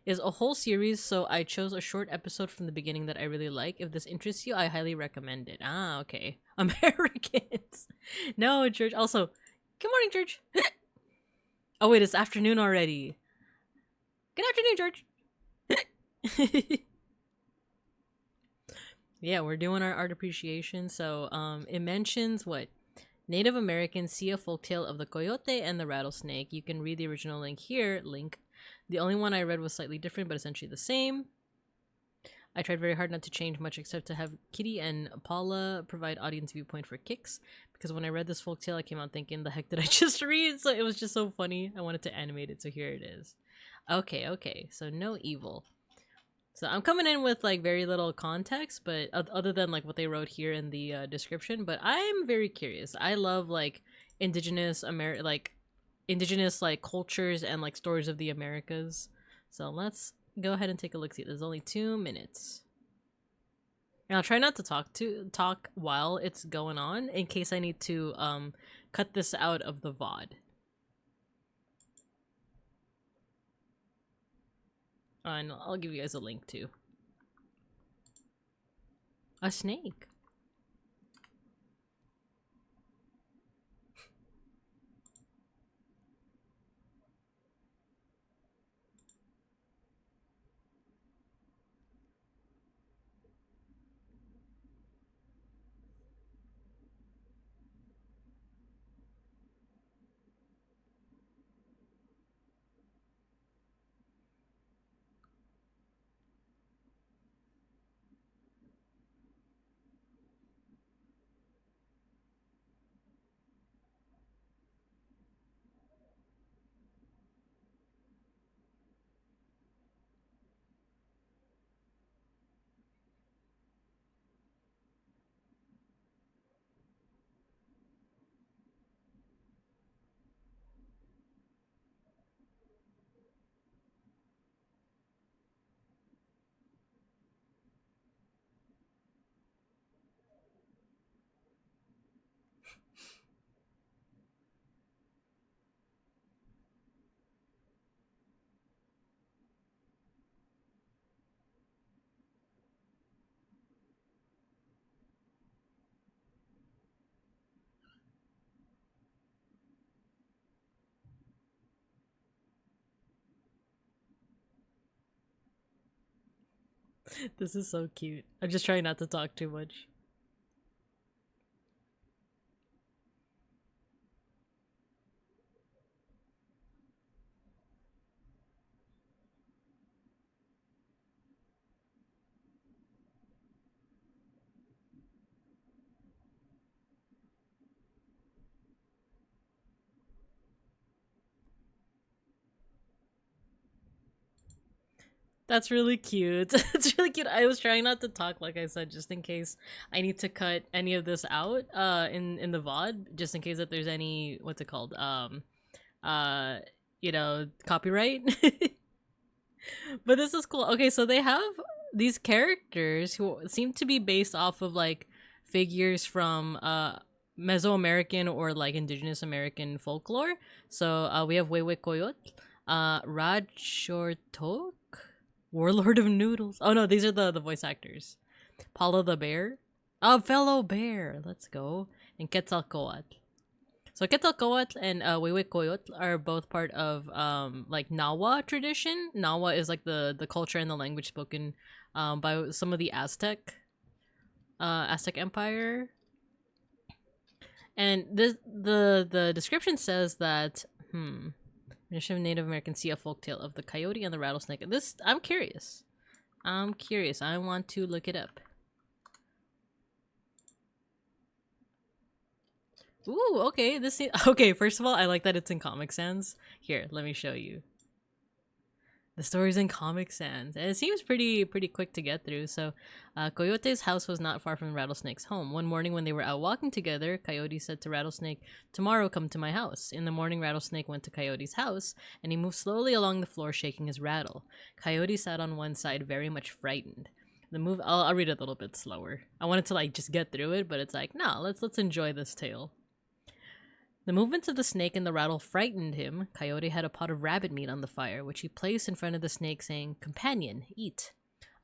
is a whole series, so I chose a short episode from the beginning that I really like. If this interests you, I highly recommend it. Ah, okay. Americans. No, George. Also, good morning, George. Oh wait, it's afternoon already. Good afternoon, George. Yeah, we're doing our art appreciation. So it mentions what Native Americans see a folktale of the coyote and the rattlesnake. You can read the original link here. Link. The only one I read was slightly different, but essentially the same. I tried very hard not to change much except to have Kitty and Paula provide audience viewpoint for kicks, because when I read this folktale I came out thinking, the heck did I just read? So it was just so funny. I wanted to animate it, so here it is. Okay, so no evil. So I'm coming in with like very little context, but other than like what they wrote here in the description, but I'm very curious. I love like indigenous cultures and like stories of the Americas. So let's go ahead and take a look. See, there's only 2 minutes. And I'll try not to talk while it's going on in case I need to cut this out of the VOD. And I'll give you guys a link too. A snake. This is so cute. I'm just trying not to talk too much. That's really cute. It's really cute. I was trying not to talk, like I said, just in case I need to cut any of this out in the VOD, just in case that there's any, what's it called? You know, copyright. But this is cool. Okay, so they have these characters who seem to be based off of like figures from Mesoamerican or like indigenous American folklore. So we have Wewe Coyote, Raj Shortok, Warlord of Noodles. Oh no, these are the voice actors. Paula the Bear. Oh, fellow bear. Let's go. And Quetzalcoatl. So Quetzalcoatl and Wewe Coyote are both part of like Nahua tradition. Nahua is like the culture and the language spoken by some of the Aztec Empire. And the description says that Native American see a folktale of the coyote and the rattlesnake. This, I'm curious. I want to look it up. Ooh, okay. Okay, first of all, I like that it's in Comic Sans. Here, let me show you. The story's in Comic Sans, and it seems pretty quick to get through. So, Coyote's house was not far from Rattlesnake's home. One morning when they were out walking together, Coyote said to Rattlesnake, "Tomorrow come to my house." In the morning, Rattlesnake went to Coyote's house, and he moved slowly along the floor, shaking his rattle. Coyote sat on one side, very much frightened. The move, I'll read it a little bit slower. I wanted to like just get through it, but it's like, no, let's enjoy this tale. The movements of the snake and the rattle frightened him. Coyote had a pot of rabbit meat on the fire, which he placed in front of the snake, saying, "Companion, eat."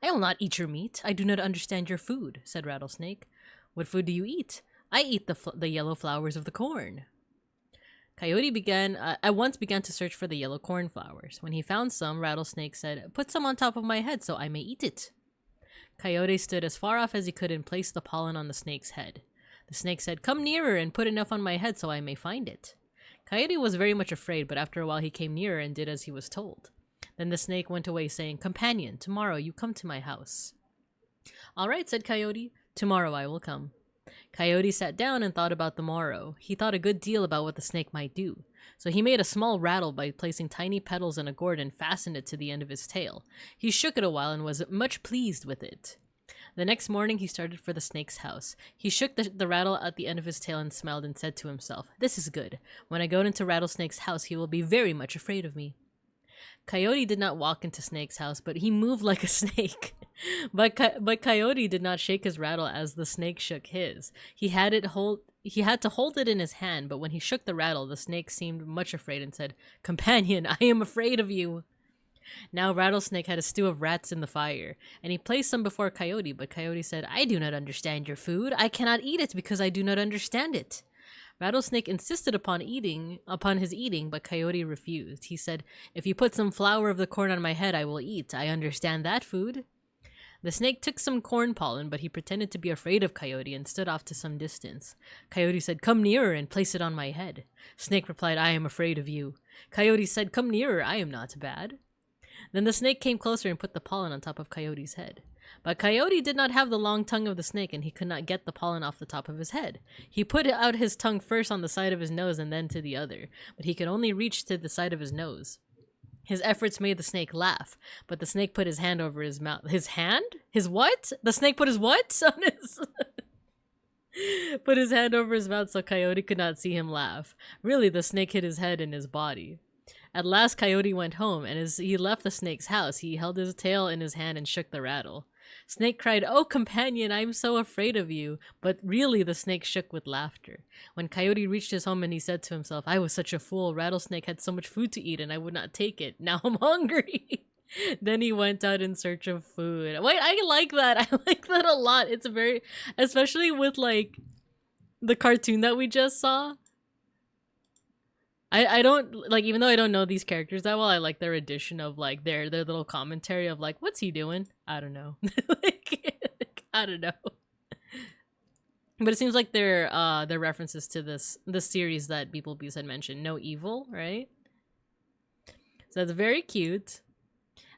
"I will not eat your meat. I do not understand your food," said Rattlesnake. "What food do you eat?" "I eat the yellow flowers of the corn." Coyote at once began to search for the yellow corn flowers. When he found some, Rattlesnake said, "Put some on top of my head so I may eat it." Coyote stood as far off as he could and placed the pollen on the snake's head. The snake said, "Come nearer and put enough on my head so I may find it." Coyote was very much afraid, but after a while he came nearer and did as he was told. Then the snake went away, saying, "Companion, tomorrow you come to my house." "All right," said Coyote. "Tomorrow I will come." Coyote sat down and thought about the morrow. He thought a good deal about what the snake might do. So he made a small rattle by placing tiny petals in a gourd and fastened it to the end of his tail. He shook it a while and was much pleased with it. The next morning he started for the snake's house. He shook the rattle at the end of his tail and smelled and said to himself, "This is good. When I go into Rattlesnake's house, he will be very much afraid of me." Coyote did not walk into Snake's house, but he moved like a snake. But Coyote did not shake his rattle as the snake shook his. He had to hold it in his hand, but when he shook the rattle, the snake seemed much afraid and said, "Companion, I am afraid of you." Now Rattlesnake had a stew of rats in the fire, and he placed some before Coyote, but Coyote said, "I do not understand your food. I cannot eat it because I do not understand it." Rattlesnake insisted upon his eating, but Coyote refused. He said, "If you put some flour of the corn on my head, I will eat. I understand that food." The snake took some corn pollen, but he pretended to be afraid of Coyote and stood off to some distance. Coyote said, "Come nearer and place it on my head." Snake replied, "I am afraid of you." Coyote said, "Come nearer, I am not bad." Then the snake came closer and put the pollen on top of Coyote's head. But Coyote did not have the long tongue of the snake, and he could not get the pollen off the top of his head. He put out his tongue first on the side of his nose and then to the other, but he could only reach to the side of his nose. His efforts made the snake laugh, but the snake put his hand over his mouth. His hand? His what? The snake put his what? On his... put his hand over his mouth so Coyote could not see him laugh. Really, the snake hit his head in his body. At last, Coyote went home, and as he left the snake's house, he held his tail in his hand and shook the rattle. Snake cried, "Oh, companion, I am so afraid of you." But really, the snake shook with laughter. When Coyote reached his home and he said to himself, "I was such a fool. Rattlesnake had so much food to eat and I would not take it. Now I'm hungry." Then he went out in search of food. Wait, I like that. I like that a lot. It's very, especially with like the cartoon that we just saw. I don't like, even though I don't know these characters that well, I like their addition of like their little commentary of like, what's he doing? I don't know. Like, I don't know. But it seems like they're references to this series that beeplebees had mentioned, No Evil, right? So that's very cute.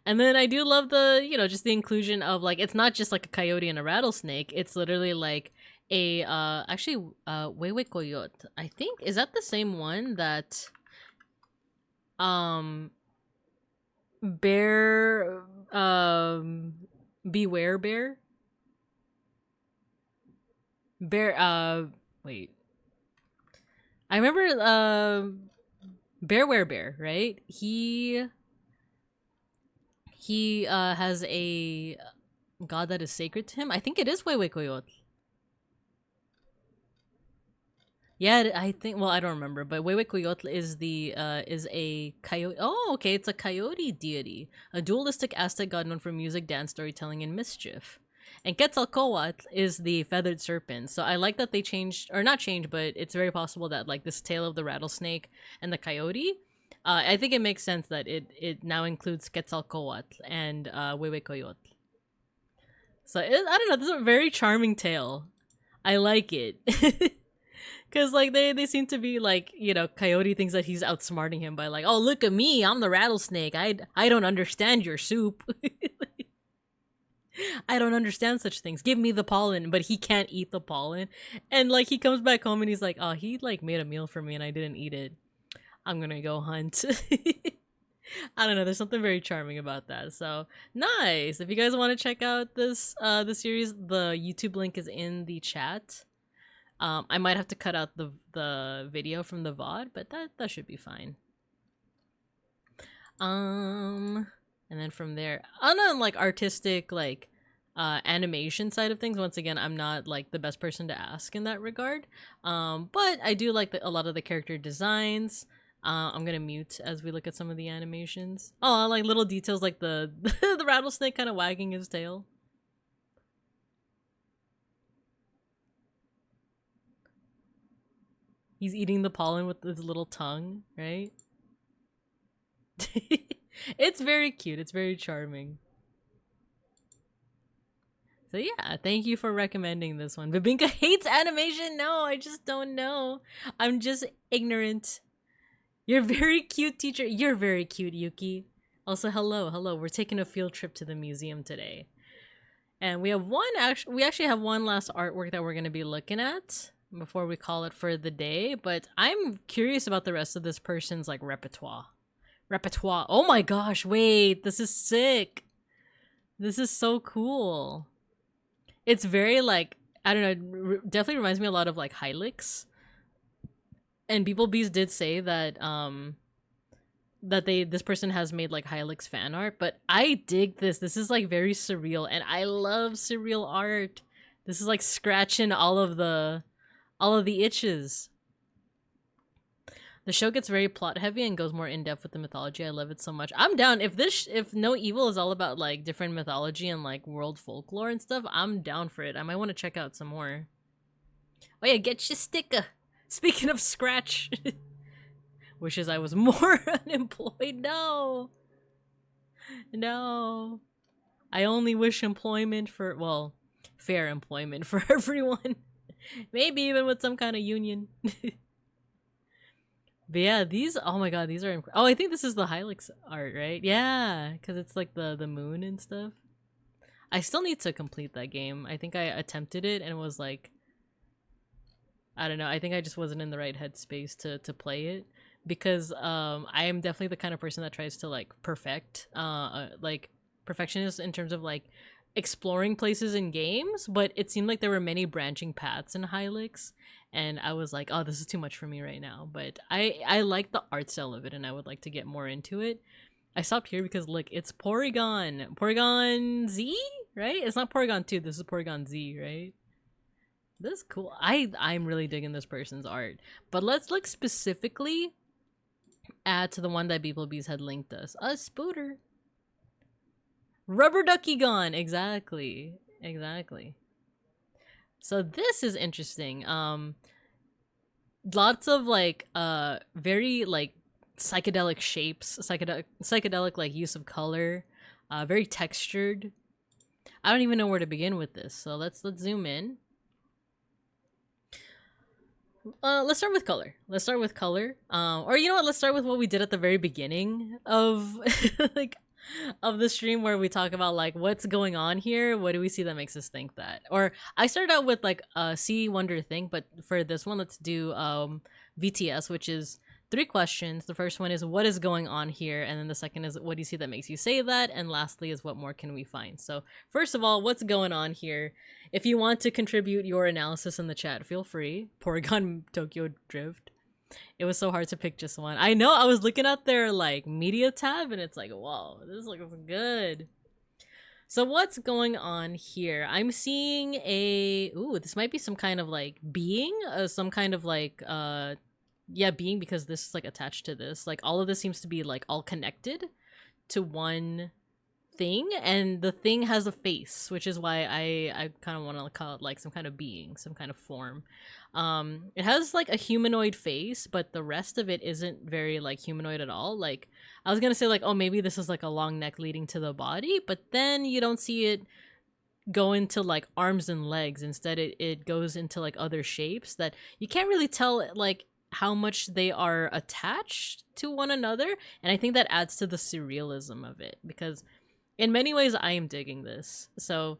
And then I do love the, you know, just the inclusion of like, it's not just like a coyote and a rattlesnake. It's literally like a actually Wewe Coyote, I think. Is that the same one that bear beware bear wait, I remember Bearware Bear, right? He has a god that is sacred to him. I think it is Wewe Coyote. Yeah, I think, well, I don't remember, but Huehuecoyotl is is a coyote. Oh, okay, it's a coyote deity, a dualistic Aztec god known for music, dance, storytelling, and mischief. And Quetzalcoatl is the feathered serpent. So I like that they changed, or not changed, but it's very possible that like this tale of the rattlesnake and the coyote, I think it makes sense that it now includes Quetzalcoatl and Huehuecoyotl. So I don't know, this is a very charming tale. I like it. Because, like, they seem to be, like, you know, Coyote thinks that he's outsmarting him by, like, oh, look at me, I'm the rattlesnake. I don't understand your soup. I don't understand such things. Give me the pollen, but he can't eat the pollen. And, like, he comes back home and he's like, oh, he, like, made a meal for me and I didn't eat it. I'm gonna go hunt. I don't know, there's something very charming about that. So nice. If you guys want to check out this the series, the YouTube link is in the chat. I might have to cut out the video from the VOD, but that should be fine. And then from there, on a like artistic like animation side of things, once again, I'm not like the best person to ask in that regard. But I do like a lot of the character designs. I'm gonna mute as we look at some of the animations. Oh, like little details like the the rattlesnake kind of wagging his tail. He's eating the pollen with his little tongue, right? It's very cute. It's very charming. So yeah, thank you for recommending this one. Babinka hates animation? No, I just don't know. I'm just ignorant. You're very cute, teacher. You're very cute, Yuki. Also, hello. We're taking a field trip to the museum today. And we have we actually have one last artwork that we're going to be looking at before we call it for the day, but I'm curious about the rest of this person's like repertoire. Oh my gosh, wait, this is sick. This is so cool. It's very like, I don't know, definitely reminds me a lot of like Hylix. And beeplebees did say that this person has made like Hylix fan art, but I dig this. This is like very surreal, and I love surreal art. This is like scratching all of the itches. The show gets very plot heavy and goes more in depth with the mythology. I love it so much. I'm down. If No Evil is all about like different mythology and like world folklore and stuff, I'm down for it. I might want to check out some more. Oh yeah, get your sticker. Speaking of scratch. Wishes I was more unemployed. No. I only wish employment for, well, fair employment for everyone. Maybe even with some kind of union. But yeah, these, oh my god, these are, oh, I think this is the Hylix art, right? Yeah, because it's like the moon and stuff. I still need to complete that game. I think I attempted it and it was like, I don't know, I think I just wasn't in the right headspace to play it. Because I am definitely the kind of person that tries to like perfect, like perfectionist in terms of like exploring places in games, but it seemed like there were many branching paths in Hylix, and I was like, oh, this is too much for me right now. But I like the art style of it, and I would like to get more into it. I stopped here because look, it's Porygon Z, right? It's not Porygon 2, this is Porygon Z, right? This is cool. I'm really digging this person's art. But let's look specifically at the one that beeplebees had linked us. A Spooter. Rubber Ducky Gone. Exactly. So this is interesting. Lots of like very like psychedelic shapes, psychedelic like use of color, very textured. I don't even know where to begin with this. So let's zoom in. Let's start with color. Or you know what? Let's start with what we did at the very beginning of like of the stream, where we talk about like what's going on here. What do we see that makes us think that? Or I started out with like see, wonder, think, but for this one, let's do VTS, which is 3 questions. The first one is what is going on here, and then the second is what do you see that makes you say that, and lastly is what more can we find. So first of all, what's going on here? If you want to contribute your analysis in the chat, feel free. Porygon Tokyo Drift. It was so hard to pick just one. I know, I was looking at their like media tab and it's like, whoa, this looks good. So what's going on here? I'm seeing a, ooh, this might be some kind of like being, some kind of like yeah, being, because this is like attached to this. Like all of this seems to be like all connected to one thing, and the thing has a face, which is why I kind of want to call it like some kind of being, some kind of form. It has like a humanoid face, but the rest of it isn't very like humanoid at all. Like I was gonna say like, oh, maybe this is like a long neck leading to the body, but then you don't see it go into like arms and legs. Instead it goes into like other shapes that you can't really tell like how much they are attached to one another, and I think that adds to the surrealism of it, because in many ways I am digging this. So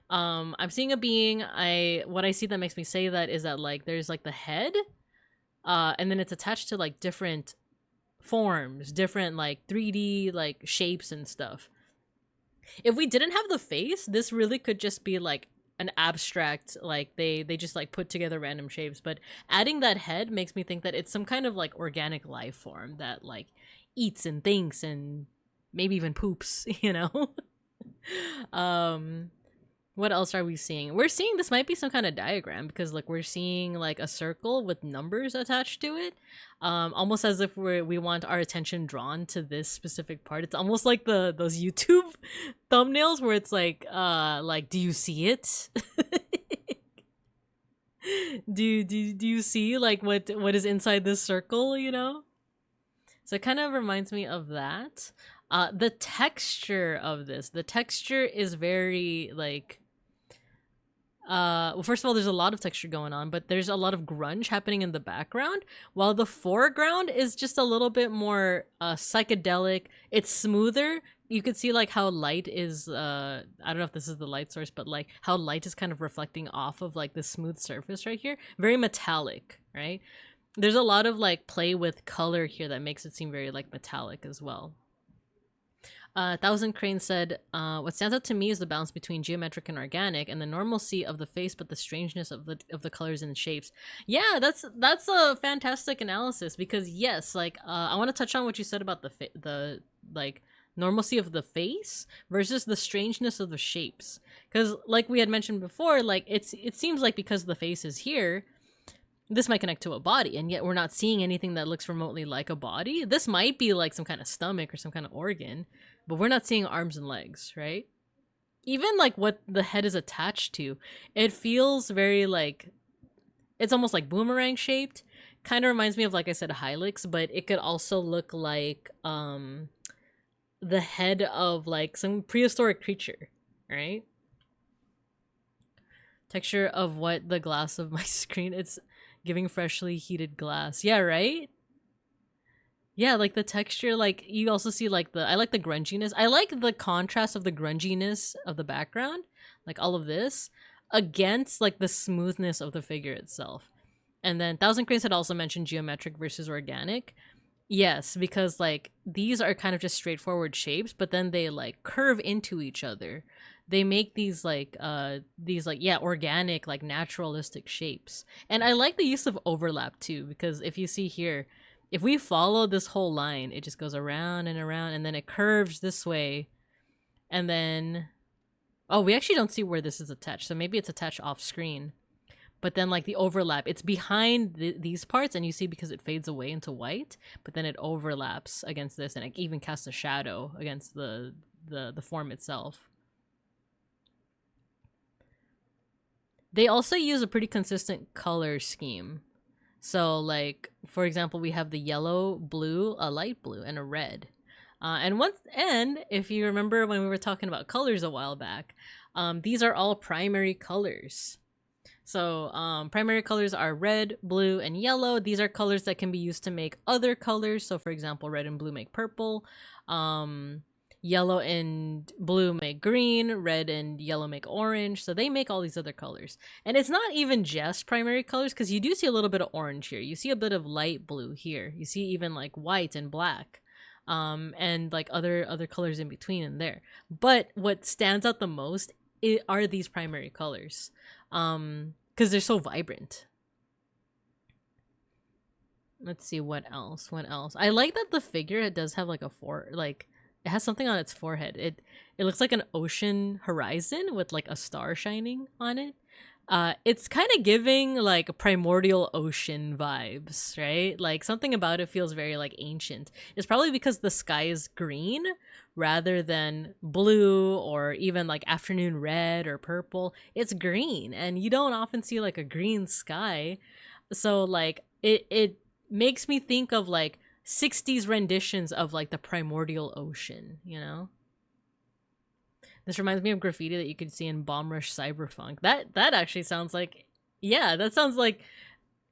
I'm seeing a being. What I see that makes me say that is that like there's like the head, and then it's attached to like different forms, different like 3D like shapes and stuff. If we didn't have the face, this really could just be like an abstract, like they just like put together random shapes. But adding that head makes me think that it's some kind of like organic life form that like eats and thinks and maybe even poops, you know. What else are we seeing? We're seeing this might be some kind of diagram, because like we're seeing like a circle with numbers attached to it, almost as if we want our attention drawn to this specific part. It's almost like those YouTube thumbnails where it's like do you see it? do you see like what is inside this circle, you know? So it kind of reminds me of that. The texture of this, the texture is very like well, first of all, there's a lot of texture going on, but there's a lot of grunge happening in the background, while the foreground is just a little bit more psychedelic. It's smoother. You could see like how light is I don't know if this is the light source, but like how light is kind of reflecting off of like the smooth surface right here. Very metallic, right? There's a lot of like play with color here that makes it seem very like metallic as well. Thousand Crane said, what stands out to me is the balance between geometric and organic, and the normalcy of the face, but the strangeness of the colors and shapes. Yeah, that's a fantastic analysis, because yes, like I want to touch on what you said about the like normalcy of the face versus the strangeness of the shapes, because like we had mentioned before, like it seems like because the face is here, this might connect to a body, and yet we're not seeing anything that looks remotely like a body. This might be like some kind of stomach or some kind of organ, but we're not seeing arms and legs, right? Even like what the head is attached to, it feels very like, it's almost like boomerang shaped. Kind of reminds me of, like I said, hylix, but it could also look like the head of like some prehistoric creature, right? Texture of what the glass of my screen, it's giving freshly heated glass. Yeah, right? Yeah, like the texture, like you also see like I like the grunginess. I like the contrast of the grunginess of the background, like all of this, against like the smoothness of the figure itself. And then Thousand Cranes had also mentioned geometric versus organic. Yes, because like these are kind of just straightforward shapes, but then they like curve into each other. They make these yeah, organic, like naturalistic shapes. And I like the use of overlap too, because if you see here, if we follow this whole line, it just goes around and around, and then it curves this way. And then, oh, we actually don't see where this is attached. So maybe it's attached off screen. But then like the overlap, it's behind these parts, and you see because it fades away into white, but then it overlaps against this, and it even casts a shadow against the form itself. They also use a pretty consistent color scheme. So like, for example, we have the yellow, blue, a light blue, and a red. And if you remember when we were talking about colors a while back, these are all primary colors. So primary colors are red, blue, and yellow. These are colors that can be used to make other colors. So for example, red and blue make purple. Yellow and blue make green, red and yellow make orange. So they make all these other colors. And it's not even just primary colors, because you do see a little bit of orange here. You see a bit of light blue here. You see even like white and black, and like other colors in between in there. But what stands out the most are these primary colors, because they're so vibrant. Let's see what else. I like that the figure, it does have like it has something on its forehead. It looks like an ocean horizon with like a star shining on it. It's kind of giving like primordial ocean vibes, right? Like something about it feels very like ancient. It's probably because the sky is green rather than blue or even like afternoon red or purple. It's green, and you don't often see like a green sky. So like it makes me think of like 60s renditions of like the primordial ocean, you know? This reminds me of graffiti that you could see in Bomb Rush Cyberpunk. That actually sounds like, yeah, that sounds like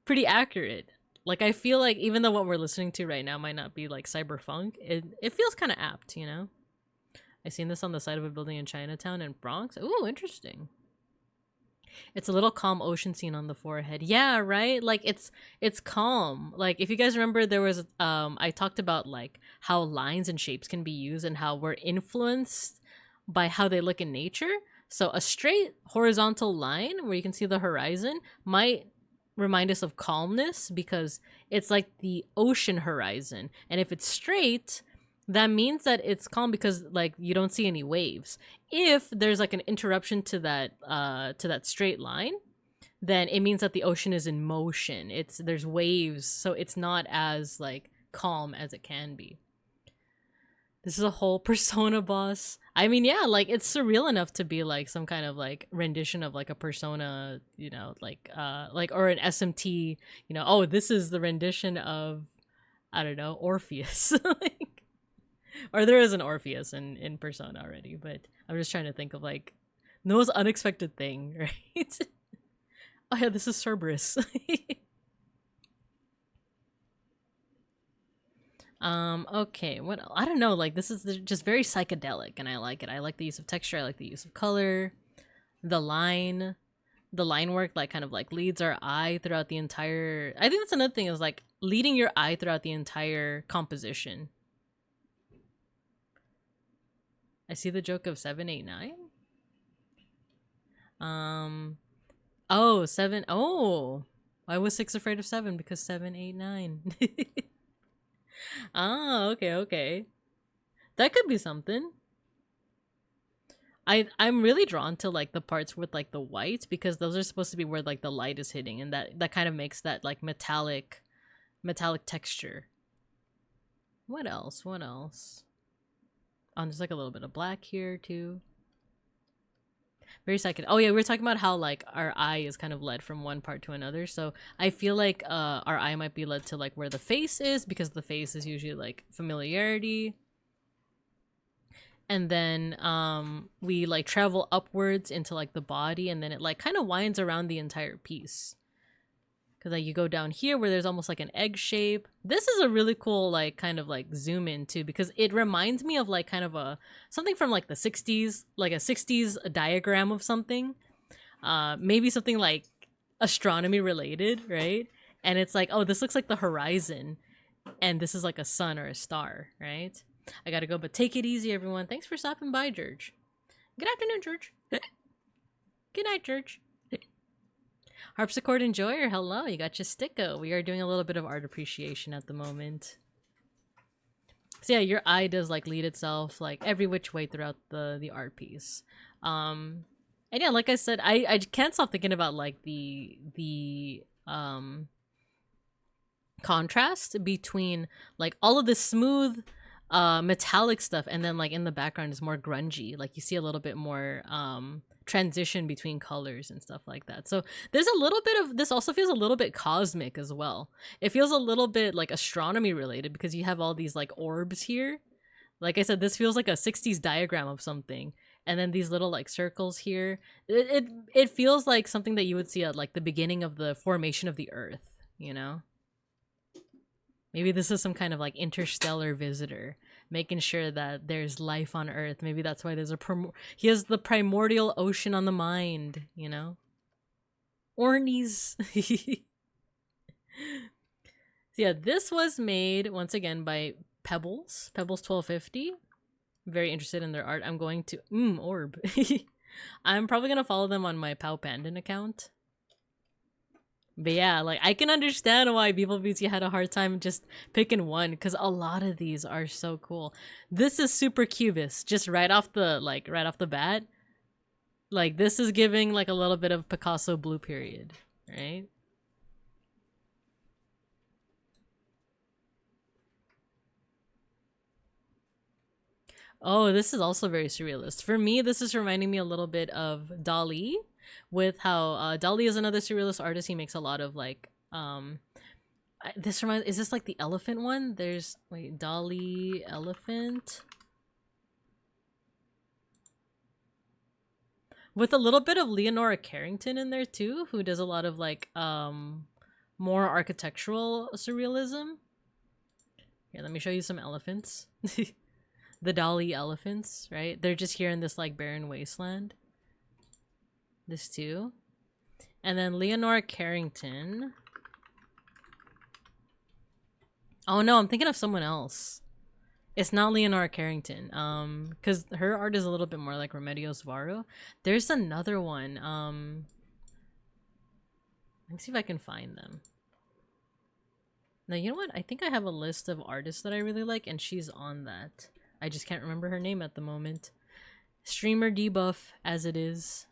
pretty accurate. Like I feel like even though what we're listening to right now might not be like cyberpunk, it feels kind of apt, you know? I seen this on the side of a building in Chinatown in Bronx. Ooh, interesting. It's a little calm ocean scene on the forehead. Yeah, right? Like it's calm. Like if you guys remember there was I talked about like how lines and shapes can be used and how we're influenced by how they look in nature. So a straight horizontal line where you can see the horizon might remind us of calmness because it's like the ocean horizon. And if it's straight, that means that it's calm because like you don't see any waves. If there's like an interruption to that straight line, then it means that the ocean is in motion. There's waves, so it's not as like calm as it can be. This is a whole Persona boss. I mean, yeah, like it's surreal enough to be like some kind of like rendition of like a Persona, you know, like or an SMT, you know, oh, this is the rendition of, I don't know, Orpheus. Like, or there is an Orpheus in Persona already, but I'm just trying to think of like the most unexpected thing, right? Oh yeah, this is Cerberus. Okay, what I don't know, like this is just very psychedelic and I like it. I like the use of texture, I like the use of color. The line work like kind of like leads our eye throughout the entire, I think that's another thing, is like leading your eye throughout the entire composition. I see the joke of 789. Oh, 7. Oh, why was 6 afraid of 7? Because 789. Ah, okay. That could be something. I'm really drawn to like the parts with like the white because those are supposed to be where like the light is hitting, and that kind of makes that like metallic texture. What else? Oh, there's like a little bit of black here too. Very second. Oh yeah, we were talking about how like our eye is kind of led from one part to another. So I feel like our eye might be led to like where the face is, because the face is usually like familiarity. And then we like travel upwards into like the body, and then it like kind of winds around the entire piece. Because like you go down here where there's almost like an egg shape. This is a really cool like kind of like zoom in too, because it reminds me of like kind of something from like the 60s, like a 60s diagram of something. Maybe something like astronomy related, right? And it's like, oh, this looks like the horizon, and this is like a sun or a star, right? I gotta go, but take it easy, everyone. Thanks for stopping by, George. Good afternoon, George. Good night, George. Harpsichord Enjoyer, hello, you got your sticko. We are doing a little bit of art appreciation at the moment. So yeah, your eye does like lead itself like every which way throughout the art piece. And yeah, like I said, I can't stop thinking about like the contrast between like all of this smooth metallic stuff, and then like in the background is more grungy. Like you see a little bit more transition between colors and stuff like that. So there's a little bit of this, also feels a little bit cosmic as well. It feels a little bit like astronomy related because you have all these like orbs here. Like I said, this feels like a 60s diagram of something, and then these little like circles here. It feels like something that you would see at like the beginning of the formation of the Earth, you know? Maybe this is some kind of like interstellar visitor making sure that there's life on Earth. Maybe that's why there's he has the primordial ocean on the mind, you know? Ornies. So yeah, this was made once again by Pebbles 1250. Very interested in their art. I'm going to orb. I'm probably gonna follow them on my Pau Pandan account. But yeah, like I can understand why beeplebees had a hard time just picking one, because a lot of these are so cool. This is super cubist, just right off the bat. Like this is giving like a little bit of Picasso blue period, right? Oh, this is also very surrealist. For me, this is reminding me a little bit of Dali, with how Dali is another surrealist artist. He makes a lot of like this reminds, is this like the elephant one? There's wait, Dali elephant. With a little bit of Leonora Carrington in there too, who does a lot of like more architectural surrealism. Here, let me show you some elephants. The Dali elephants, right? They're just here in this like barren wasteland. This too. And then Leonora Carrington. Oh no, I'm thinking of someone else. It's not Leonora Carrington. Because her art is a little bit more like Remedios Varo. There's another one. Let me see if I can find them. Now, you know what? I think I have a list of artists that I really like, and she's on that. I just can't remember her name at the moment. Streamer debuff, as it is.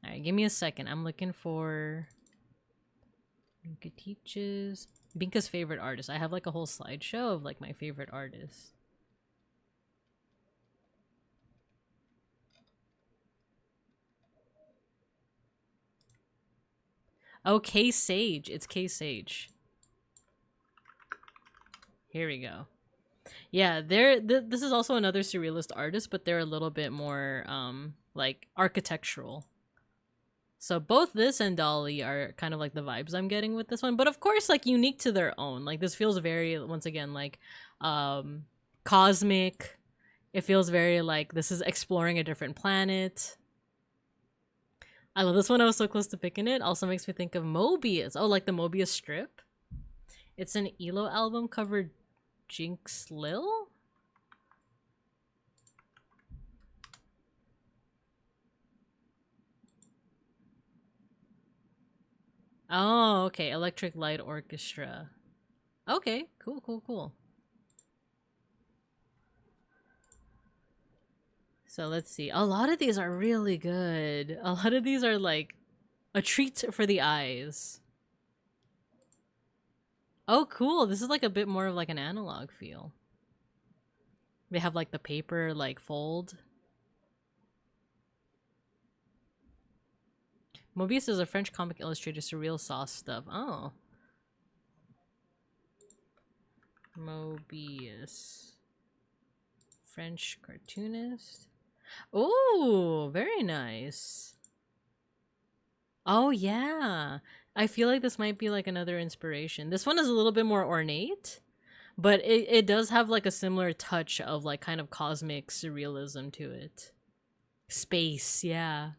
Alright, give me a second. I'm looking for... Binka teaches... Binka's favorite artist. I have like a whole slideshow of like my favorite artists. Oh, K Sage. It's K Sage. Here we go. Yeah, this is also another surrealist artist, but they're a little bit more like architectural. So both this and Dolly are kind of like the vibes I'm getting with this one, but of course like unique to their own. Like this feels very, once again, like cosmic. It feels very like this is exploring a different planet. I love this one. I was so close to picking it. Also makes me think of Mobius. Oh, like the Mobius strip. It's an ELO album cover. Jinx Lil? Oh, okay. Electric Light Orchestra. Okay, cool. So let's see. A lot of these are really good. A lot of these are like a treat for the eyes. Oh, cool. This is like a bit more of like an analog feel. They have like the paper like fold. Mobius is a French comic illustrator, surreal sauce stuff. Oh. Mobius. French cartoonist. Oh, very nice. Oh, yeah. I feel like this might be like another inspiration. This one is a little bit more ornate, but it does have like a similar touch of like kind of cosmic surrealism to it. Space, yeah.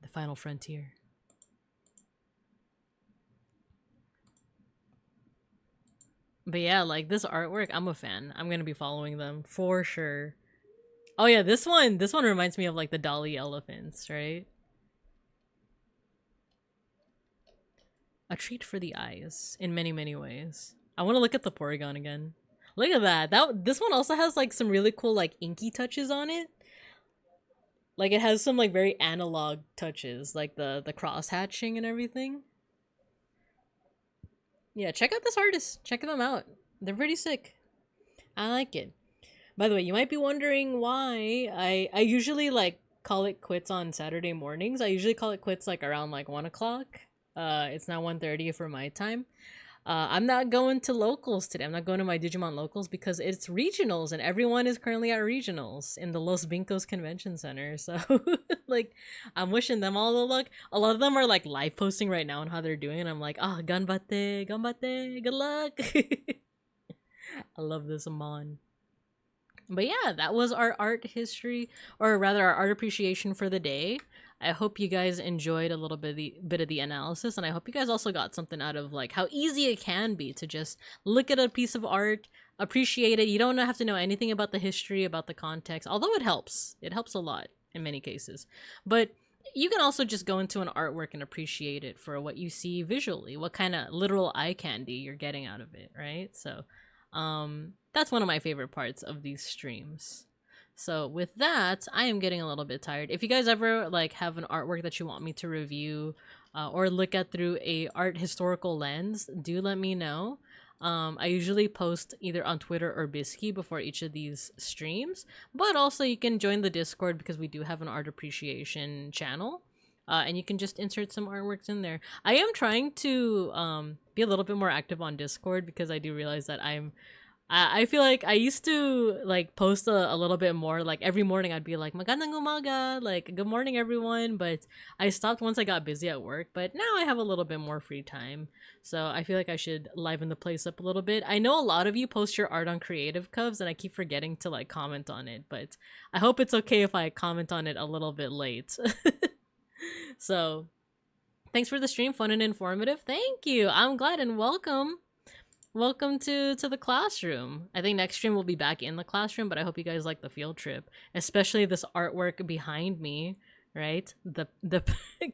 The final frontier. But yeah, like this artwork, I'm a fan. I'm gonna be following them for sure. Oh yeah, this one reminds me of like the Dolly elephants, right? A treat for the eyes in many, many ways. I want to look at the Porygon again. Look at that. This one also has like some really cool like inky touches on it. Like it has some like very analog touches, like the cross hatching and everything. Yeah, check out this artist. Check them out. They're pretty sick. I like it. By the way, you might be wondering why I usually like call it quits on Saturday mornings. I usually call it quits like around like 1 o'clock. It's now 1:30 for my time. I'm not going to locals today. I'm not going to my Digimon locals because it's regionals and everyone is currently at regionals in the Los Vincos Convention Center. So like I'm wishing them all the luck. A lot of them are like live posting right now on how they're doing and I'm like, ah, ganbatte, good luck. I love this Amon. But yeah, that was our art history, or rather our art appreciation for the day. I hope you guys enjoyed a little bit of the analysis, and I hope you guys also got something out of like how easy it can be to just look at a piece of art, appreciate it. You don't have to know anything about the history, about the context, although it helps. It helps a lot in many cases. But you can also just go into an artwork and appreciate it for what you see visually, what kind of literal eye candy you're getting out of it, right? So that's one of my favorite parts of these streams. So with that, I am getting a little bit tired. If you guys ever like have an artwork that you want me to review or look at through a art historical lens, do let me know. I usually post either on Twitter or Bisky before each of these streams, but also you can join the Discord because we do have an art appreciation channel. And you can just insert some artworks in there. I am trying to be a little bit more active on Discord because I do realize that I feel like I used to like post a little bit more. Like every morning I'd be like magandang umaga, like good morning everyone, but I stopped once I got busy at work. But now I have a little bit more free time, so I feel like I should liven the place up a little bit. I know a lot of you post your art on Creative Cubs and I keep forgetting to like comment on it, but I hope it's okay if I comment on it a little bit late. So thanks for the stream, fun and informative. Thank you. I'm glad, and welcome. Welcome to the classroom. I think next stream we'll be back in the classroom, but I hope you guys like the field trip, especially this artwork behind me, right? The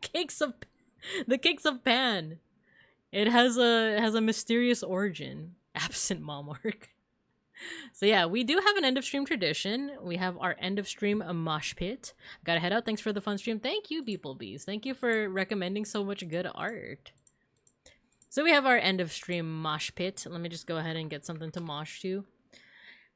cakes of Pan. It has a mysterious origin. Absent mom work. So yeah, we do have an end of stream tradition. We have our end of stream mosh pit. Gotta head out. Thanks for the fun stream. Thank you, beeplebees. Thank you for recommending so much good art. So we have our end of stream mosh pit. Let me just go ahead and get something to mosh to.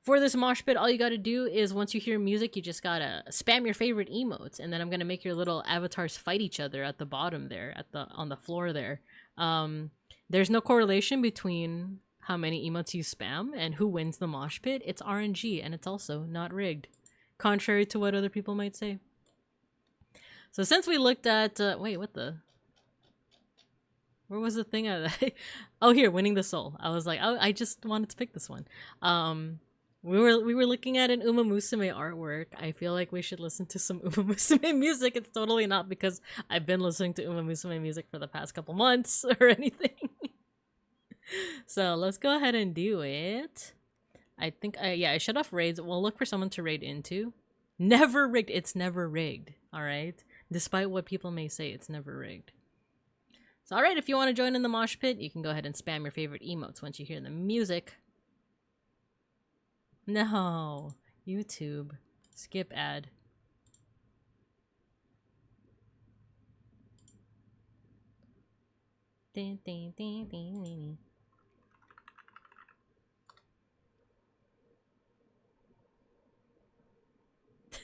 For this mosh pit, all you gotta do is once you hear music, you just gotta spam your favorite emotes, and then I'm gonna make your little avatars fight each other at the bottom there, on the floor there. There's no correlation between how many emotes you spam and who wins the mosh pit. It's RNG, and it's also not rigged, contrary to what other people might say. So since we looked at wait, what the? Where was the thing? Oh, here, winning the soul. I was like, oh, I just wanted to pick this one. We were looking at an Uma Musume artwork. I feel like we should listen to some Uma Musume music. It's totally not because I've been listening to Uma Musume music for the past couple months or anything. So let's go ahead and do it. I think I shut off raids. We'll look for someone to raid into. Never rigged. It's never rigged. All right. Despite what people may say, it's never rigged. So alright, if you want to join in the mosh pit, you can go ahead and spam your favorite emotes once you hear the music. No, YouTube. Skip ad. Ding, ding, ding, ding, ding.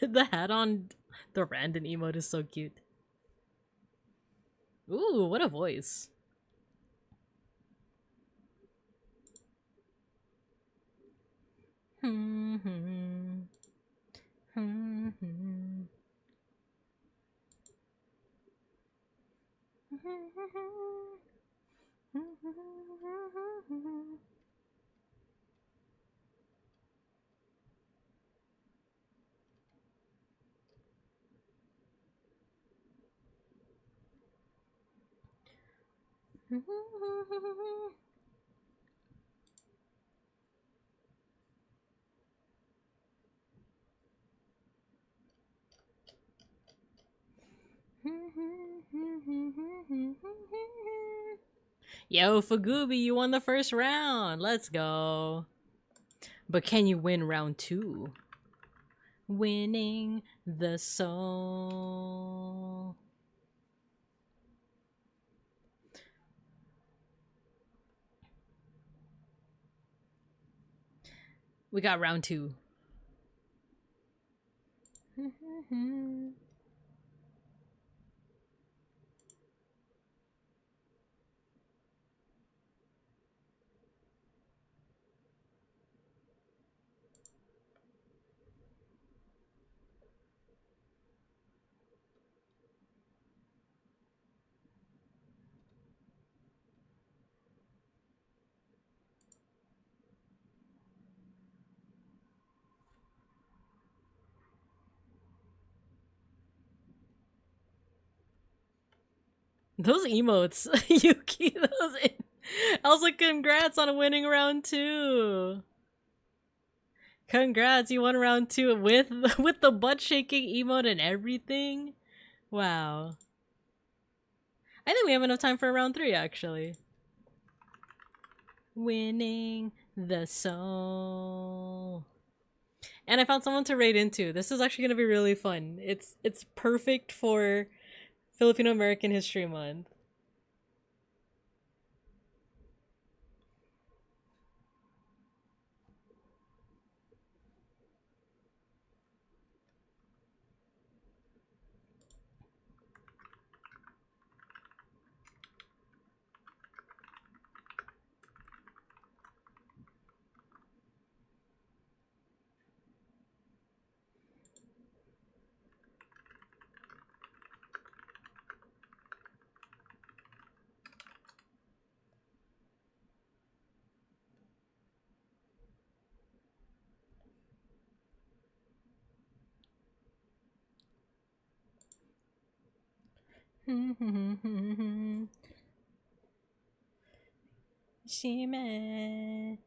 The hat on the random emote is so cute. Ooh, what a voice. Yo, Fagubi, you won the first round. Let's go. But can you win round 2? Winning the soul. We got round 2. Those emotes, Yuki, also congrats on winning round 2. Congrats, you won round 2 with the butt shaking emote and everything. Wow. I think we have enough time for round 3 actually. Winning the soul. And I found someone to raid into. This is actually gonna be really fun. It's perfect for Filipino American History Month. Shime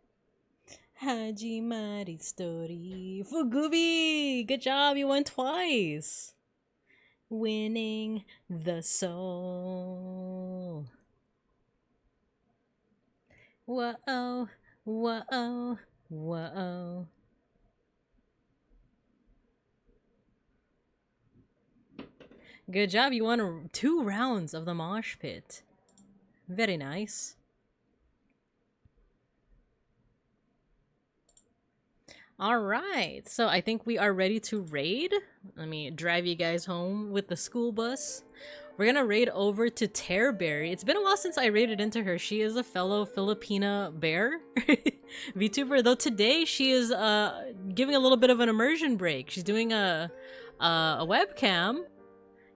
Hajimari story. Fugubi! Good job, you won twice! Winning the soul. Whoa, whoa, whoa. Good job, you won 2 rounds of the mosh pit. Very nice. Alright, so I think we are ready to raid. Let me drive you guys home with the school bus. We're gonna raid over to Tearberry. It's been a while since I raided into her. She is a fellow Filipina bear VTuber, though today she is giving a little bit of an immersion break. She's doing a webcam,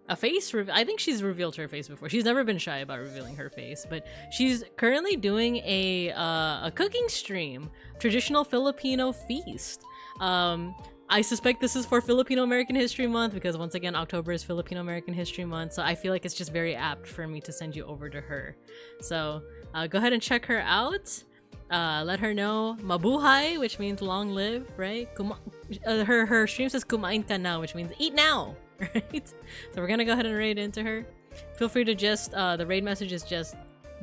a face reveal. I think she's revealed her face before. She's never been shy about revealing her face, but she's currently doing a cooking stream, traditional Filipino feast. I suspect this is for Filipino American History Month because once again October is Filipino American History Month, so I feel like it's just very apt for me to send you over to her. So go ahead and check her out. Let her know mabuhay, which means long live, right? Her stream says kumain ka na, which means eat now. Right? So we're gonna go ahead and raid into her. Feel free to just the raid message is just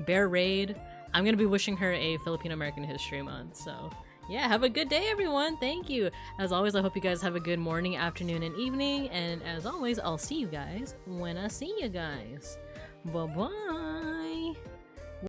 bear raid. I'm gonna be wishing her a Filipino American History Month. So yeah, have a good day everyone. Thank you. As always, I hope you guys have a good morning, afternoon, and evening, and as always, I'll see you guys when I see you guys. Bye bye.